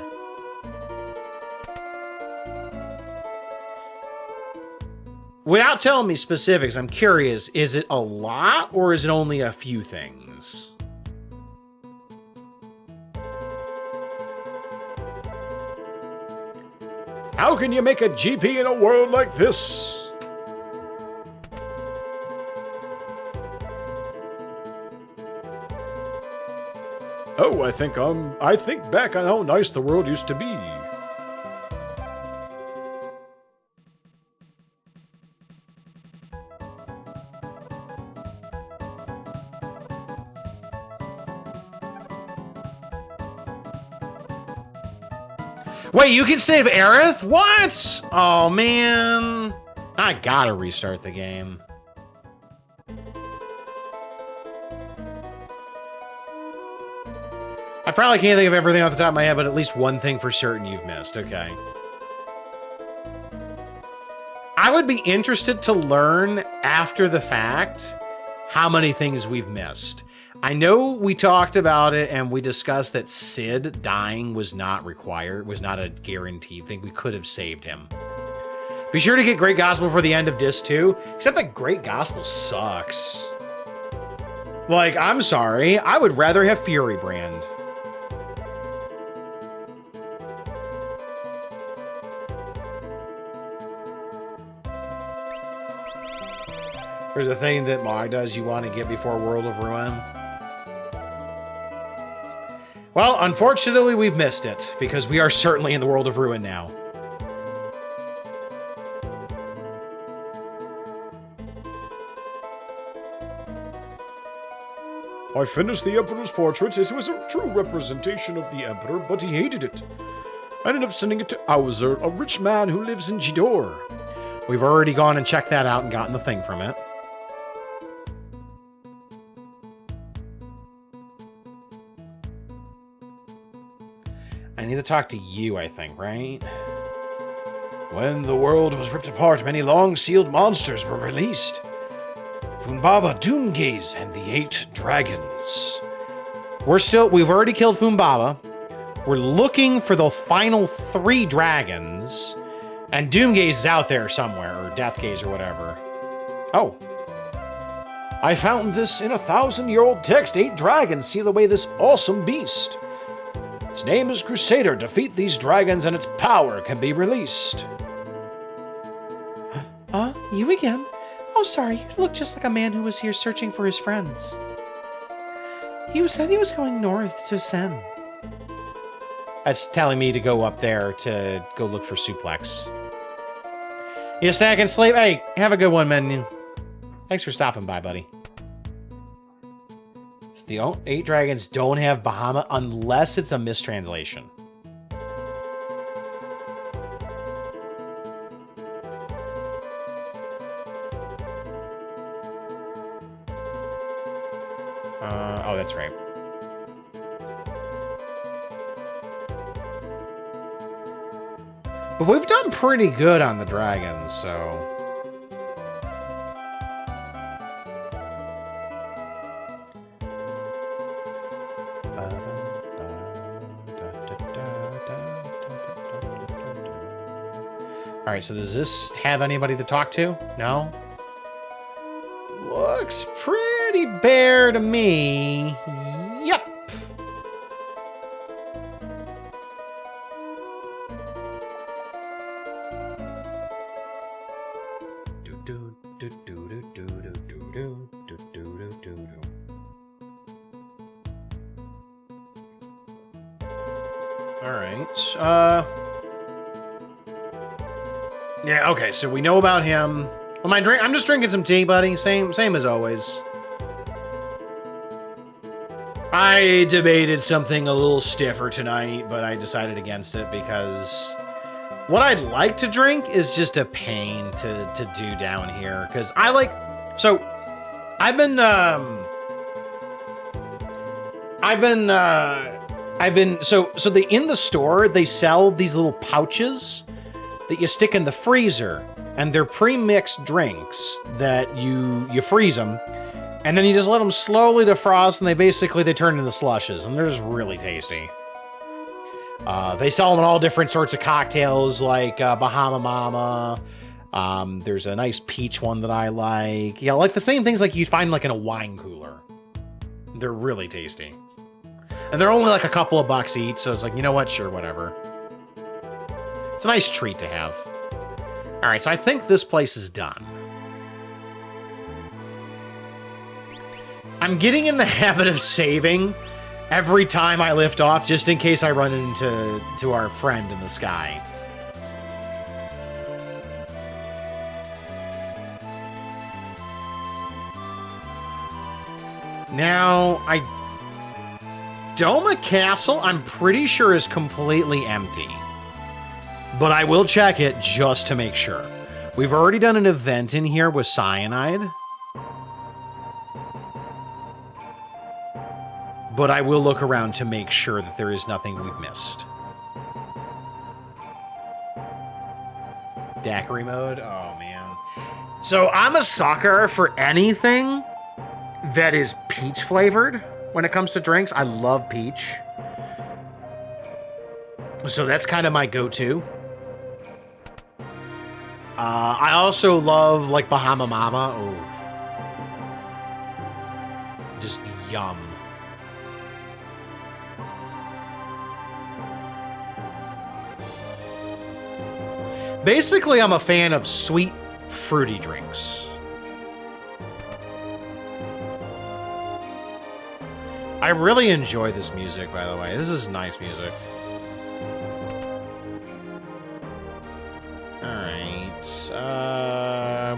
Without telling me specifics, I'm curious, is it a lot, or is it only a few things? How can you make a GP in a world like this? Oh, I think back on how nice the world used to be. Wait, you can save Aerith? What? Oh, man. I gotta restart the game. I probably can't think of everything off the top of my head, but at least one thing for certain you've missed. Okay. I would be interested to learn after the fact how many things we've missed. I know we talked about it and we discussed that Sid dying was not required, was not a guaranteed thing. We could have saved him. Be sure to get Great Gospel for the end of Disc 2, except that Great Gospel sucks. Like, I'm sorry, I would rather have Fury Brand. There's a thing that Mog does you want to get before World of Ruin. Well, unfortunately, we've missed it, because we are certainly in the World of Ruin now. I finished the Emperor's portrait. It was a true representation of the Emperor, but he hated it. I ended up sending it to Auser, a rich man who lives in Jidor. We've already gone and checked that out and gotten the thing from it. I need to talk to you, I think, right? When the world was ripped apart, many long-sealed monsters were released. Funbaba, Doomgaze, and the 8 dragons. We've already killed Funbaba. We're looking for the final 3 dragons. And Doomgaze is out there somewhere, or Deathgaze or whatever. Oh. I found this in a 1,000-year-old text. 8 dragons seal away this awesome beast. Its name is Crusader. Defeat these dragons and its power can be released. You again? Oh, sorry, you look just like a man who was here searching for his friends. He said he was going north to Sen. That's telling me to go up there to go look for Suplex. You snack and sleep? Hey, have a good one, man. Thanks for stopping by, buddy. The 8 dragons don't have Bahamut unless it's a mistranslation. Oh, that's right. But we've done pretty good on the dragons, so... Alright, so does this have anybody to talk to? No? Looks pretty bare to me. Yep. Alright, yeah, okay, so we know about him. Well, I'm just drinking some tea, buddy. Same as always. I debated something a little stiffer tonight, but I decided against it because what I'd like to drink is just a pain to do down here. Because I like... So, I've been, so in the store, they sell these little pouches that you stick in the freezer, and they're pre-mixed drinks that you freeze them, and then you just let them slowly defrost, and they turn into slushes, and they're just really tasty. They sell them in all different sorts of cocktails, like Bahama Mama. There's a nice peach one that I like. Yeah, like the same things like you'd find like in a wine cooler. They're really tasty. And they're only like a couple of bucks each, so it's like, you know what? Sure, whatever. It's a nice treat to have. All right, so I think this place is done. I'm getting in the habit of saving every time I lift off, just in case I run into our friend in the sky. Now, Doma Castle, I'm pretty sure is completely empty. But I will check it just to make sure. We've already done an event in here with cyanide. But I will look around to make sure that there is nothing we've missed. Daiquiri mode? Oh, man. So I'm a sucker for anything that is peach flavored when it comes to drinks. I love peach. So that's kind of my go-to. I also love, like, Bahama Mama. Oh. Just yum. Basically, I'm a fan of sweet, fruity drinks. I really enjoy this music, by the way. This is nice music.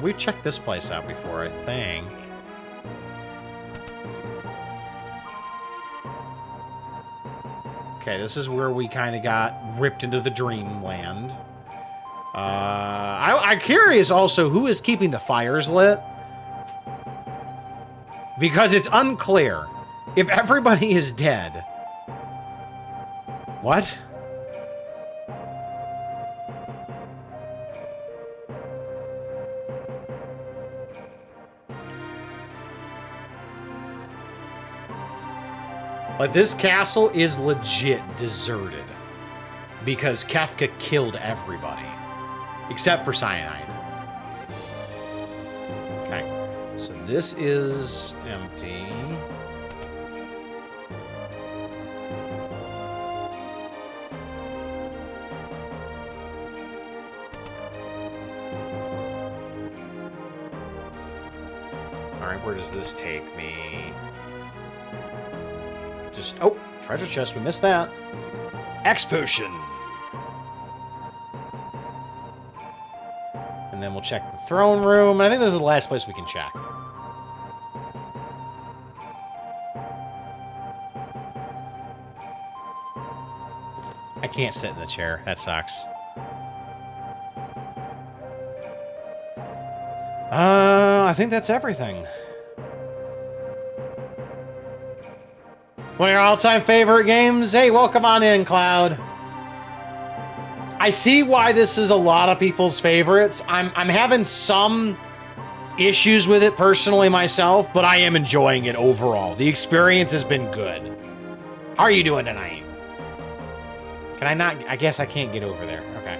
We've checked this place out before, I think. Okay, this is where we kind of got ripped into the dreamland. I'm curious also who is keeping the fires lit. Because it's unclear if everybody is dead. What? Like, this castle is legit deserted because Kefka killed everybody except for cyanide. Okay, so this is empty. All right, where does this take me? Oh, treasure chest, we missed that. X potion. And then we'll check the throne room. I think this is the last place we can check. I can't sit in the chair. That sucks. I think that's everything. One of your all-time favorite games? Hey, welcome on in, Cloud. I see why this is a lot of people's favorites. I'm having some issues with it personally myself, but I am enjoying it overall. The experience has been good. How are you doing tonight? Can I not? I guess I can't get over there. Okay.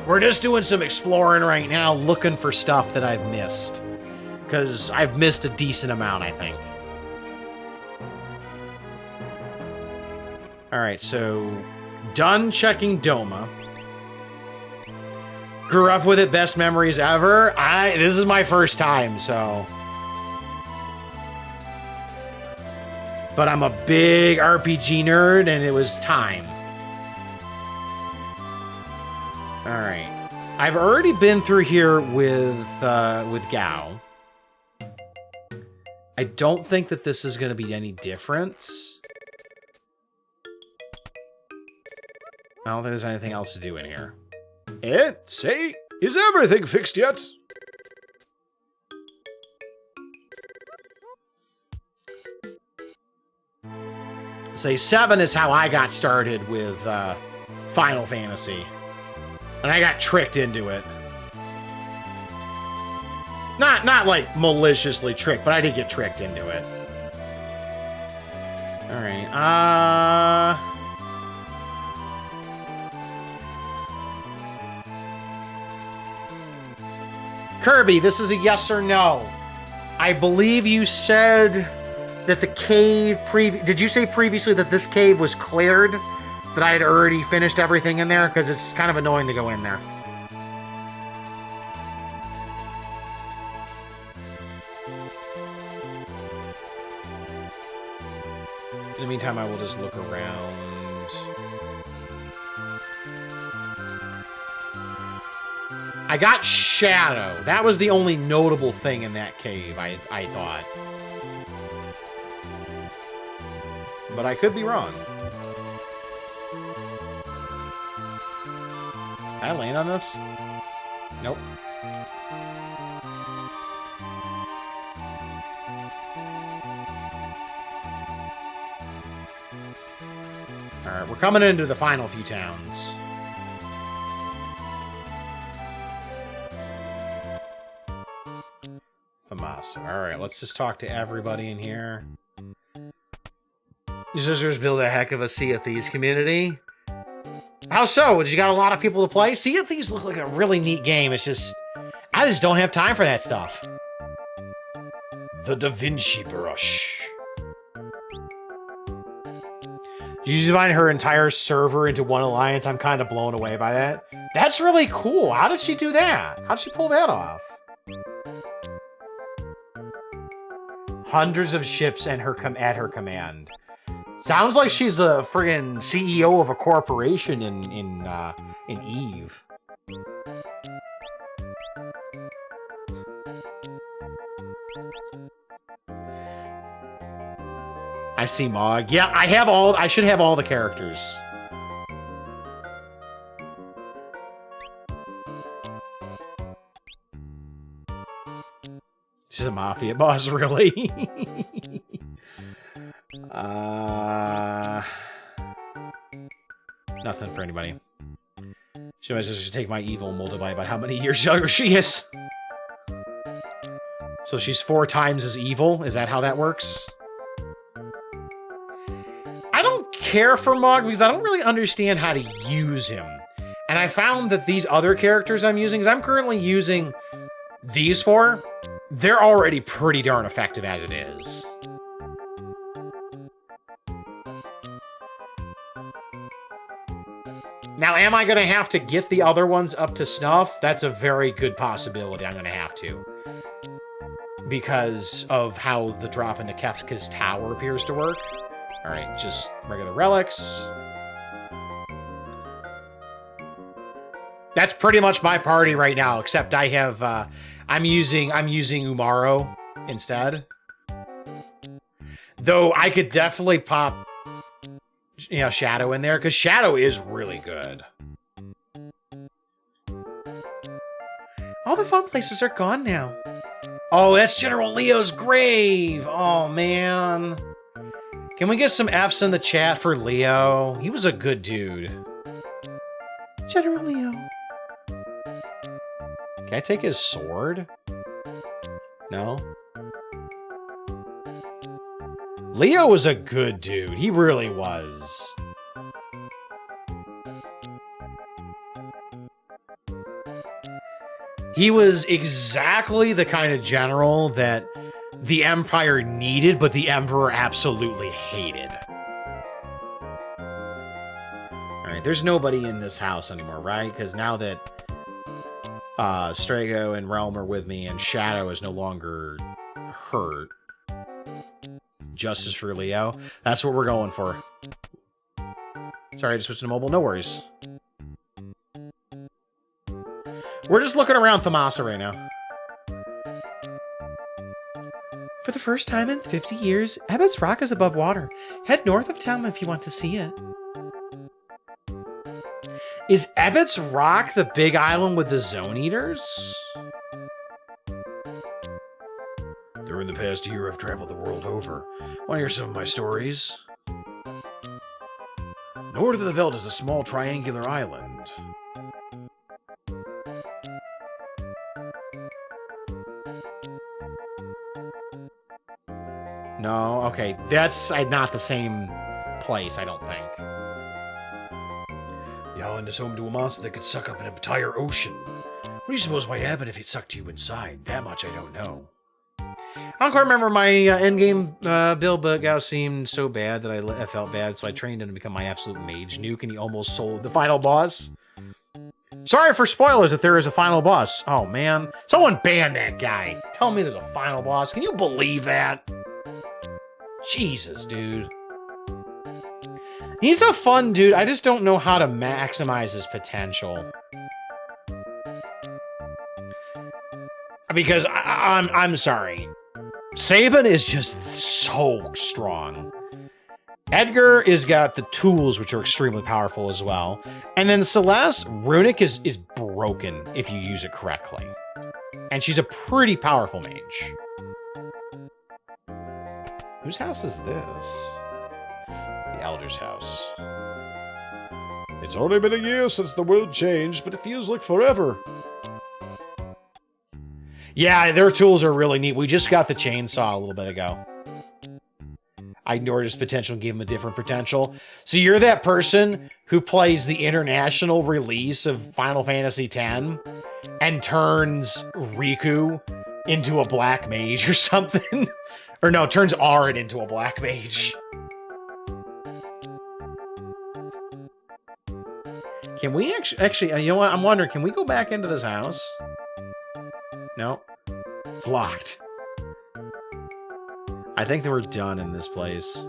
We're just doing some exploring right now, looking for stuff that I've missed. Because I've missed a decent amount, I think. Alright, so... done checking Doma. Grew up with it, best memories ever. This is my first time, so... But I'm a big RPG nerd, and it was time. Alright. I've already been through here with Gao. I don't think that this is going to be any different. I don't think there's anything else to do in here. Say, is everything fixed yet? Say 7 is how I got started with Final Fantasy. And I got tricked into it. Not like maliciously tricked, but I did get tricked into it. Alright, Kirby, this is a yes or no. I believe you said that the cave did you say previously that this cave was cleared? That I had already finished everything in there? Because it's kind of annoying to go in there. In the meantime, I will just look around. I got Shadow. That was the only notable thing in that cave, I thought. But I could be wrong. Can I land on this? Nope. Alright, we're coming into the final few towns. Famas. Alright, let's just talk to everybody in here. These sisters build a heck of a Sea of Thieves community. How so? Did you got a lot of people to play? Sea of Thieves look like a really neat game. It's just... I just don't have time for that stuff. The Da Vinci Brush. Did you divide her entire server into one alliance? I'm kind of blown away by that. That's really cool. How did she do that? How did she pull that off? Hundreds of ships and at her command. Sounds like she's a friggin' CEO of a corporation in Eve. I see Mog. Yeah, I should have all the characters. She's a mafia boss, really? Nothing for anybody. She might just take my evil and multiply by how many years younger she is. So she's 4 times as evil? Is that how that works? I don't care for Mog because I don't really understand how to use him. And I found that these other characters I'm using, because I'm currently using these 4, they're already pretty darn effective as it is. Now, am I going to have to get the other ones up to snuff? That's a very good possibility I'm going to have to. Because of how the drop into Kefka's tower appears to work. All right, just regular relics. That's pretty much my party right now, except I have I'm using Umaro instead. Though I could definitely pop Shadow in there, because Shadow is really good. All the fun places are gone now. Oh, that's General Leo's grave. Oh, man. Can we get some Fs in the chat for Leo? He was a good dude. General Leo. Can I take his sword? No? Leo was a good dude. He really was. He was exactly the kind of general that the Empire needed, but the Emperor absolutely hated. Alright, there's nobody in this house anymore, right? Because now that Strago and Realm are with me and Shadow is no longer hurt. Justice for Leo. That's what we're going for. Sorry, I just switched to mobile. No worries. We're just looking around Thamasa right now. For the first time in 50 years, Abbott's Rock is above water. Head north of town if you want to see it. Is Abbott's Rock the big island with the Zone Eaters? During the past year, I've traveled the world over. Want to hear some of my stories? North of the Veld is a small triangular island. No, okay. That's not the same place, I don't think. The island is home to a monster that could suck up an entire ocean. What do you suppose might happen if it sucked you inside? That much I don't know. I don't quite remember my endgame build, but Gao seemed so bad that I felt bad, so I trained him to become my absolute mage nuke, and he almost sold the final boss. Sorry for spoilers that there is a final boss. Oh, man. Someone ban that guy. Tell me there's a final boss. Can you believe that? Jesus, dude. He's a fun dude. I just don't know how to maximize his potential. Because I'm sorry. Sabin is just so strong. Edgar has got the tools, which are extremely powerful as well. And then Celeste, Runic is broken if you use it correctly. And she's a pretty powerful mage. Whose house is this? The Elder's house. It's only been a year since the world changed, but it feels like forever. Yeah, their tools are really neat. We just got the chainsaw a little bit ago. I ignored his potential and gave him a different potential. So you're that person who plays the international release of Final Fantasy X and turns Riku into a black mage or something? Or no, turns Arid into a black mage. Can we actually, you know what? I'm wondering, can we go back into this house? No. It's locked. I think that we're done in this place.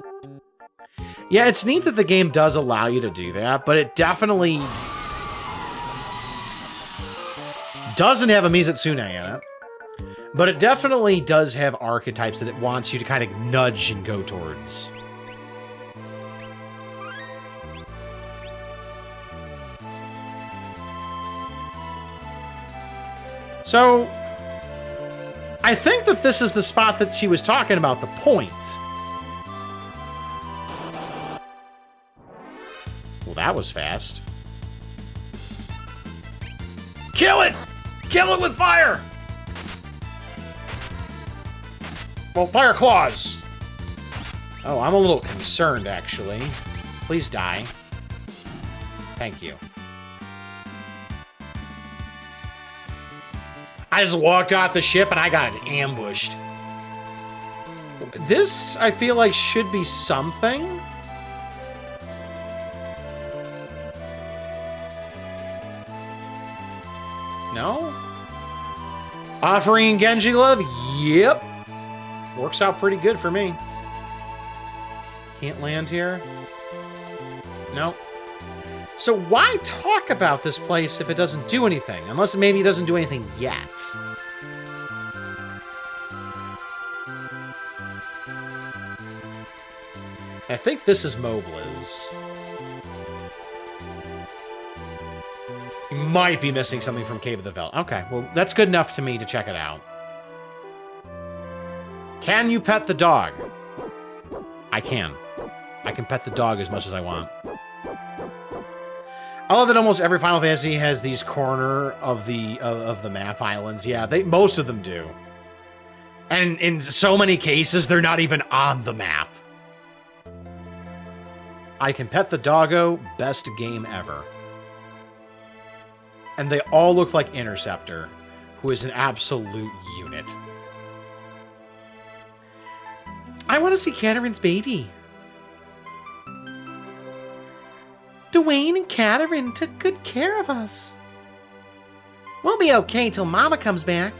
Yeah, it's neat that the game does allow you to do that, but it definitely doesn't have a Mizutsune in it. But it definitely does have archetypes that it wants you to kind of nudge and go towards. So, I think that this is the spot that she was talking about, the point. Well, that was fast. Kill it! Kill it with fire! Well, fire claws! Oh, I'm a little concerned, actually. Please die. Thank you. I just walked out the ship and I got ambushed. This, I feel like, should be something. No? Offering Genji Glove? Yep. Works out pretty good for me. Can't land here? Nope. So why talk about this place if it doesn't do anything? Unless maybe it doesn't do anything yet. I think this is Mobliz. You might be missing something from Cave of the Veldt. Okay, well, that's good enough to me to check it out. Can you pet the dog? I can. I can pet the dog as much as I want. I love that almost every Final Fantasy has these corner of the map islands. Yeah, most of them do. And in so many cases, they're not even on the map. I can pet the doggo, best game ever. And they all look like Interceptor, who is an absolute unit. I want to see Catarin's baby. Dwayne and Catarin took good care of us. We'll be okay till Mama comes back.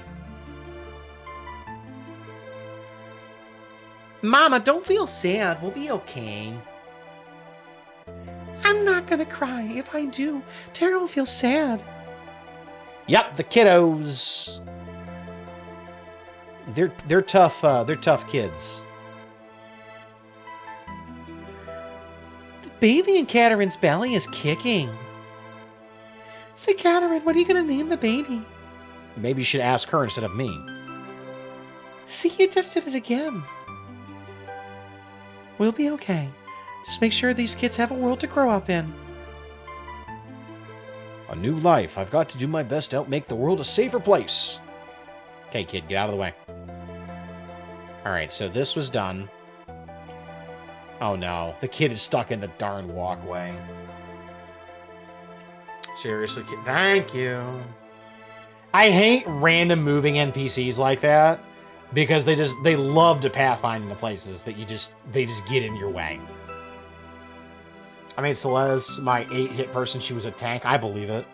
Mama, don't feel sad. We'll be okay. I'm not gonna cry. If I do, Tara will feel sad. Yep, the kiddos. They're tough. They're tough kids. The baby in Catarin's belly is kicking. Say, Catarin, what are you gonna name the baby? Maybe you should ask her instead of me. See, you just did it again. We'll be okay. Just make sure these kids have a world to grow up in. A new life. I've got to do my best to help make the world a safer place. Okay, kid, get out of the way. Alright, so this was done. Oh no, the kid is stuck in the darn walkway. Seriously, kid. Thank you. I hate random moving NPCs like that because they love to pathfind into places that they just get in your way. I made Celeste my 8-hit person. She was a tank. I believe it.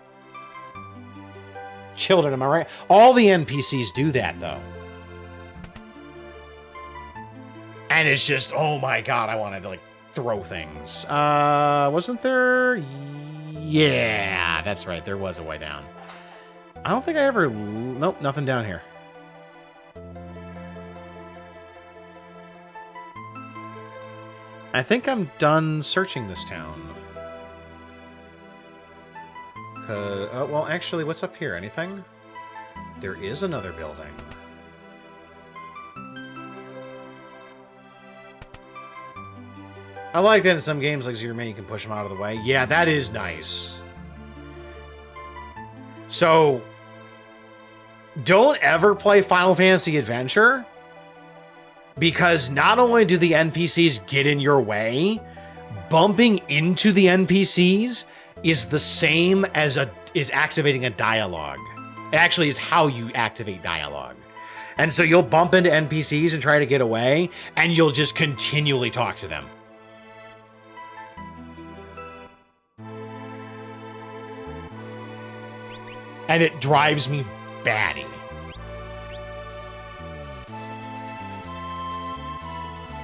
Children, am I right? All the NPCs do that, though. And it's just, oh my god, I wanted to, like, throw things. Wasn't there? Yeah, that's right. There was a way down. I don't think I ever... Nope, nothing down here. I think I'm done searching this town. Well, actually, what's up here? Anything? There is another building. I like that in some games like Zero Man, you can push them out of the way. Yeah, that is nice. So, don't ever play Final Fantasy Adventure, because not only do the NPCs get in your way, bumping into the NPCs is the same as activating a dialogue. It actually is how you activate dialogue. And so you'll bump into NPCs and try to get away, and you'll just continually talk to them. And it drives me batty.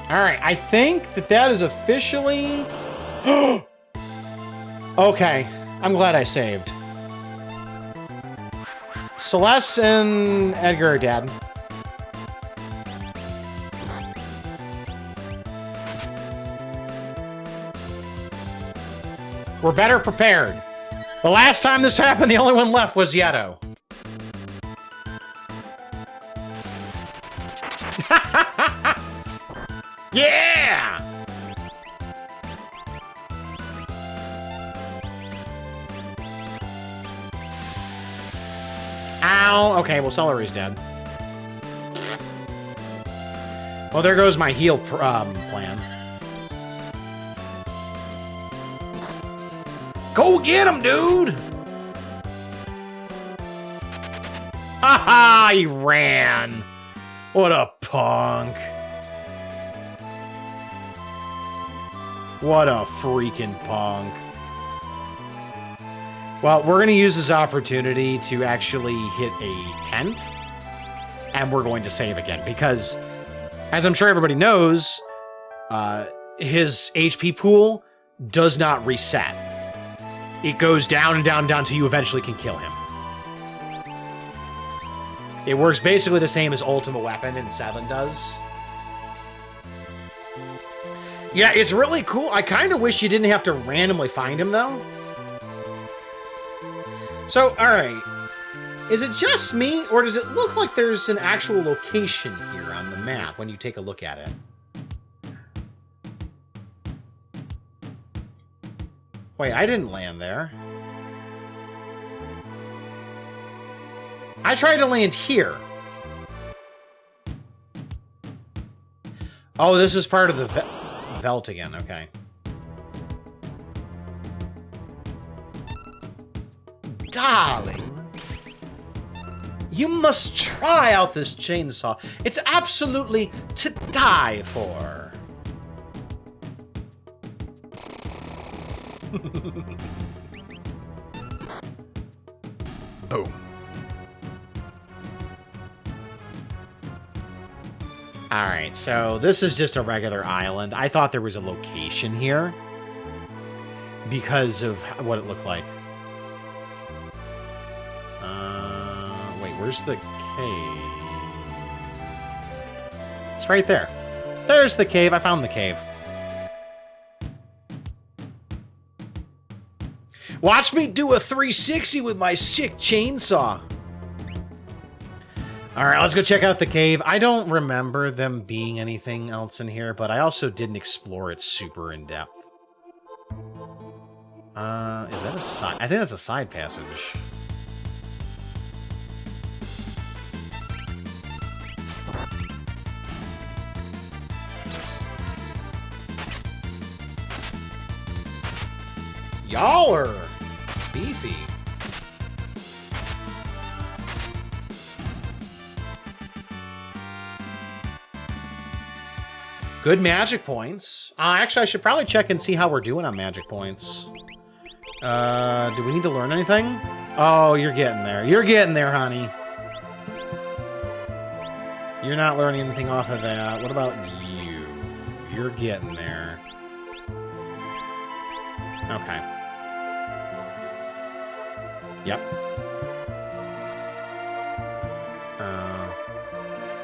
Alright, I think that is officially... Okay, I'm glad I saved. Celeste and Edgar are dead. We're better prepared. The last time this happened, the only one left was Yeto. Yeah! Ow! Okay, well, Celery's dead. Well, there goes my heal plan. Go get him, dude! Haha, he ran. What a punk. What a freaking punk. Well, we're going to use this opportunity to actually hit a tent. And we're going to save again. Because, as I'm sure everybody knows, his HP pool does not reset. It goes down and down and down until you eventually can kill him. It works basically the same as Ultimate Weapon in 7 does. Yeah, it's really cool. I kind of wish you didn't have to randomly find him, though. So, alright. Is it just me, or does it look like there's an actual location here on the map when you take a look at it? Wait, I didn't land there. I tried to land here. Oh, this is part of the Velt again, okay. Darling, you must try out this chainsaw. It's absolutely to die for. Boom. Alright, so this is just a regular island. I thought there was a location here because of what it looked like. Wait, where's the cave? It's right there. There's the cave. I found the cave. Watch me do a 360 with my sick chainsaw. All right, let's go check out the cave. I don't remember them being anything else in here, but I also didn't explore it super in depth. Is that a side? I think that's a side passage. Y'all are beefy. Good magic points. Actually, I should probably check and see how we're doing on magic points. Do we need to learn anything? Oh, you're getting there. You're getting there, honey. You're not learning anything off of that. What about you? You're getting there. Okay. Yep.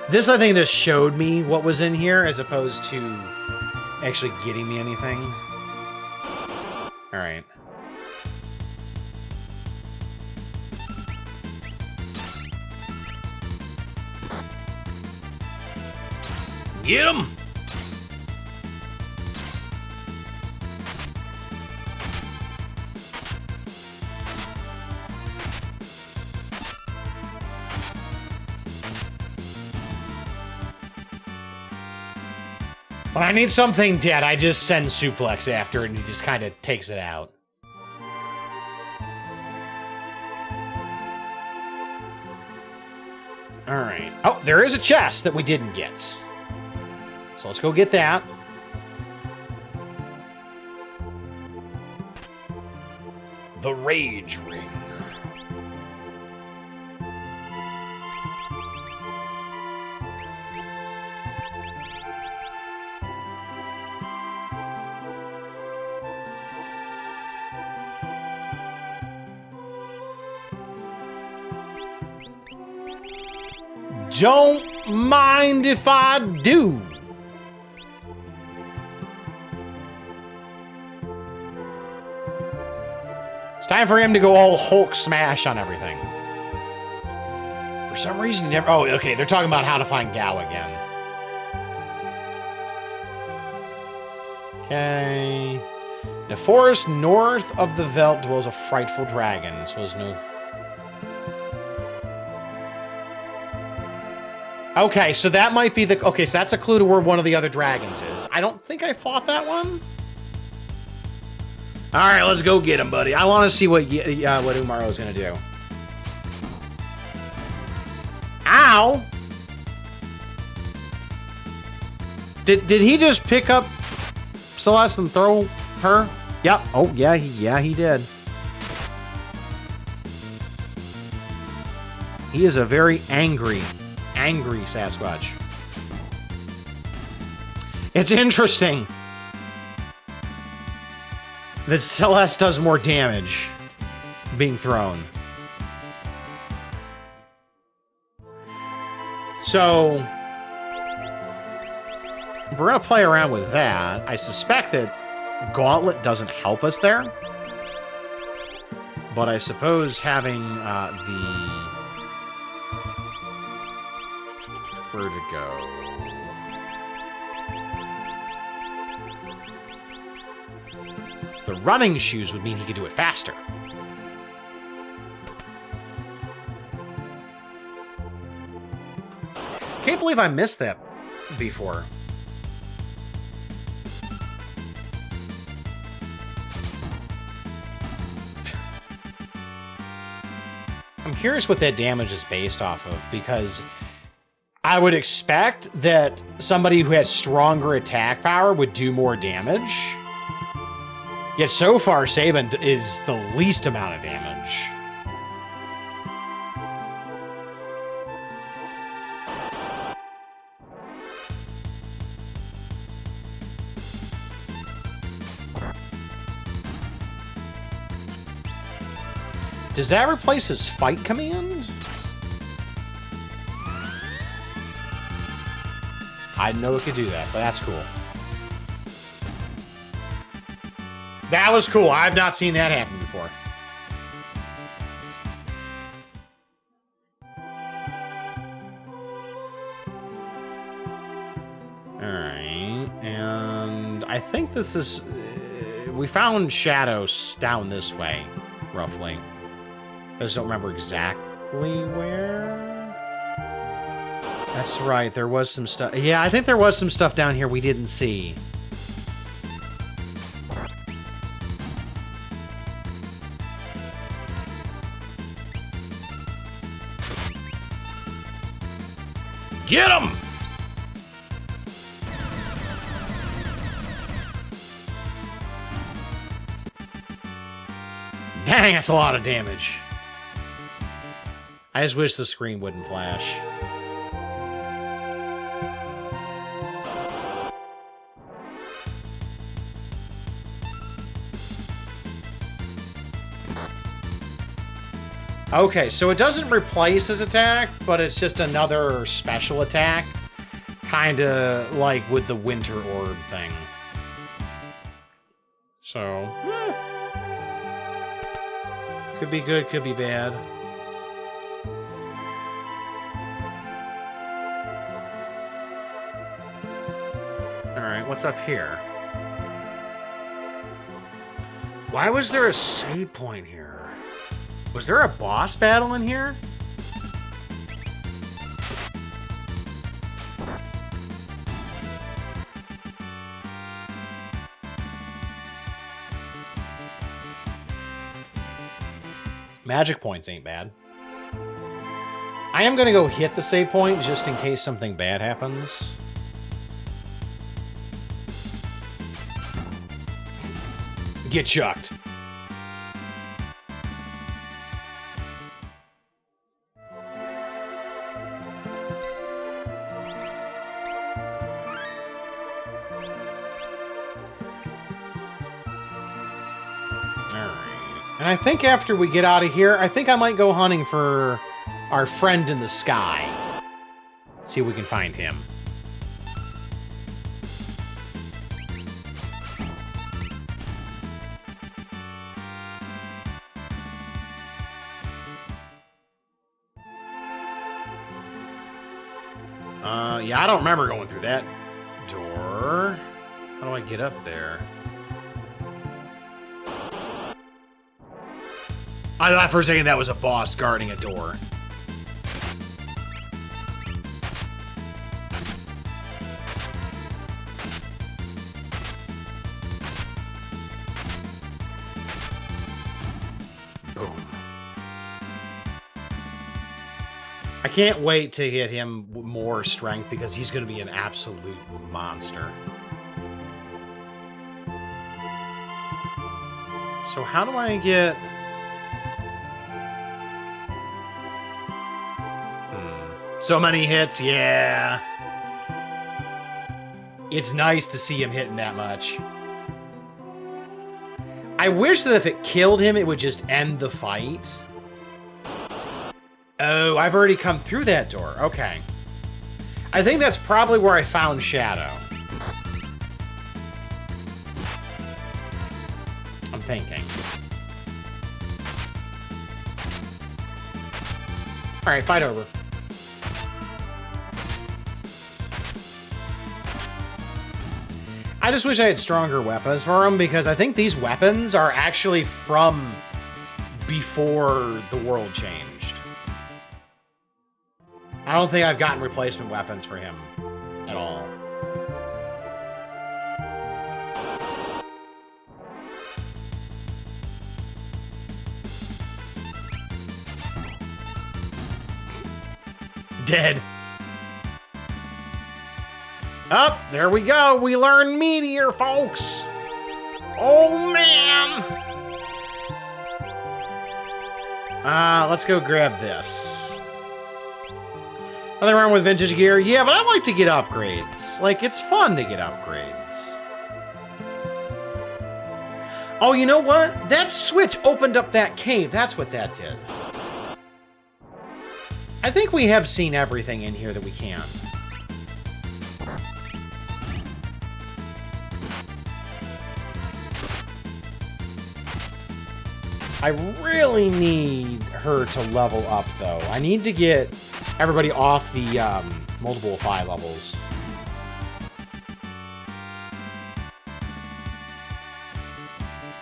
This, I think, just showed me what was in here as opposed to actually getting me anything. Alright. Get him! When I need something dead, I just send Suplex after it, and he just kind of takes it out. Alright. Oh, there is a chest that we didn't get. So let's go get that. The Rage Ring. Don't mind if I do. It's time for him to go all Hulk smash on everything. For some reason, he never... Oh, okay, they're talking about how to find Gao again. Okay. In a forest north of the Veld dwells a frightful dragon. So there's no... Okay, so that might be the... Okay, so that's a clue to where one of the other dragons is. I don't think I fought that one. All right, let's go get him, buddy. I want to see what Umaro's going to do. Ow! Did he just pick up Celeste and throw her? Yep. Oh, yeah, he did. He is a very angry Sasquatch. It's interesting that Celeste does more damage being thrown. So, if we're going to play around with that, I suspect that Gauntlet doesn't help us there. But I suppose having where to go? The running shoes would mean he could do it faster. Can't believe I missed that before. I'm curious what that damage is based off of, because I would expect that somebody who has stronger attack power would do more damage. Yet so far, Sabin is the least amount of damage. Does that replace his fight command? I didn't know it could do that, but that's cool. That was cool. I've not seen that happen before. Alright, and I think this is... we found shadows down this way, roughly. I just don't remember exactly where. That's right, there was some stuff. Yeah, I think there was some stuff down here we didn't see. Get him! Dang, that's a lot of damage. I just wish the screen wouldn't flash. Okay, so it doesn't replace his attack, but it's just another special attack. Kinda like with the Winter Orb thing. So, could be good, could be bad. Alright, what's up here? Why was there a save point here? Was there a boss battle in here? Magic points ain't bad. I am gonna go hit the save point just in case something bad happens. Get chucked. And I think after we get out of here, I think I might go hunting for our friend in the sky. See if we can find him. Yeah, I don't remember going through that door. How do I get up there? I thought for a second that was a boss guarding a door. Boom. I can't wait to hit him with more strength because he's going to be an absolute monster. So how do I get... So many hits, yeah. It's nice to see him hitting that much. I wish that if it killed him, it would just end the fight. Oh, I've already come through that door. Okay. I think that's probably where I found Shadow. I'm thinking. Alright, fight over. I just wish I had stronger weapons for him, because I think these weapons are actually from before the world changed. I don't think I've gotten replacement weapons for him at all. Dead. Up, there we go. We learn Meteor, folks. Oh, man. Let's go grab this. Nothing wrong with vintage gear. Yeah, but I like to get upgrades. Like, it's fun to get upgrades. Oh, you know what? That switch opened up that cave. That's what that did. I think we have seen everything in here that we can. I really need her to level up, though. I need to get everybody off the multiple 5 levels.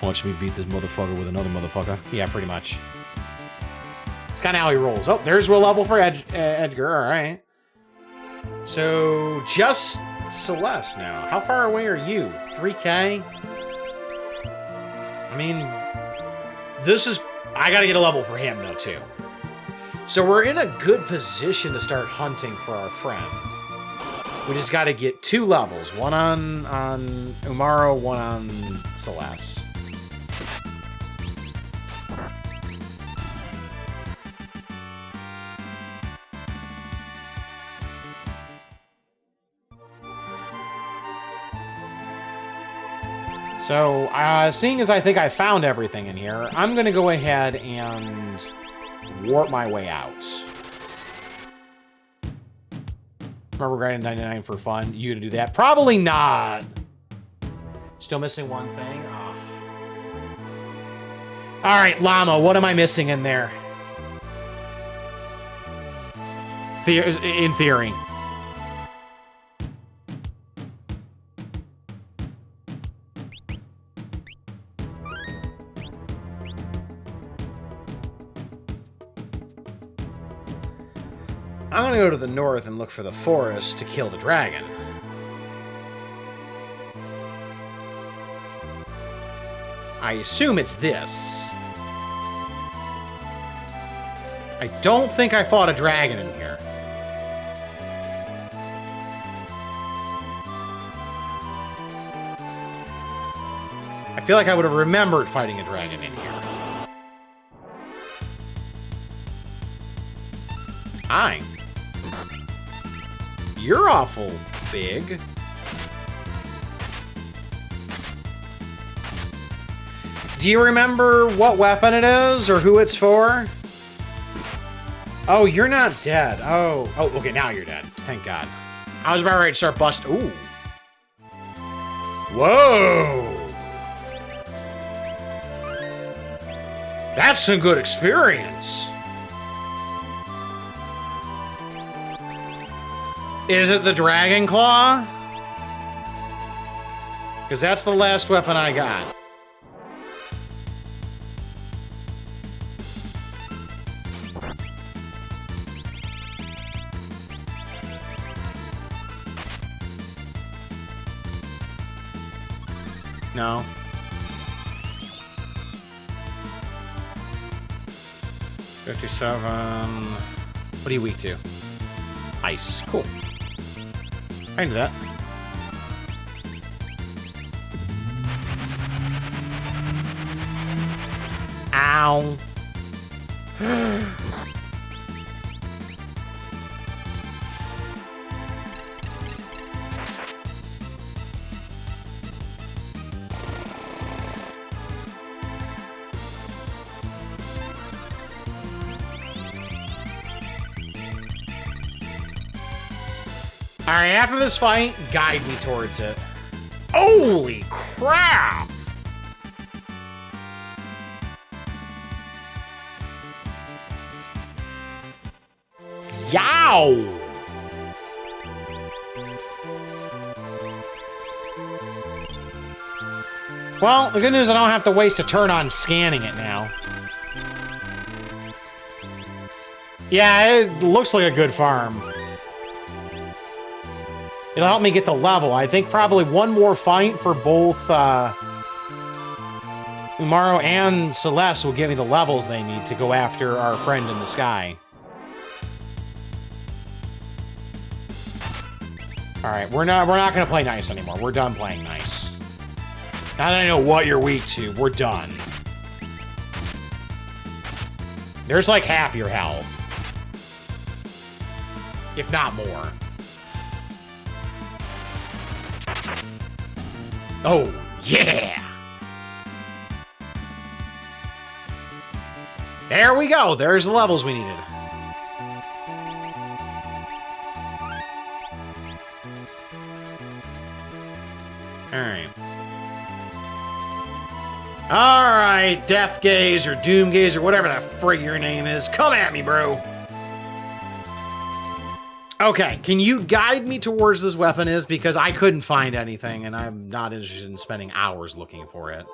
Watch me beat this motherfucker with another motherfucker. Yeah, pretty much. It's kind of how he rolls. Oh, there's a level for Edgar. All right. So, just Celeste now. How far away are you? 3K? I mean, this is... I gotta get a level for him, though, too. So we're in a good position to start hunting for our friend. We just gotta get 2 levels. One on Umaro, one on Celeste. So, seeing as I think I found everything in here, I'm going to go ahead and warp my way out. Remember grinding 99 for fun? You gonna do that? Probably not! Still missing one thing? Oh. Alright, Llama, what am I missing in there? In theory. I'm gonna go to the north and look for the forest to kill the dragon. I assume it's this. I don't think I fought a dragon in here. I feel like I would have remembered fighting a dragon in here. Hi. You're awful big. Do you remember what weapon it is or who it's for? Oh, you're not dead. Oh, okay, now you're dead. Thank God. I was about ready to start busting. Ooh. Whoa. That's some good experience. Is it the Dragon Claw? Because that's the last weapon I got. No. $57. What are you weak to? Ice. Cool. I can do that. Ow. Alright, after this fight, guide me towards it. Holy crap! Yow! Well, the good news is I don't have to waste a turn on scanning it now. Yeah, it looks like a good farm. It'll help me get the level. I think probably one more fight for both Umaro and Celeste will give me the levels they need to go after our friend in the sky. Alright, we're not gonna play nice anymore. We're done playing nice. Now that I know what you're weak to, we're done. There's like half your health. If not more. Oh, yeah! There we go! There's the levels we needed. Alright. Alright, Death Gaze or Doom Gaze or whatever the frig your name is. Come at me, bro! Okay, can you guide me towards this weapon is? Because I couldn't find anything, and I'm not interested in spending hours looking for it.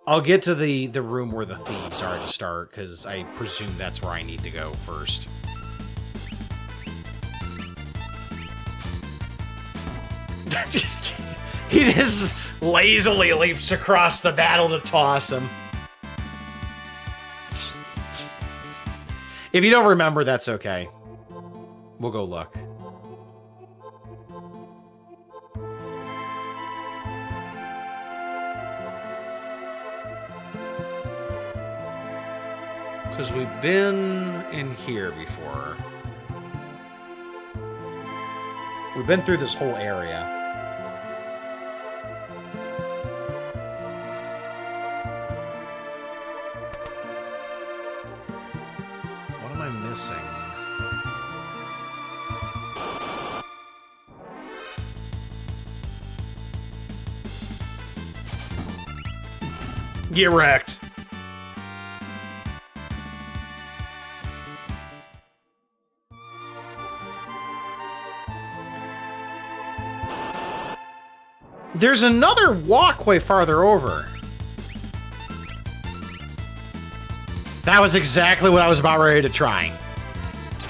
I'll get to the room where the thieves are to start, because I presume that's where I need to go first. He just lazily leaps across the battle to toss him. If you don't remember, that's okay. We'll go look. Because we've been in here before. We've been through this whole area. What am I missing? Get wrecked. There's another walkway farther over. That was exactly what I was about ready to try.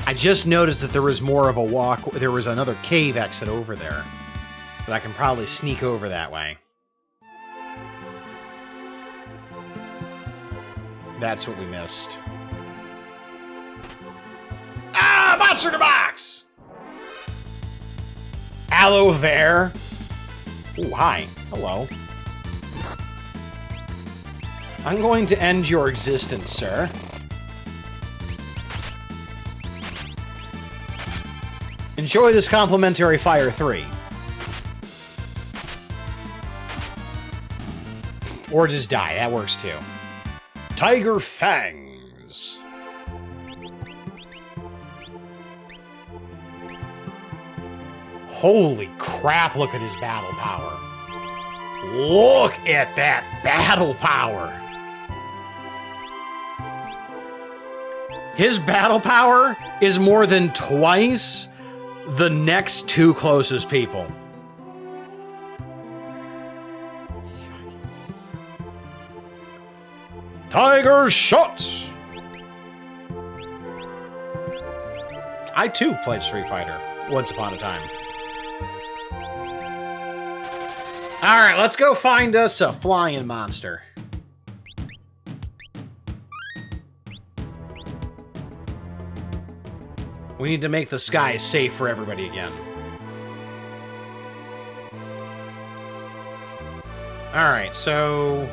I just noticed that there was more of a walk. There was another cave exit over there. But I can probably sneak over that way. That's what we missed. Ah, monster in a box! Aloe vera. Ooh, hi. Hello. I'm going to end your existence, sir. Enjoy this complimentary Fire 3. Or just die. That works too. Tiger Fangs. Holy crap, look at his battle power. Look at that battle power. His battle power is more than twice the next two closest people. Tiger Shot! I too played Street Fighter once upon a time. Alright, let's go find us a flying monster. We need to make the sky safe for everybody again. Alright, so...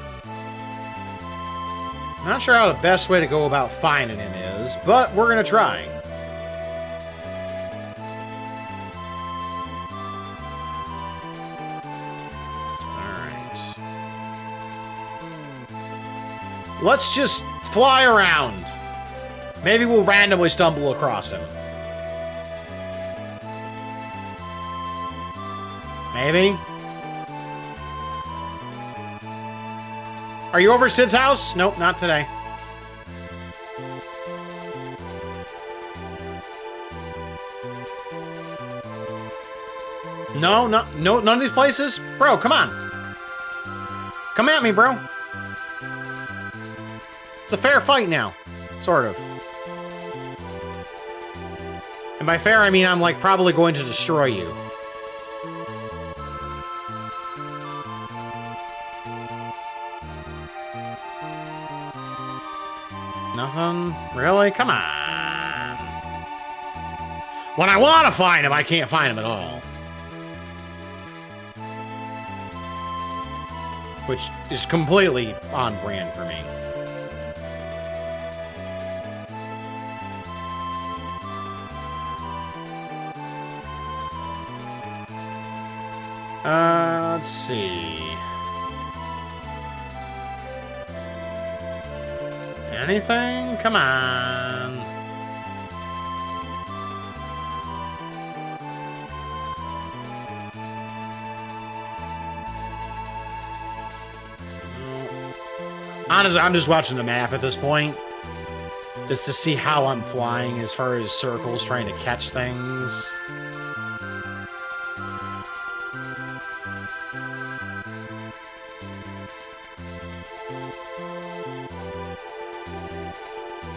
I'm not sure how the best way to go about finding him is, but we're gonna try. Let's just fly around. Maybe we'll randomly stumble across him. Maybe. Are you over Sid's house? Nope, not today. No, none of these places? Bro, come on. Come at me, bro. It's a fair fight now. Sort of. And by fair, I mean I'm, like, probably going to destroy you. Nothing? Really? Come on. When I want to find him, I can't find him at all. Which is completely on brand for me. Let's see. Anything? Come on. Honestly, I'm just watching the map at this point. Just to see how I'm flying as far as circles, trying to catch things.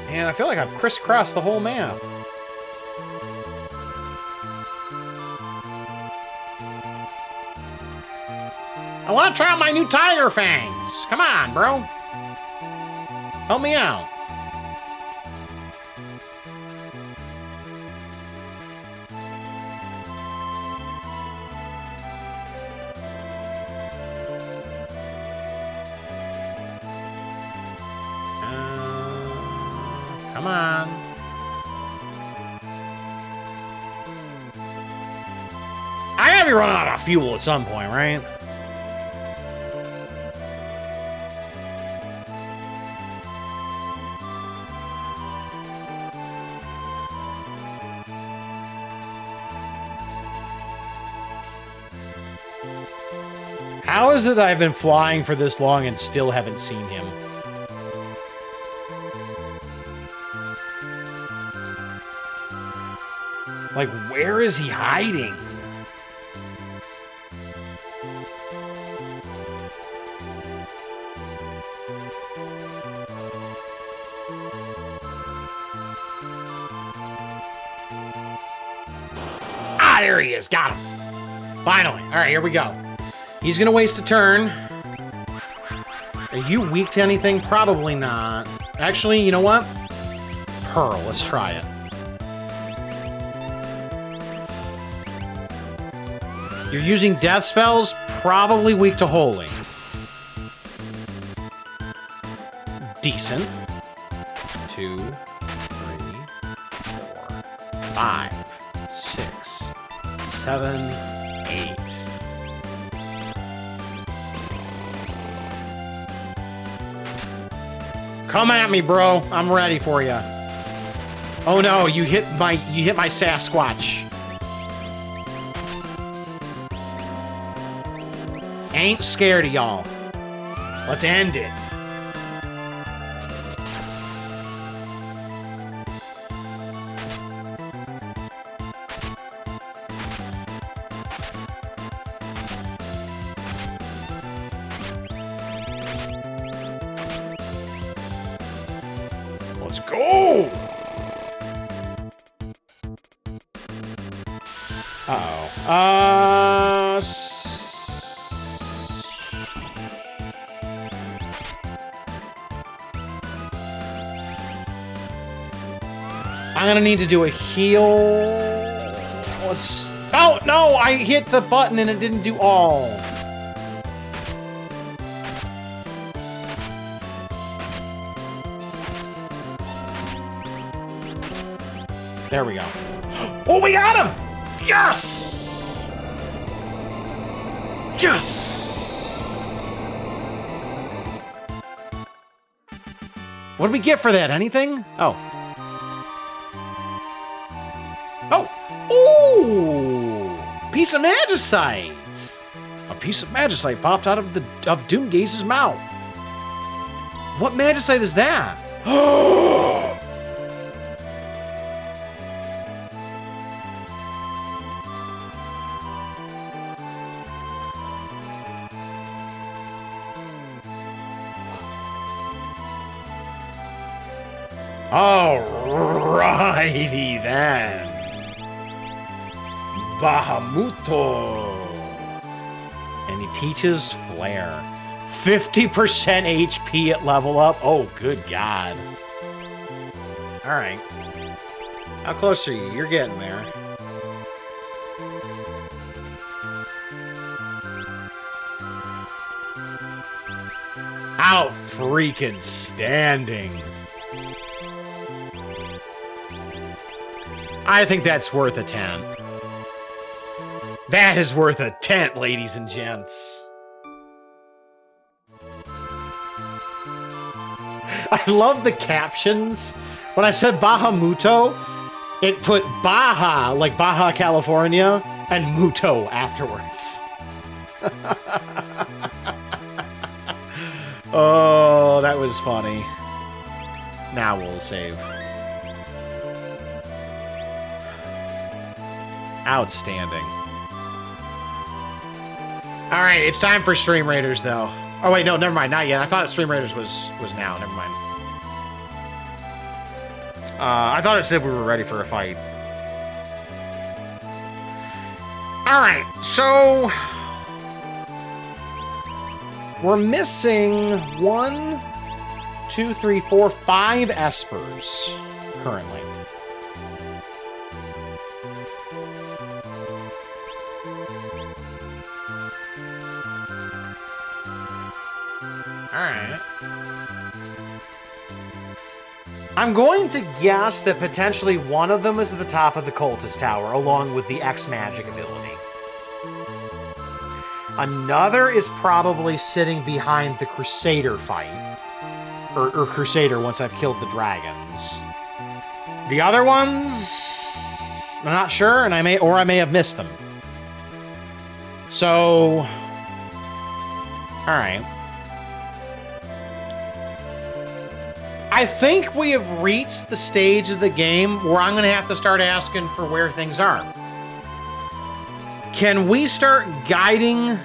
And I feel like I've crisscrossed the whole map. I want to try out my new tiger fangs. Come on, bro. Help me out. Come on. I gotta be running out of fuel at some point, right? How is it I've been flying for this long and still haven't seen him? Like, where is he hiding? Ah, there he is. Got him. Finally. All right, here we go. He's gonna waste a turn. Are you weak to anything? Probably not. Actually, you know what? Pearl. Let's try it. You're using death spells? Probably weak to holy. Decent. 2, 3, 4, 5, 6, 7, 8. Come at me, bro. I'm ready for you. Oh no, you hit my Sasquatch. Ain't scared of y'all. Let's end it. Let's go! Uh-oh. I'm gonna need to do a heal. Let's... Oh, no! I hit the button and it didn't do all. There we go. Oh, we got him! Yes! Yes! What did we get for that? Anything? Oh. Oh! Ooh! Piece of magicite! A piece of magicite popped out of Doomgaze's mouth. What magicite is that? Alrighty then. Bahamuto. And he teaches Flare. 50% HP at level up. Oh, good God. All right. How close are you? You're getting there. Out freaking standing. I think that's worth a 10. That is worth a 10, ladies and gents. I love the captions. When I said Bahamuto, it put Baja, like Baja, California, and Muto afterwards. Oh, that was funny. Now we'll save. Outstanding. All right, it's time for Stream Raiders, though. Oh, wait, no, never mind. Not yet. I thought Stream Raiders was now. Never mind. I thought it said we were ready for a fight. All right, so we're missing 1, 2, 3, 4, 5 Espers currently. Alright. I'm going to guess that potentially one of them is at the top of the Cultist Tower, along with the X-Magic ability. Another is probably sitting behind the Crusader fight. Or Crusader once I've killed the dragons. The other ones, I'm not sure, and I may have missed them. So, alright. I think we have reached the stage of the game where I'm going to have to start asking for where things are. Can we start guiding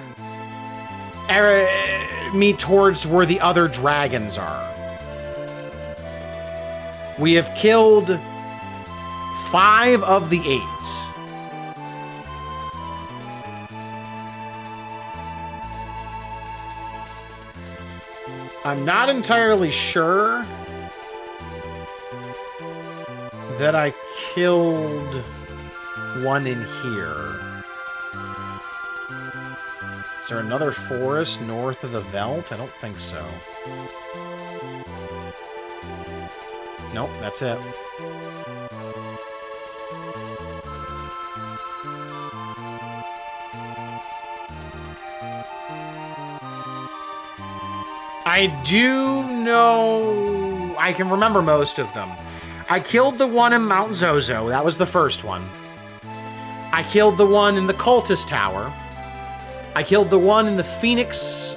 me towards where the other dragons are? We have killed 5 of the 8. I'm not entirely sure that I killed one in here. Is there another forest north of the Veldt? I don't think so. Nope, that's it. I do know... I can remember most of them. I killed the one in Mount Zozo. That was the first one. I killed the one in the Cultist Tower. I killed the one in the Phoenix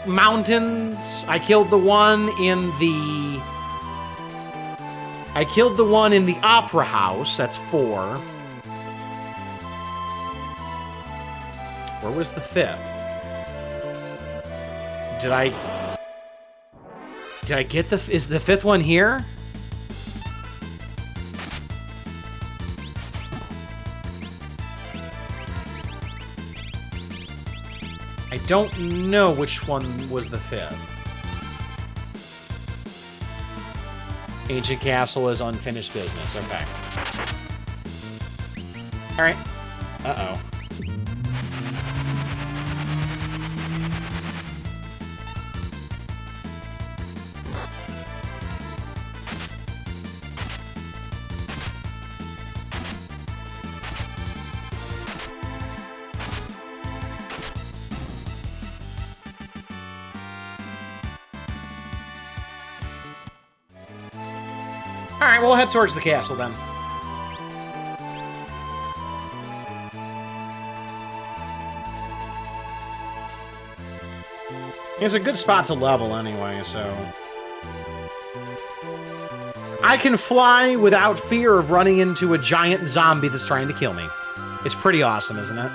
Mountains. I killed the one in the... I killed the one in the Opera House. That's 4. Where was the 5th? Did I get the... Is the 5th one here? I don't know which one was the 5th. Ancient Castle is unfinished business. Okay. Alright. Uh-oh. Alright, we'll head towards the castle then. It's a good spot to level anyway, so... I can fly without fear of running into a giant zombie that's trying to kill me. It's pretty awesome, isn't it?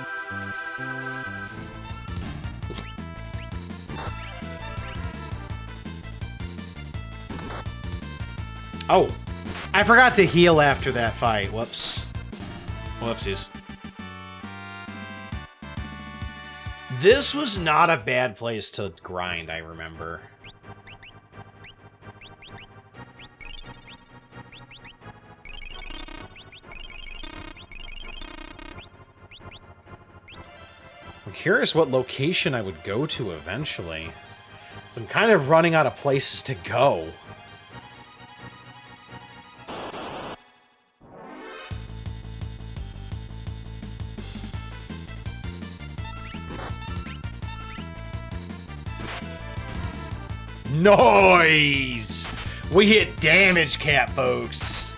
Oh, I forgot to heal after that fight. Whoops. Whoopsies. This was not a bad place to grind, I remember. I'm curious what location I would go to eventually. So I'm kind of running out of places to go. Noise! We hit damage cap, folks.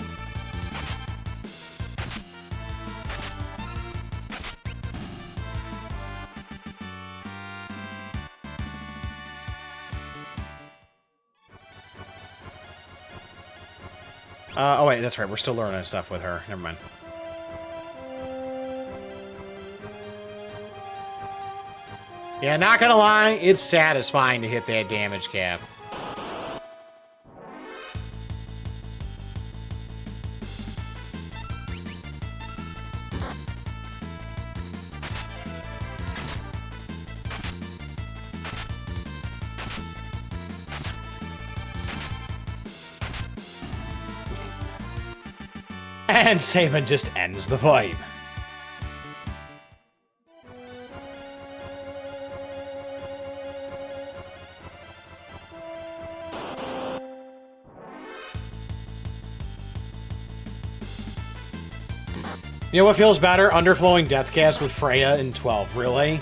Oh wait, that's right. We're still learning stuff with her. Never mind. Yeah, not gonna lie, it's satisfying to hit that damage cap. And Saban just ends the fight. You know what feels better? Underflowing Deathcast with Freya in 12. Really?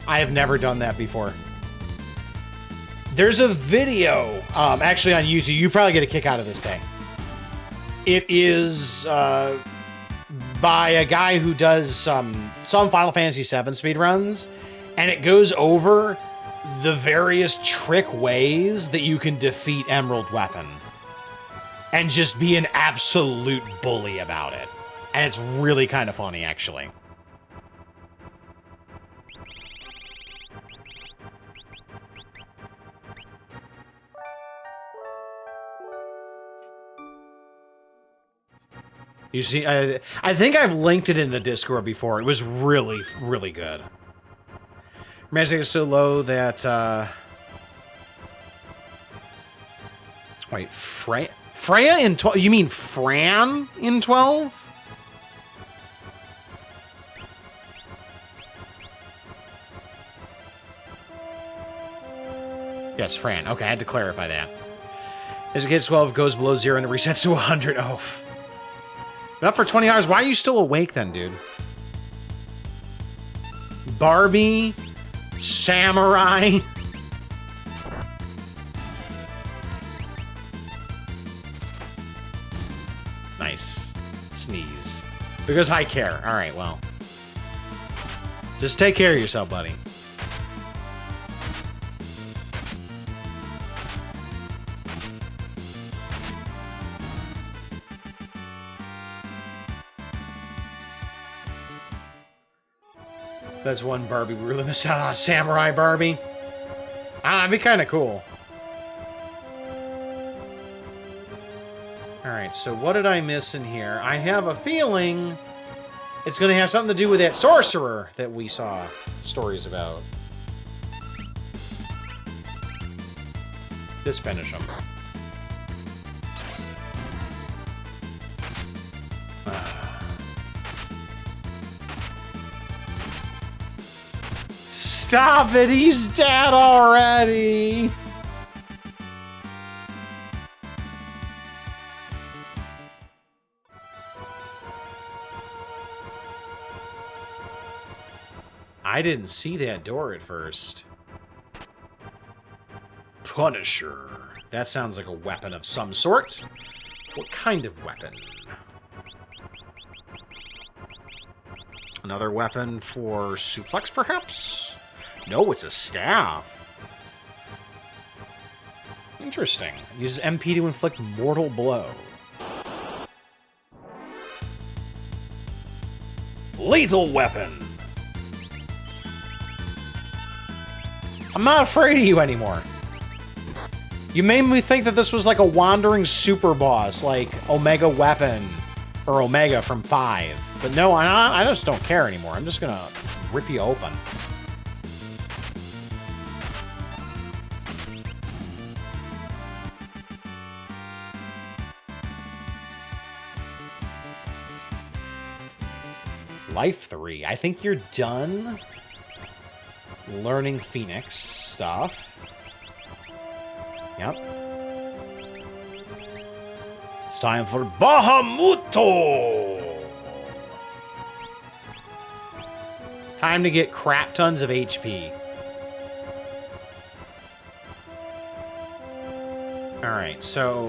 I have never done that before. There's a video, actually on YouTube. You probably get a kick out of this, Tay. It is by a guy who does some Final Fantasy VII speedruns, and it goes over the various trick ways that you can defeat Emerald Weapon. And just be an absolute bully about it. And it's really kind of funny, actually. You see, I think I've linked it in the Discord before. It was really, really good. Magic is so low that, wait, Freya in 12? You mean Fran in 12? Yes, Fran. Okay, I had to clarify that. As it gets 12, goes below 0, and it resets to 100. Oh. Been up for 20 hours. Why are you still awake then, dude? Barbie. Samurai. Nice. Sneeze. Because I care. Alright, well. Just take care of yourself, buddy. That's one Barbie we really missed out on. A Samurai Barbie. That'd be kind of cool. Alright, so what did I miss in here? I have a feeling it's going to have something to do with that sorcerer that we saw stories about. Just finish him. Stop it! He's dead already! I didn't see that door at first. Punisher. That sounds like a weapon of some sort. What kind of weapon? Another weapon for suplex, perhaps? No, it's a staff. Interesting. Uses MP to inflict mortal blow. Lethal weapon. I'm not afraid of you anymore. You made me think that this was like a wandering super boss, like Omega Weapon or Omega from 5. But no, I just don't care anymore. I'm just gonna rip you open. Life 3. I think you're done learning Phoenix stuff. Yep. It's time for Bahamuto! Time to get crap tons of HP. Alright, so...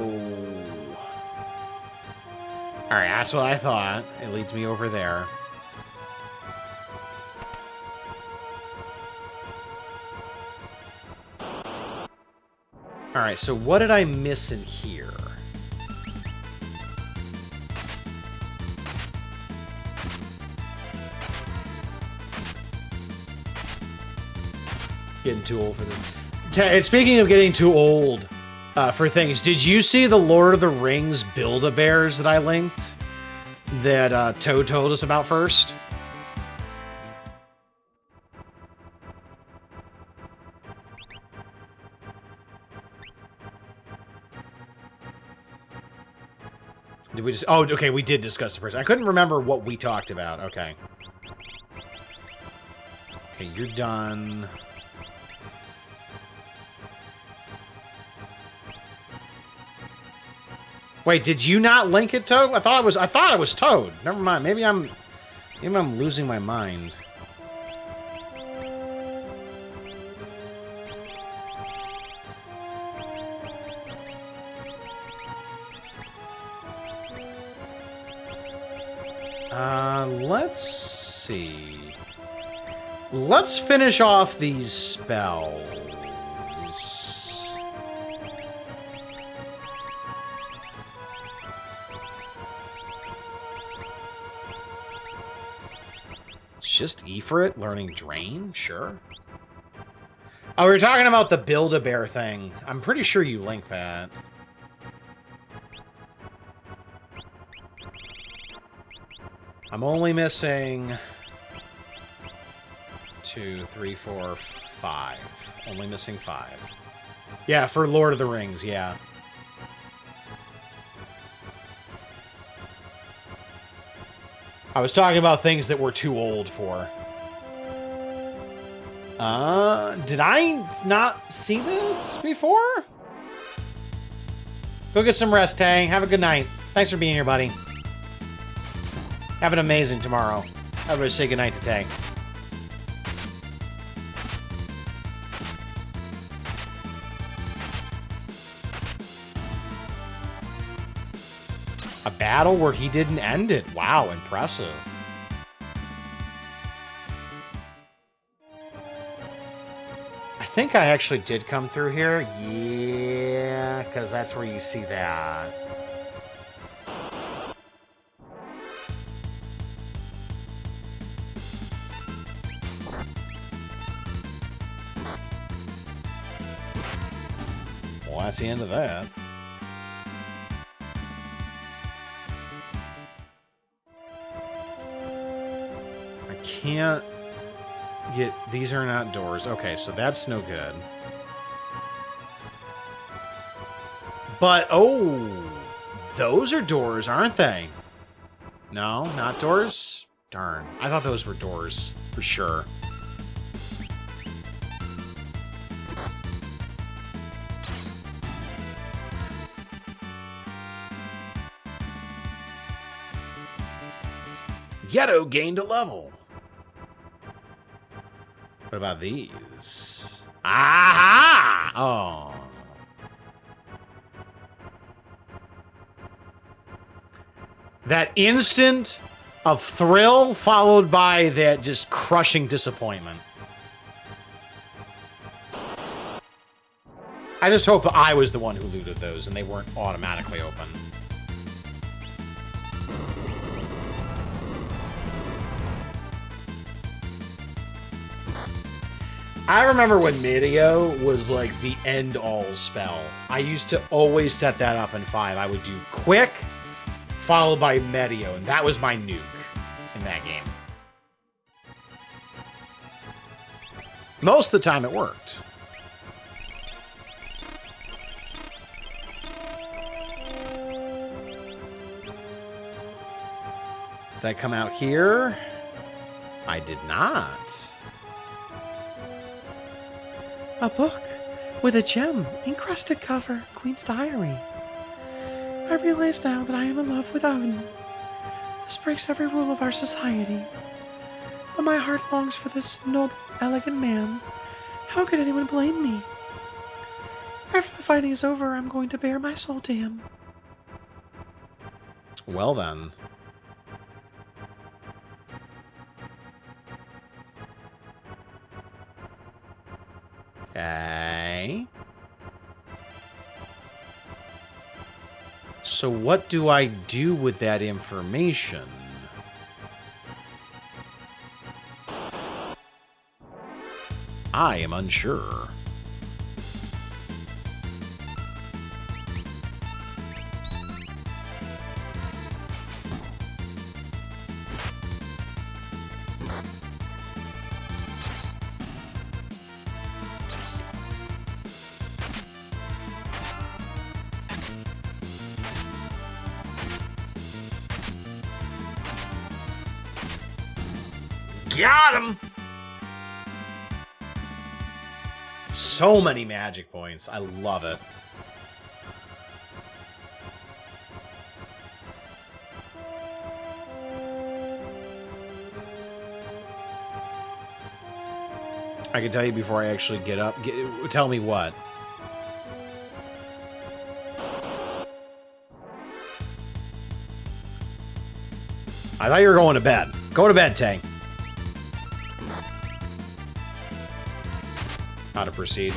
Alright, that's what I thought. It leads me over there. Alright, so what did I miss in here? Getting too old for this. Speaking of getting too old for things, did you see the Lord of the Rings Build-A-Bears that I linked? That Toad told us about first? Did we just... Oh, okay, we did discuss the first. I couldn't remember what we talked about. Okay. Okay, you're done. Wait, did you not link it, Toad? I thought it was Toad. Never mind. Maybe I'm losing my mind. Let's see. Let's finish off these spells. It's just Ifrit learning Drain? Sure. Oh, we were talking about the Build-A-Bear thing. I'm pretty sure you linked that. I'm only missing 2, 3, 4, 5. Only missing 5. Yeah, for Lord of the Rings, yeah. I was talking about things that we're too old for. Did I not see this before? Go get some rest, Tay. Have a good night. Thanks for being here, buddy. Have an amazing tomorrow. Everybody say goodnight to Tay. A battle where he didn't end it. Wow, impressive. I think I actually did come through here. Yeah, because that's where you see that. Well, that's the end of that. I can't get... These are not doors. Okay, so that's no good. But, oh... Those are doors, aren't they? No, not doors? Darn. I thought those were doors, for sure. Ghetto gained a level. What about these? Aha! Oh. That instant of thrill followed by that just crushing disappointment. I just hope I was the one who looted those and they weren't automatically open. I remember when Medio was like the end-all spell. I used to always set that up in 5. I would do quick, followed by Medio, and that was my nuke in that game. Most of the time it worked. Did I come out here? I did not. A book with a gem encrusted cover, Queen's Diary. I realize now that I am in love with Odin. This breaks every rule of our society. But my heart longs for this noble, elegant man. How could anyone blame me? After the fighting is over, I'm going to bare my soul to him. Well then. Okay. So what do I do with that information? I am unsure. Got him! So many magic points. I love it. I can tell you before I actually get up. Tell me what. I thought you were going to bed. Go to bed, Tay. How to proceed.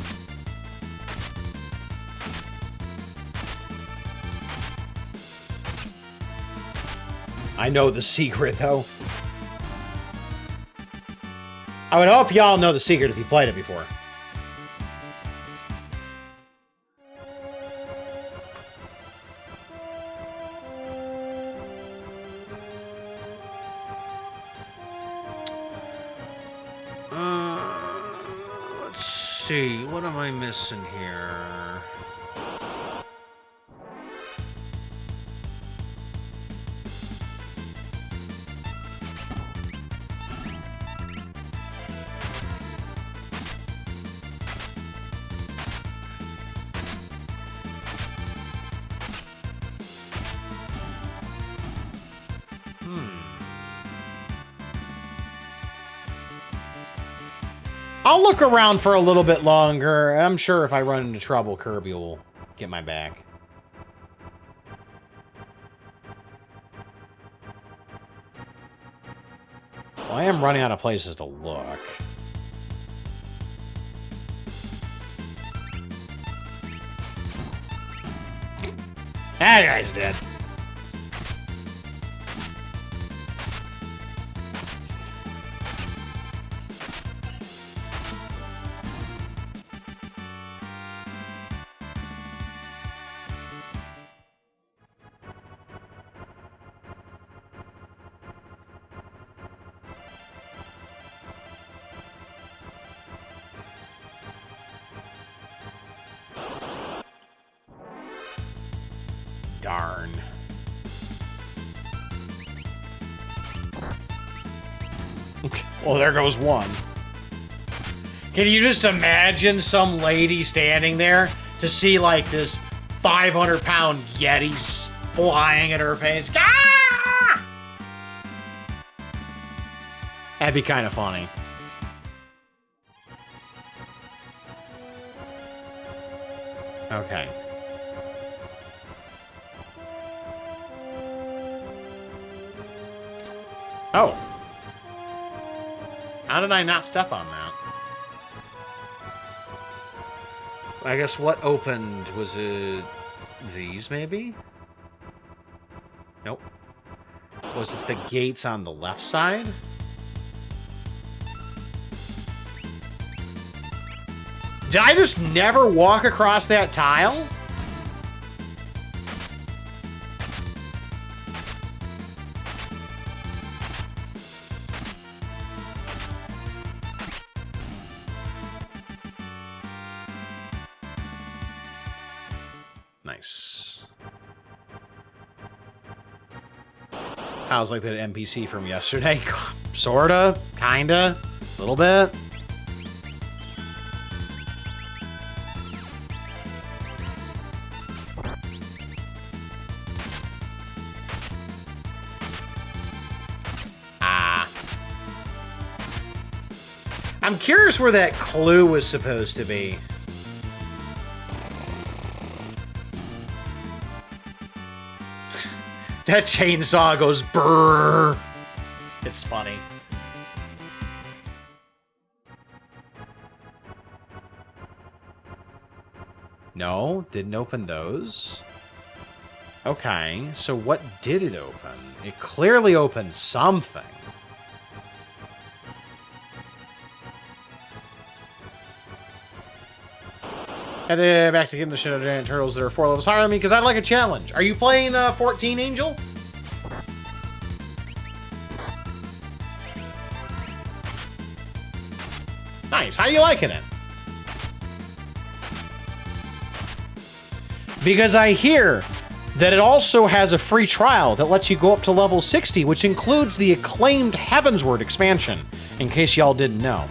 I know the secret, though. I would hope y'all know the secret if you played it before. Let's see. What am I missing here? I'll look around for a little bit longer. I'm sure if I run into trouble, Kirby will get my back. Well, I am running out of places to look. That guy's dead. Darn. Well, there goes one. Can you just imagine some lady standing there to see, like, this 500-pound Yeti flying at her face? Ah! That'd be kind of funny. Okay. Oh. How did I not step on that? I guess what opened? Was it these, maybe? Nope. Was it the gates on the left side? Did I just never walk across that tile? Nice. How's like that NPC from yesterday? Sorta, kinda, a little bit. I'm curious where that clue was supposed to be. That chainsaw goes brrr. It's funny. No, didn't open those. Okay, so what did it open? It clearly opened something. Headed back to getting the shit out of giant turtles that are 4 levels higher than me because I'd like a challenge. Are you playing 14, Angel? Nice. How you liking it? Because I hear that it also has a free trial that lets you go up to level 60, which includes the acclaimed Heavensward expansion, in case y'all didn't know.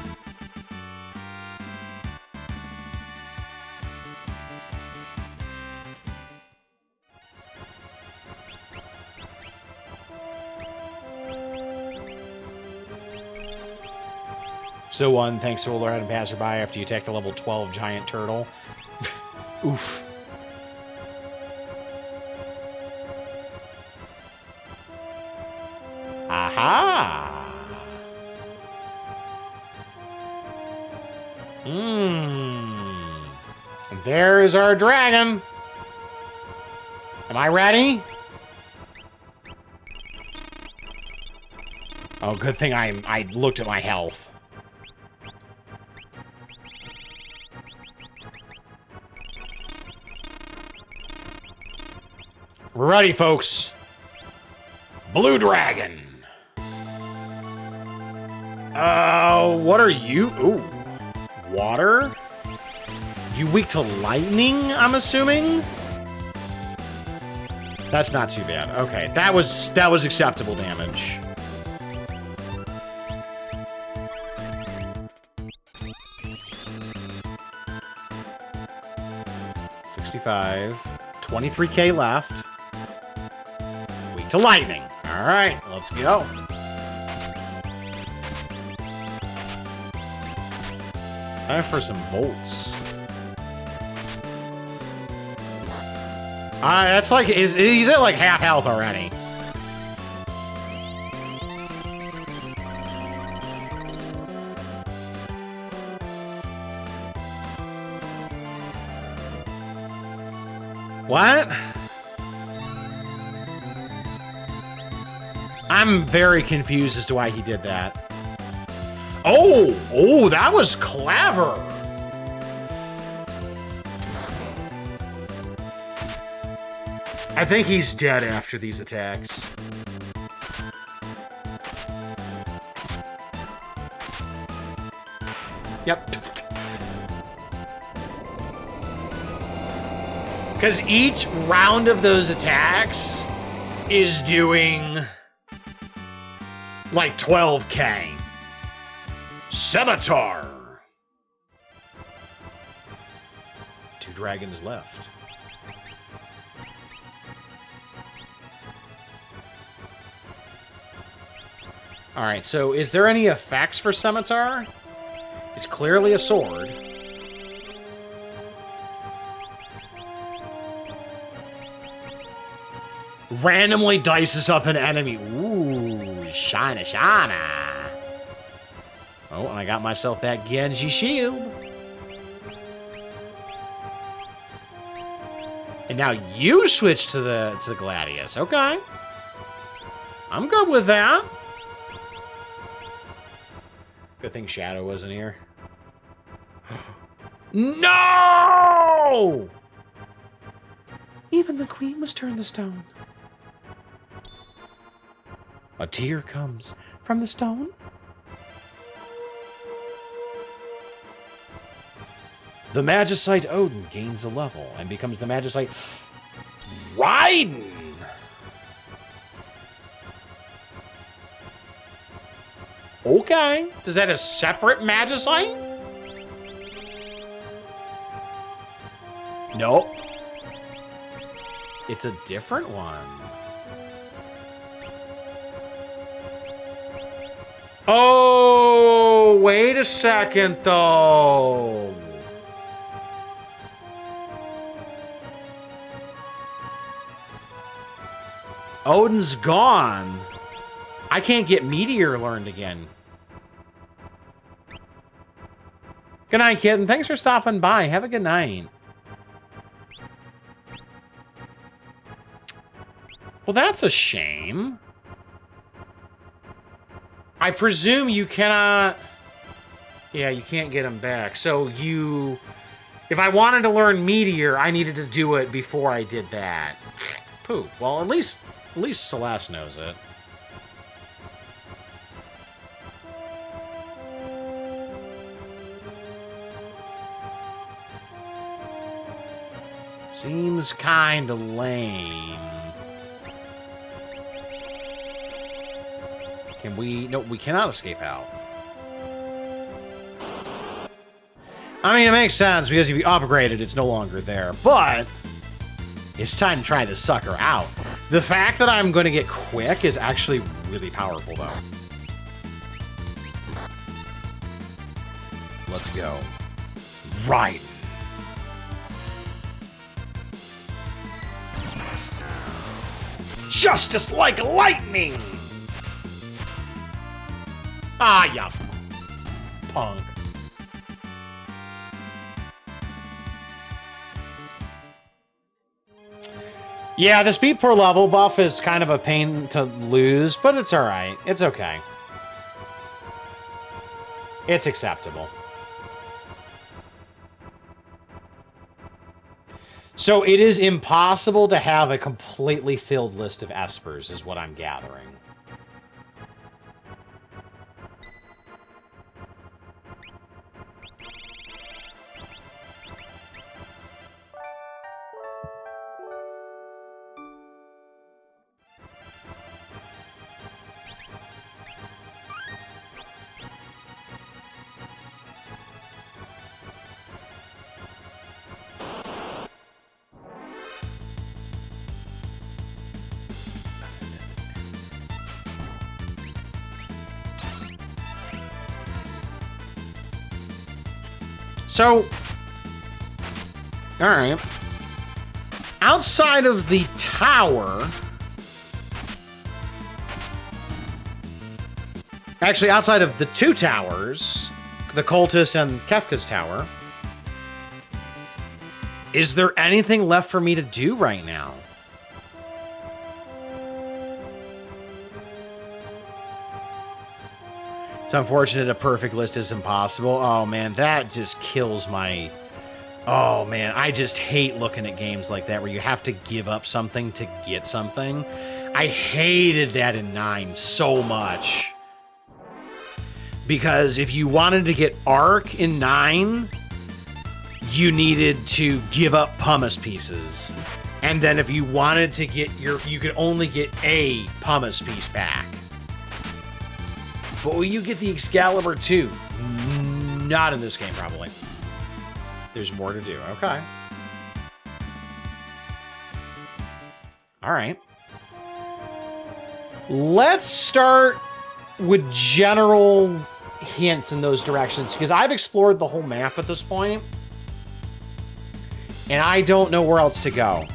So one, thanks to a random passerby after you attack the level 12 giant turtle. Oof. Aha! There is our dragon. Am I ready? Oh, good thing I looked at my health. We're ready, folks. Blue dragon. What are you? Ooh. Water? You weak to lightning, I'm assuming? That's not too bad. Okay, that was acceptable damage. $65. 23K left. Weak to lightning. All right, let's go. Time for some bolts. That's like, he's at like half health already. What? I'm very confused as to why he did that. Oh, that was clever. I think he's dead after these attacks. Yep. Because each round of those attacks is doing like 12K. Scimitar. 2 dragons left. All right, so is there any effects for Scimitar? It's clearly a sword. Randomly dices up an enemy. Ooh, shina, shina. Oh, and I got myself that Genji shield. And now you switch to the Gladius. Okay. I'm good with that. Good thing Shadow wasn't here. No! Even the queen must turn the stone. A tear comes from the stone. The Magicite Odin gains a level and becomes the Magicite Raiden. Okay. Does that a separate Magicite? Nope. It's a different one. Oh, wait a second, though. Odin's gone. I can't get Meteor learned again. Good night, kid, and thanks for stopping by. Have a good night. Well, that's a shame. I presume you cannot... Yeah, you can't get him back. So you... If I wanted to learn Meteor, I needed to do it before I did that. Pooh. Well, at least Celeste knows it. Seems kinda lame. Can we... No, we cannot escape out. I mean, it makes sense, because if you upgrade it, it's no longer there. But it's time to try this sucker out. The fact that I'm going to get quick is actually really powerful, though. Let's go. Right. Justice like lightning! Ah, ya punk. Yeah, the speed per level buff is kind of a pain to lose, but it's alright. It's okay. It's acceptable. So it is impossible to have a completely filled list of espers, is what I'm gathering. So, alright. Outside of the tower... Actually, outside of the two towers, the Cultist and Kefka's tower, is there anything left for me to do right now? It's unfortunate a perfect list is impossible. Oh, man, that just kills my... Oh, man, I just hate looking at games like that where you have to give up something to get something. I hated that in 9 so much. Because if you wanted to get Arc in 9, you needed to give up pumice pieces. And then if you wanted to get your... You could only get a pumice piece back. But will you get the Excalibur too? Not in this game, probably. There's more to do. Okay. All right. Let's start with general hints in those directions, because I've explored the whole map at this point, and I don't know where else to go.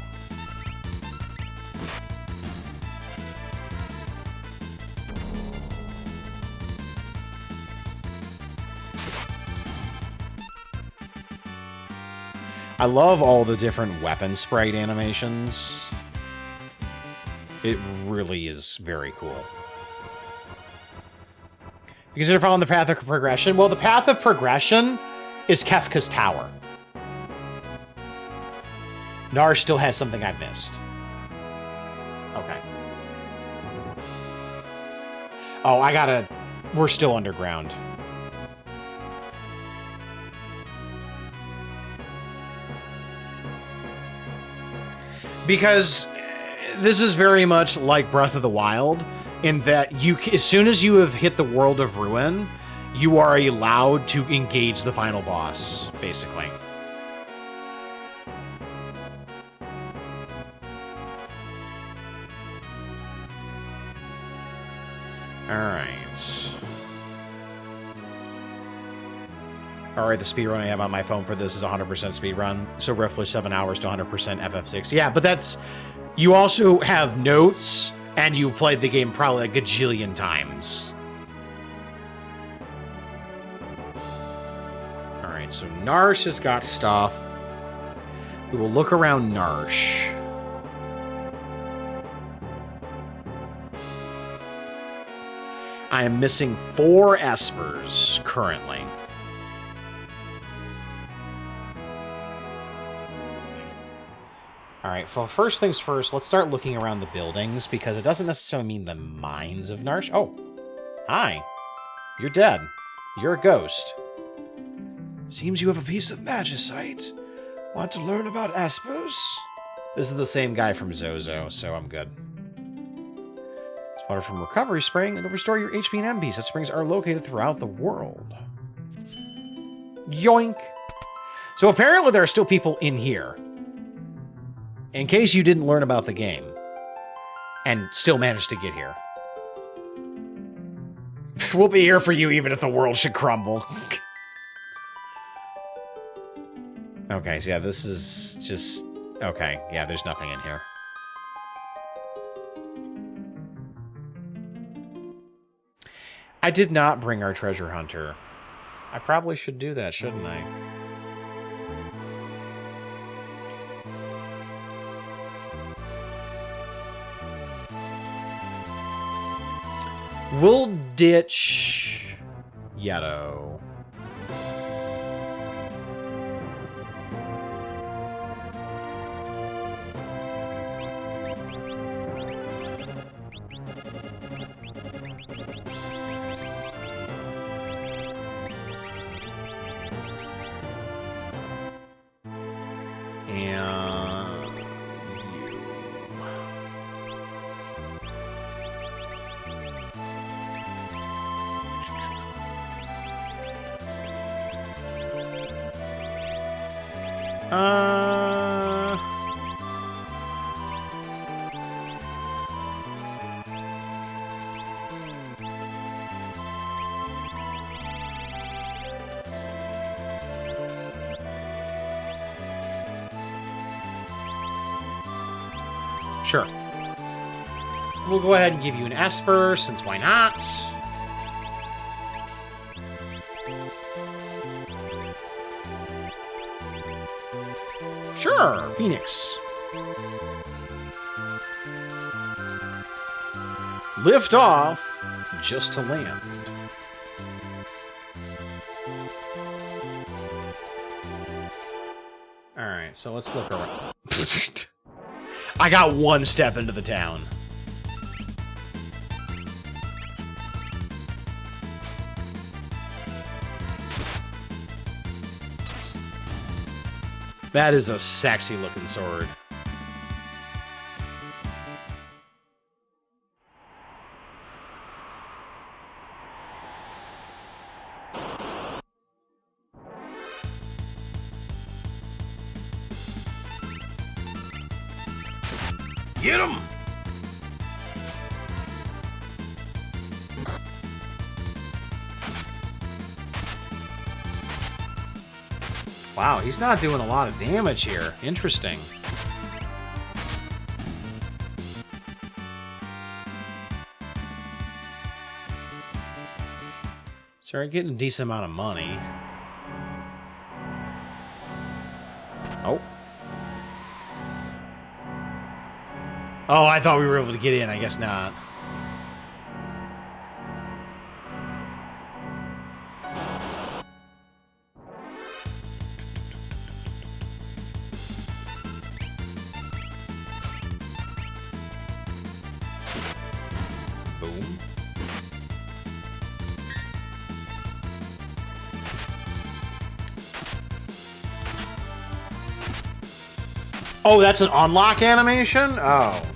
I love all the different weapon sprite animations. It really is very cool. You consider following the path of progression? Well, the path of progression is Kefka's tower. Narsh still has something I've missed. Okay. Oh, I gotta... We're still underground. Because this is very much like Breath of the Wild, in that you, as soon as you have hit the world of Ruin, you are allowed to engage the final boss, basically. Alright, the speedrun I have on my phone for this is 100% speedrun, so roughly 7 hours to 100% FF6. Yeah, but that's... You also have notes, and you've played the game probably a gajillion times. Alright, so Narsh has got stuff. We will look around Narsh. I am missing 4 Espers currently. Alright, well, first things first, let's start looking around the buildings, because it doesn't necessarily mean the mines of Narsh. Oh, hi. You're dead. You're a ghost. Seems you have a piece of magicite. Want to learn about Espers? This is the same guy from Zozo, so I'm good. It's water from Recovery Spring, and it'll restore your HP and MP. Such springs are located throughout the world. Yoink! So apparently there are still people in here. In case you didn't learn about the game, and still managed to get here. We'll be here for you even if the world should crumble. Okay, so yeah, this is just... Okay, yeah, there's nothing in here. I did not bring our treasure hunter. I probably should do that, shouldn't I? We'll ditch Yeto. Sure. We'll go ahead and give you an Esper, since why not? Sure, Phoenix. Lift off just to land. Alright, so let's look around. I got one step into the town. That is a sexy looking sword. Get him! Wow, he's not doing a lot of damage here. Interesting. Started getting a decent amount of money. Oh. Oh, I thought we were able to get in. I guess not. Boom. Oh, that's an unlock animation? Oh.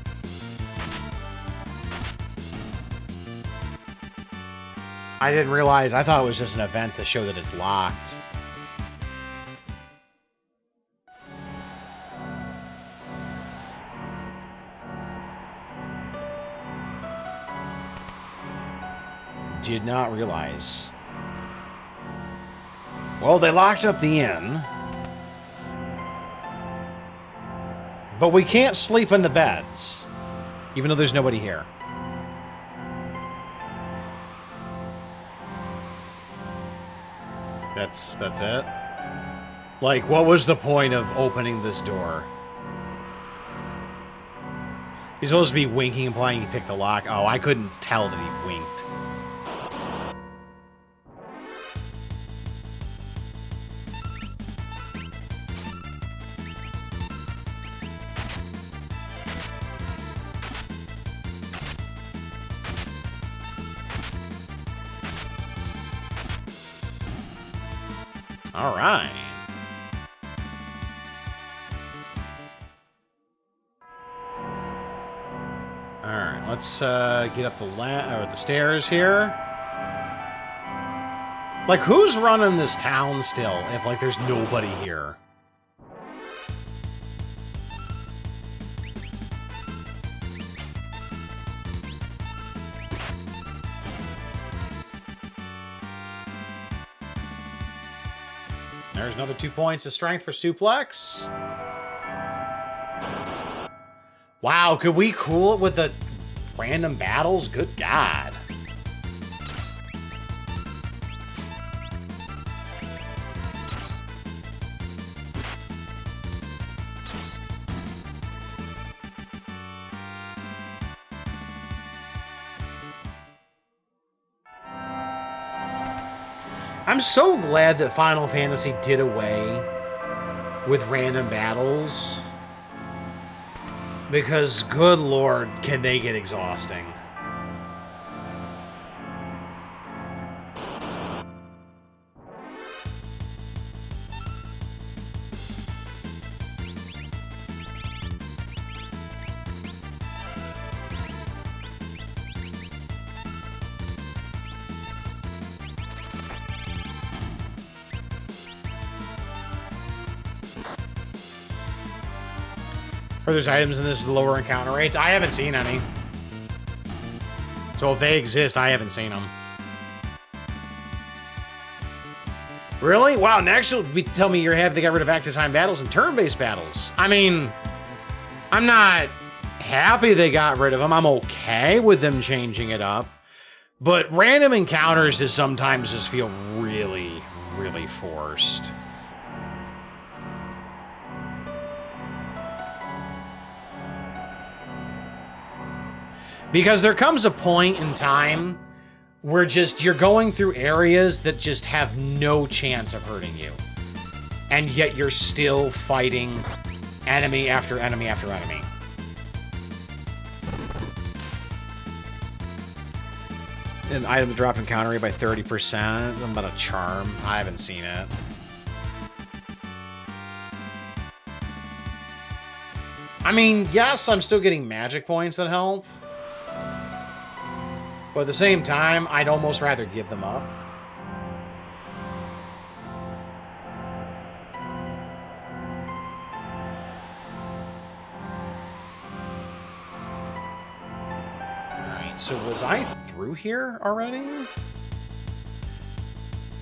I didn't realize. I thought it was just an event to show that it's locked. Did not realize. Well, they locked up the inn. But we can't sleep in the beds. Even though there's nobody here. That's it? Like, what was the point of opening this door? He's supposed to be winking, implying he picked the lock. Oh, I couldn't tell that he winked. All right. All right, let's get up the stairs here. Like, who's running this town still if, like, there's nobody here? There's another 2 points of strength for suplex. Wow, could we cool it with the random battles? Good God. I'm so glad that Final Fantasy did away with random battles. Because, good lord, can they get exhausting. Or there's items in this lower encounter rates. I haven't seen any. So if they exist, I haven't seen them. Really? Wow, next you'll tell me they got rid of active time battles and turn-based battles. I mean, I'm not happy they got rid of them. I'm okay with them changing it up. But random encounters just sometimes just feel really, really forced. Because there comes a point in time where you're going through areas that just have no chance of hurting you. And yet you're still fighting enemy after enemy after enemy. An item to drop encounter rate by 30%. Something about a charm. I haven't seen it. I mean, yes, I'm still getting magic points that help. But at the same time, I'd almost rather give them up. Alright, so was I through here already?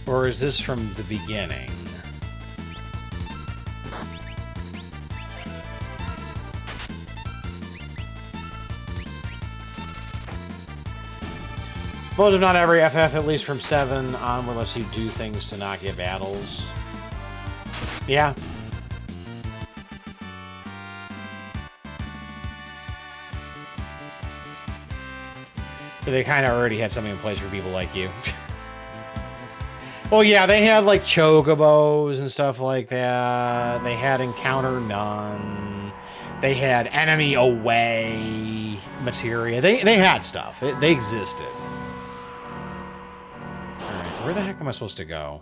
Or is this from the beginning? Most of not every FF, at least from 7 on, unless you do things to not get battles. Yeah. They kind of already had something in place for people like you. Well, yeah, they had like chocobos and stuff like that. They had encounter none. They had enemy away materia. They had stuff. They existed. All right, where the heck am I supposed to go?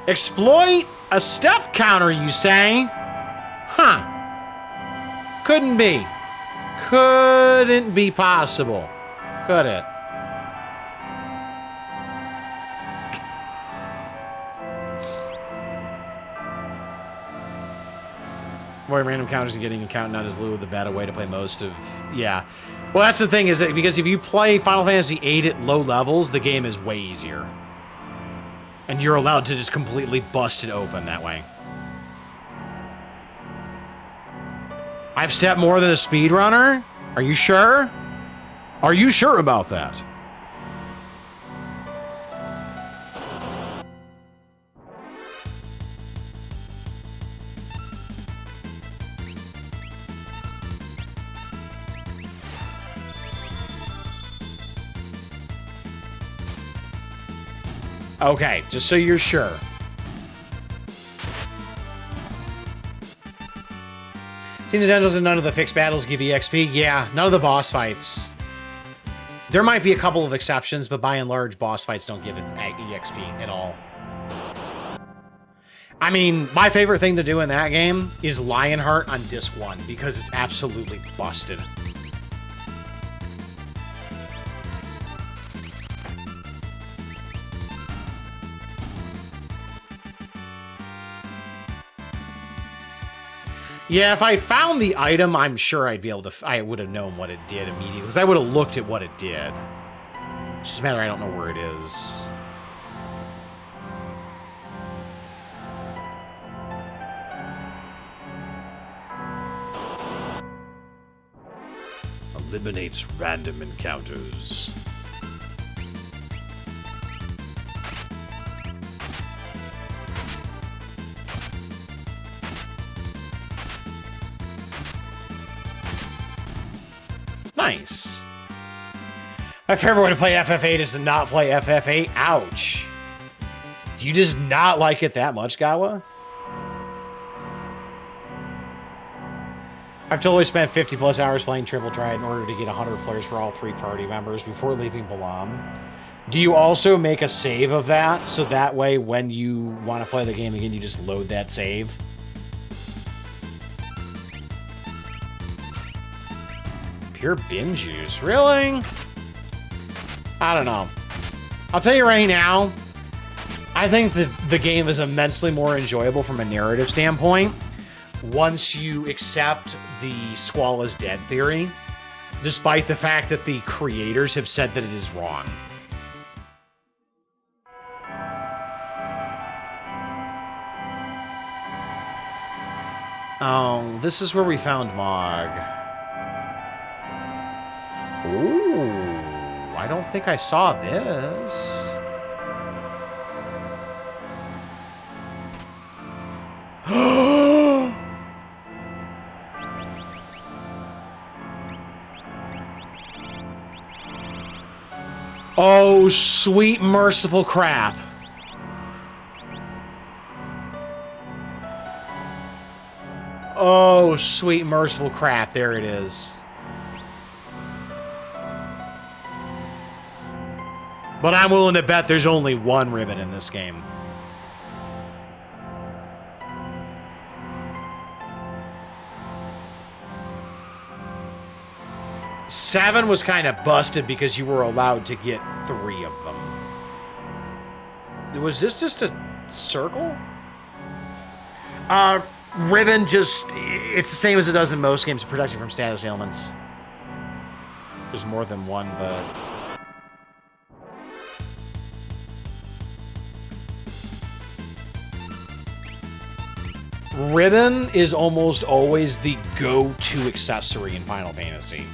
Exploit a step counter, you say? Huh. Couldn't be. Couldn't be possible. Could it? Avoid random counters and getting a count not as little the better way to play most of... Yeah. Well, that's the thing, is that because if you play Final Fantasy VIII at low levels, the game is way easier. And you're allowed to just completely bust it open that way. I've stepped more than a speedrunner? Are you sure? Are you sure about that? Okay, just so you're sure. Seems Nintendo's and none of the fixed battles give EXP. Yeah, none of the boss fights. There might be a couple of exceptions, but by and large, boss fights don't give it EXP at all. I mean, my favorite thing to do in that game is Lionheart on Disc 1, because it's absolutely busted. Yeah, if I found the item, I'm sure I'd be able to... I would have known what it did immediately, because I would have looked at what it did. It's just a matter I don't know where it is. Eliminates random encounters. Nice. My favorite way to play FF8 is to not play FF8. Ouch. Do you just not like it that much, Gawa? I've totally spent 50 plus hours playing Triple Triad in order to get 100 flares for all 3 party members before leaving Balam. Do you also make a save of that, so that way when you want to play the game again, you just load that save? Pure bin juice, really? I don't know. I'll tell you right now, I think that the game is immensely more enjoyable from a narrative standpoint once you accept the Squall is dead theory, despite the fact that the creators have said that it is wrong. Oh, this is where we found Mog. Ooh, I don't think I saw this. Oh, sweet merciful crap. Oh, sweet merciful crap. There it is. But I'm willing to bet there's only one ribbon in this game. Seven was kind of busted because you were allowed to get 3 of them. Was this just a circle? Ribbon just... It's the same as it does in most games, protecting from status ailments. There's more than one, but... Ribbon is almost always the go-to accessory in Final Fantasy.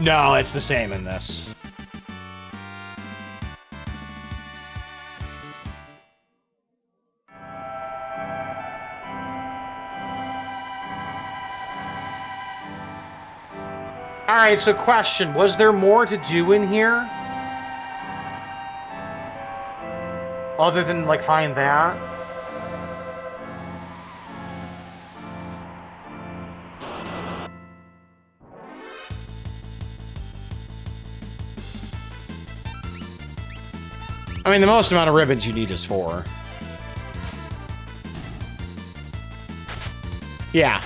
No, it's the same in this. Alright, so question. Was there more to do in here? Other than, like, find that? I mean, the most amount of ribbons you need is 4. Yeah.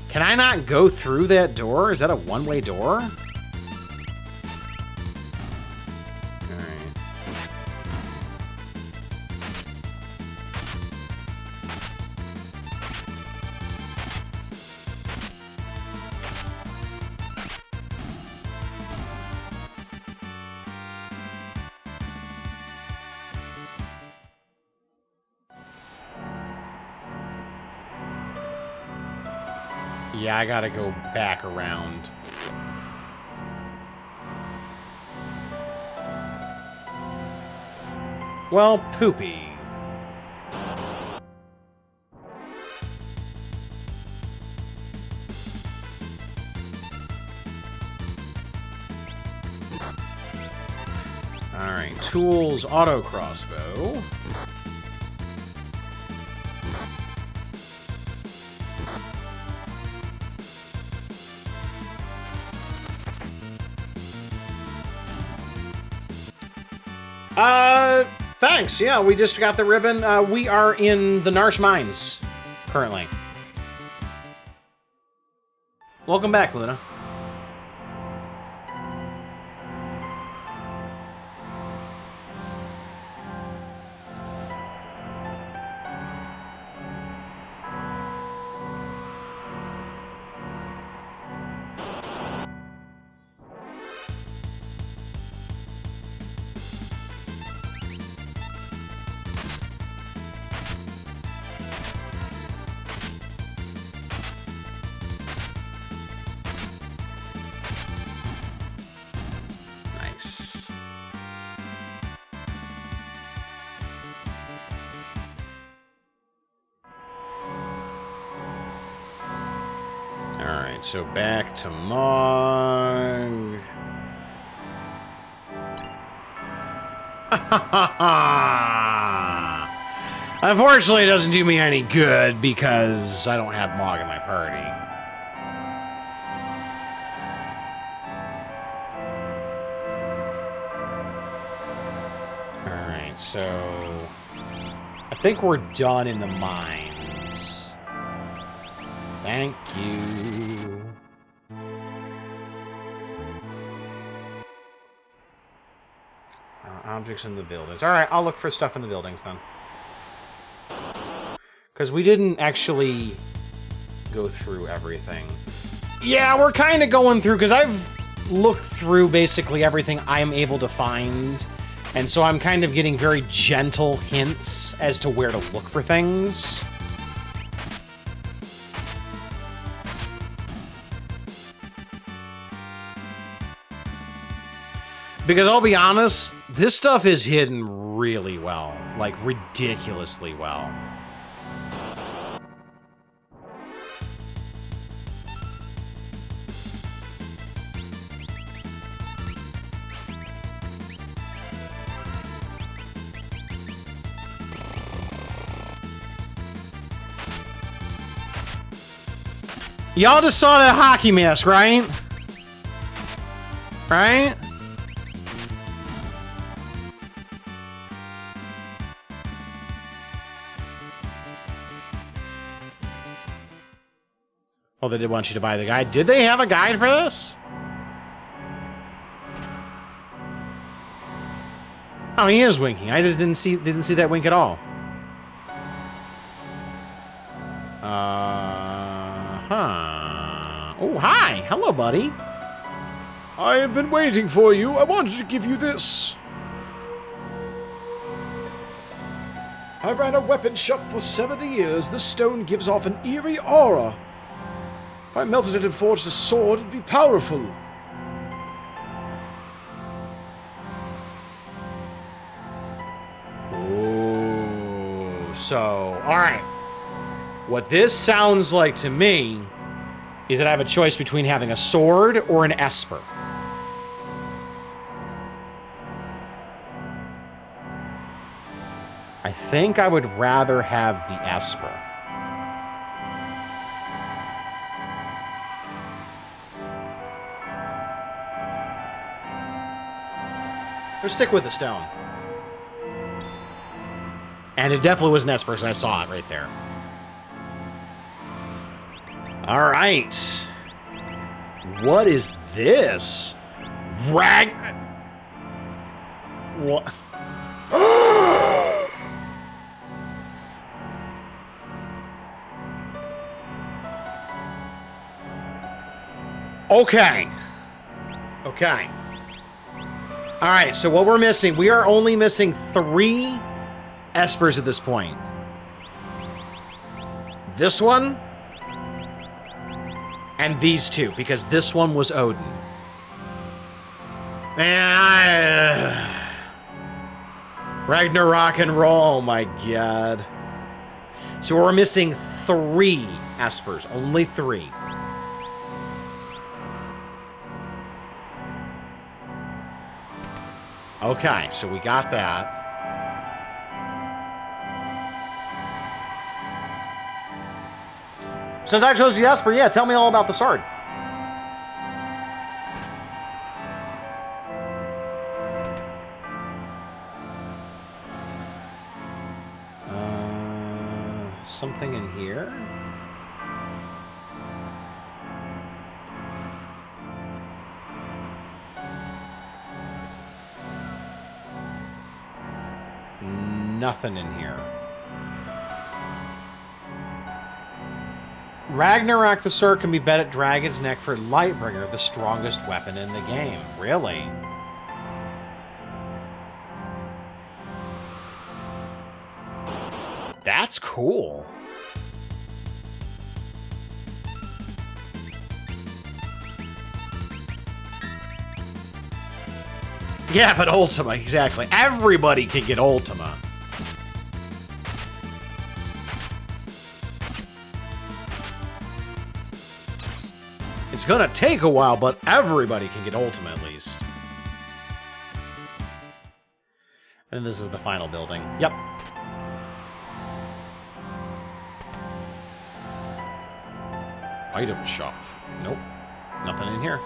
Can I not go through that door? Is that a one-way door? Alright. Yeah, I gotta go back around. Well, poopy. Alright, tools, auto crossbow. Thanks. Yeah, we just got the ribbon. We are in the Narsh Mines, currently. Welcome back, Luna. Alright, so back to Mog. Unfortunately, it doesn't do me any good because I don't have Mog in my party. Alright, so I think we're done in the mines. Thank you. Objects in the buildings. Alright, I'll look for stuff in the buildings then. Because we didn't actually go through everything. Yeah, we're kind of going through, because I've looked through basically everything I'm able to find. And so I'm kind of getting very gentle hints as to where to look for things. Because I'll be honest, this stuff is hidden really well. Like, ridiculously well. Y'all just saw that hockey mask, right? Right? Oh, they did want you to buy the guide. Did they have a guide for this? Oh, he is winking. I just didn't see that wink at all. Huh. Oh, hi. Hello, buddy. I have been waiting for you. I wanted to give you this. I've ran a weapon shop for 70 years. This stone gives off an eerie aura. If I melted it and forged a sword, it'd be powerful. Ooh. So, alright. What this sounds like to me is that I have a choice between having a sword or an esper. I think I would rather have the esper. Let's stick with the stone. And it definitely was an esper, so I saw it right there. All right. What is this? What? Okay. Okay. All right, so what we're missing, we are only missing 3 espers at this point. This one, and these 2, because this one was Odin. Man, Ragnarok and roll, oh my god. So we're missing 3 espers, only 3. Okay, so we got that. Since I chose the Esper, yeah, tell me all about the sword. Something in here? Nothing in here. Ragnarok the sword can be bet at Dragon's Neck for Lightbringer, the strongest weapon in the game. Really? That's cool. Yeah, but Ultima, exactly. Everybody can get Ultima. It's gonna take a while, but everybody can get Ultima at least. And this is the final building. Yep. Item shop. Nope. Nothing in here.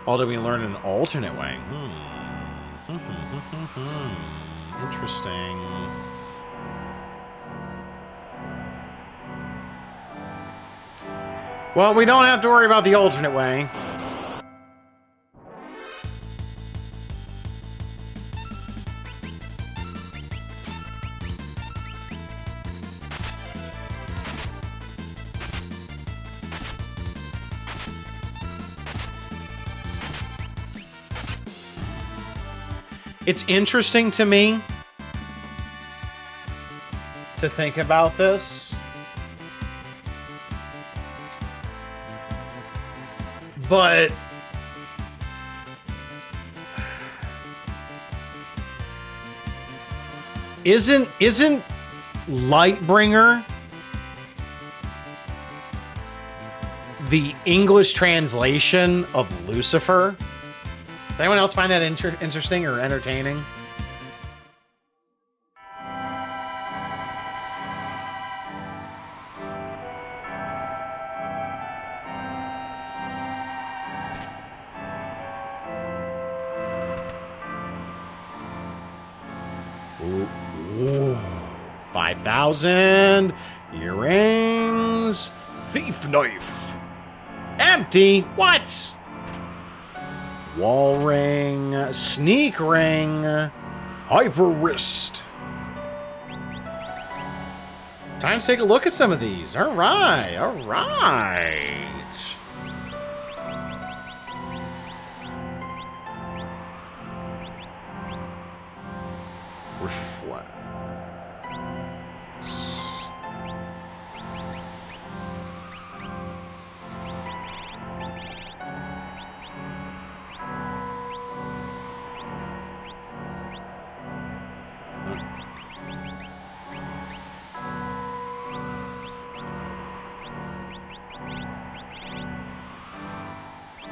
Oh, did we learn an alternate way? Interesting. Well, we don't have to worry about the alternate way. It's interesting to me to think about this. But isn't Lightbringer the English translation of Lucifer? Does anyone else find that interesting or entertaining? Ooh. 5,000 earrings. Thief knife. Empty. What? Wall ring. Sneak ring. Hyper wrist. Time to take a look at some of these. All right. All right. Reflect.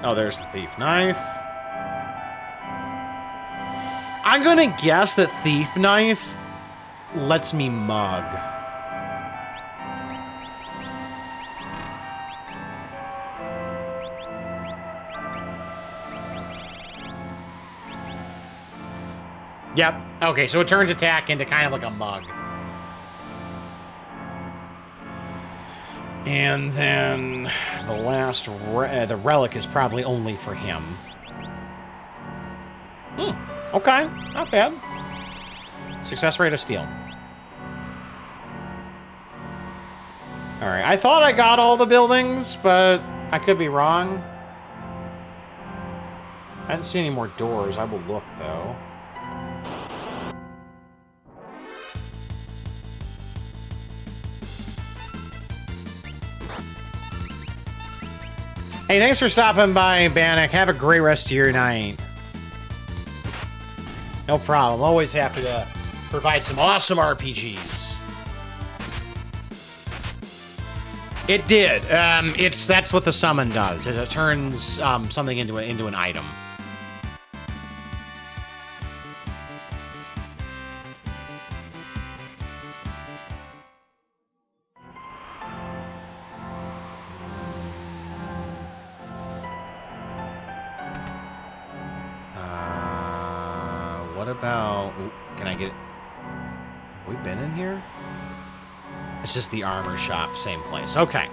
Oh, there's the thief knife. I'm gonna guess that thief knife lets me mug. Yep. Okay, so it turns attack into kind of like a mug. And then the last, the relic is probably only for him. Okay, not bad. Success rate of steal. All right, I thought I got all the buildings, but I could be wrong. I didn't see any more doors. I will look, though. Hey, thanks for stopping by, Bannock. Have a great rest of your night. No problem. Always happy to provide some awesome RPGs. It did. That's what the summon does. Is it turns something into an item. What about... Ooh, can I get... Have we been in here? It's just the armor shop, same place. Okay.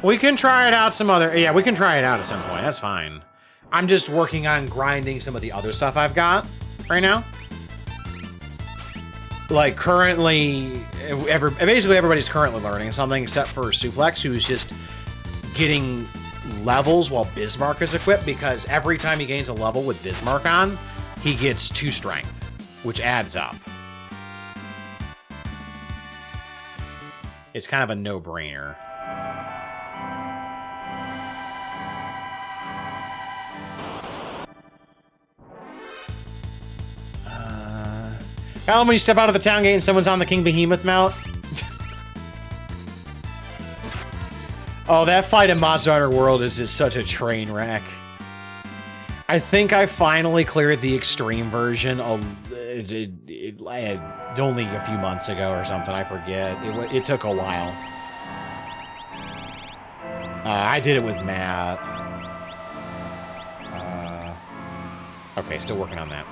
We can try it out some other... Yeah, we can try it out at some point. That's fine. I'm just working on grinding some of the other stuff I've got right now. Like, currently... Basically, everybody's currently learning something except for Suplex, who's just getting levels while Bismarck is equipped, because every time he gains a level with Bismarck on, he gets 2 strength, which adds up. It's kind of a no-brainer. Alan, when you step out of the town gate and someone's on the King Behemoth mount. Oh, that fight in Monster Hunter World is just such a train wreck. I think I finally cleared the extreme version only a few months ago or something. I forget. It took a while. I did it with Matt. Okay, still working on that.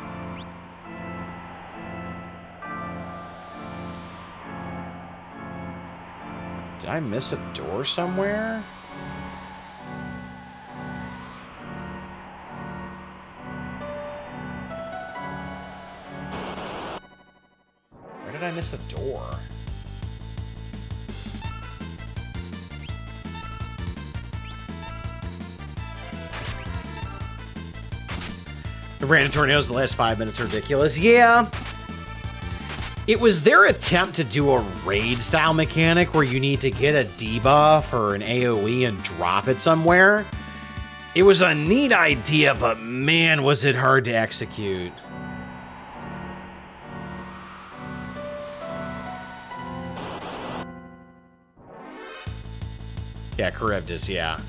Did I miss a door somewhere? Where did I miss a door? The random tornadoes the last 5 minutes are ridiculous. Yeah. It was their attempt to do a raid-style mechanic where you need to get a debuff or an AoE and drop it somewhere. It was a neat idea, but man, was it hard to execute. Yeah, Charybdis, yeah.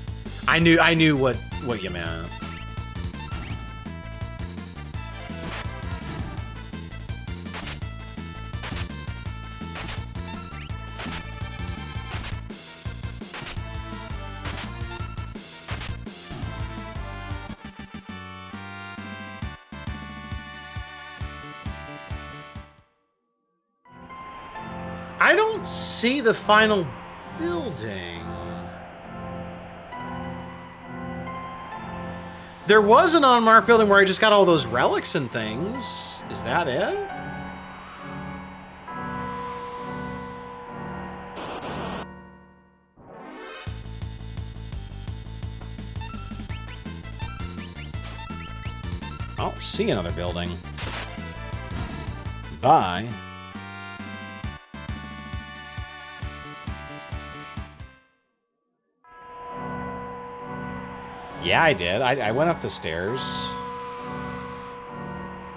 I knew what you meant. I don't see the final building. There was an unmarked building where I just got all those relics and things. Is that it? I don't see another building. Bye. Yeah, I did. I went up the stairs.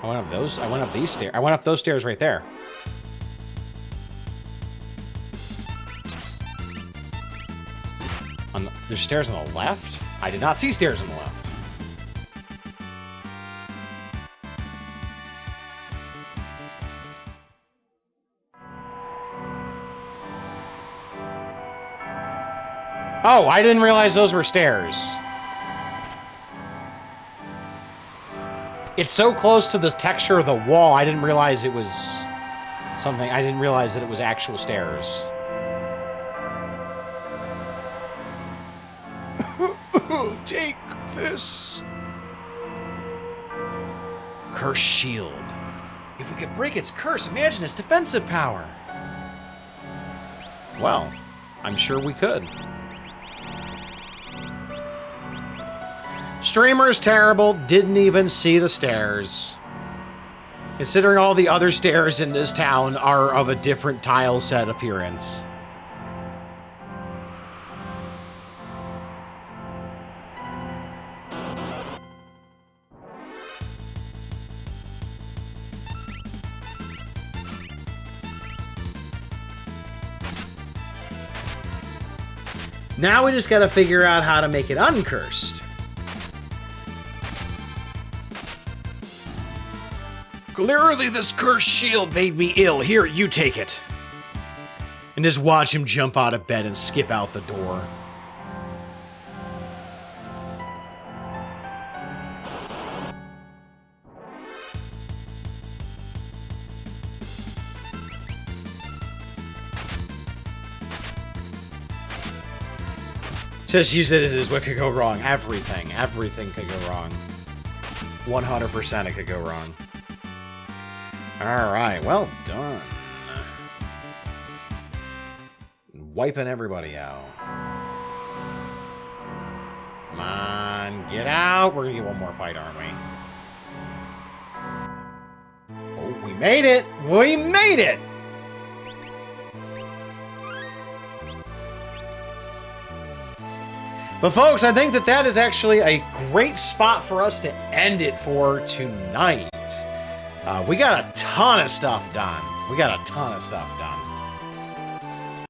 I went up those. I went up these stairs. I went up those stairs right there. There's stairs on the left? I did not see stairs on the left. Oh, I didn't realize those were stairs. It's so close to the texture of the wall, I didn't realize it was something. I didn't realize that it was actual stairs. Take this. Curse shield. If we could break its curse, imagine its defensive power. Well, I'm sure we could. Streamer's terrible, didn't even see the stairs. Considering all the other stairs in this town are of a different tile set appearance. Now we just gotta figure out how to make it uncursed. Clearly this cursed shield made me ill. Here, you take it. And just watch him jump out of bed and skip out the door. Just use it as what could go wrong. Everything could go wrong. 100% it could go wrong. Alright, well done. Wiping everybody out. Come on, get out. We're gonna get one more fight, aren't we? Oh, we made it! We made it! But folks, I think that is actually a great spot for us to end it for tonight. We got a ton of stuff done.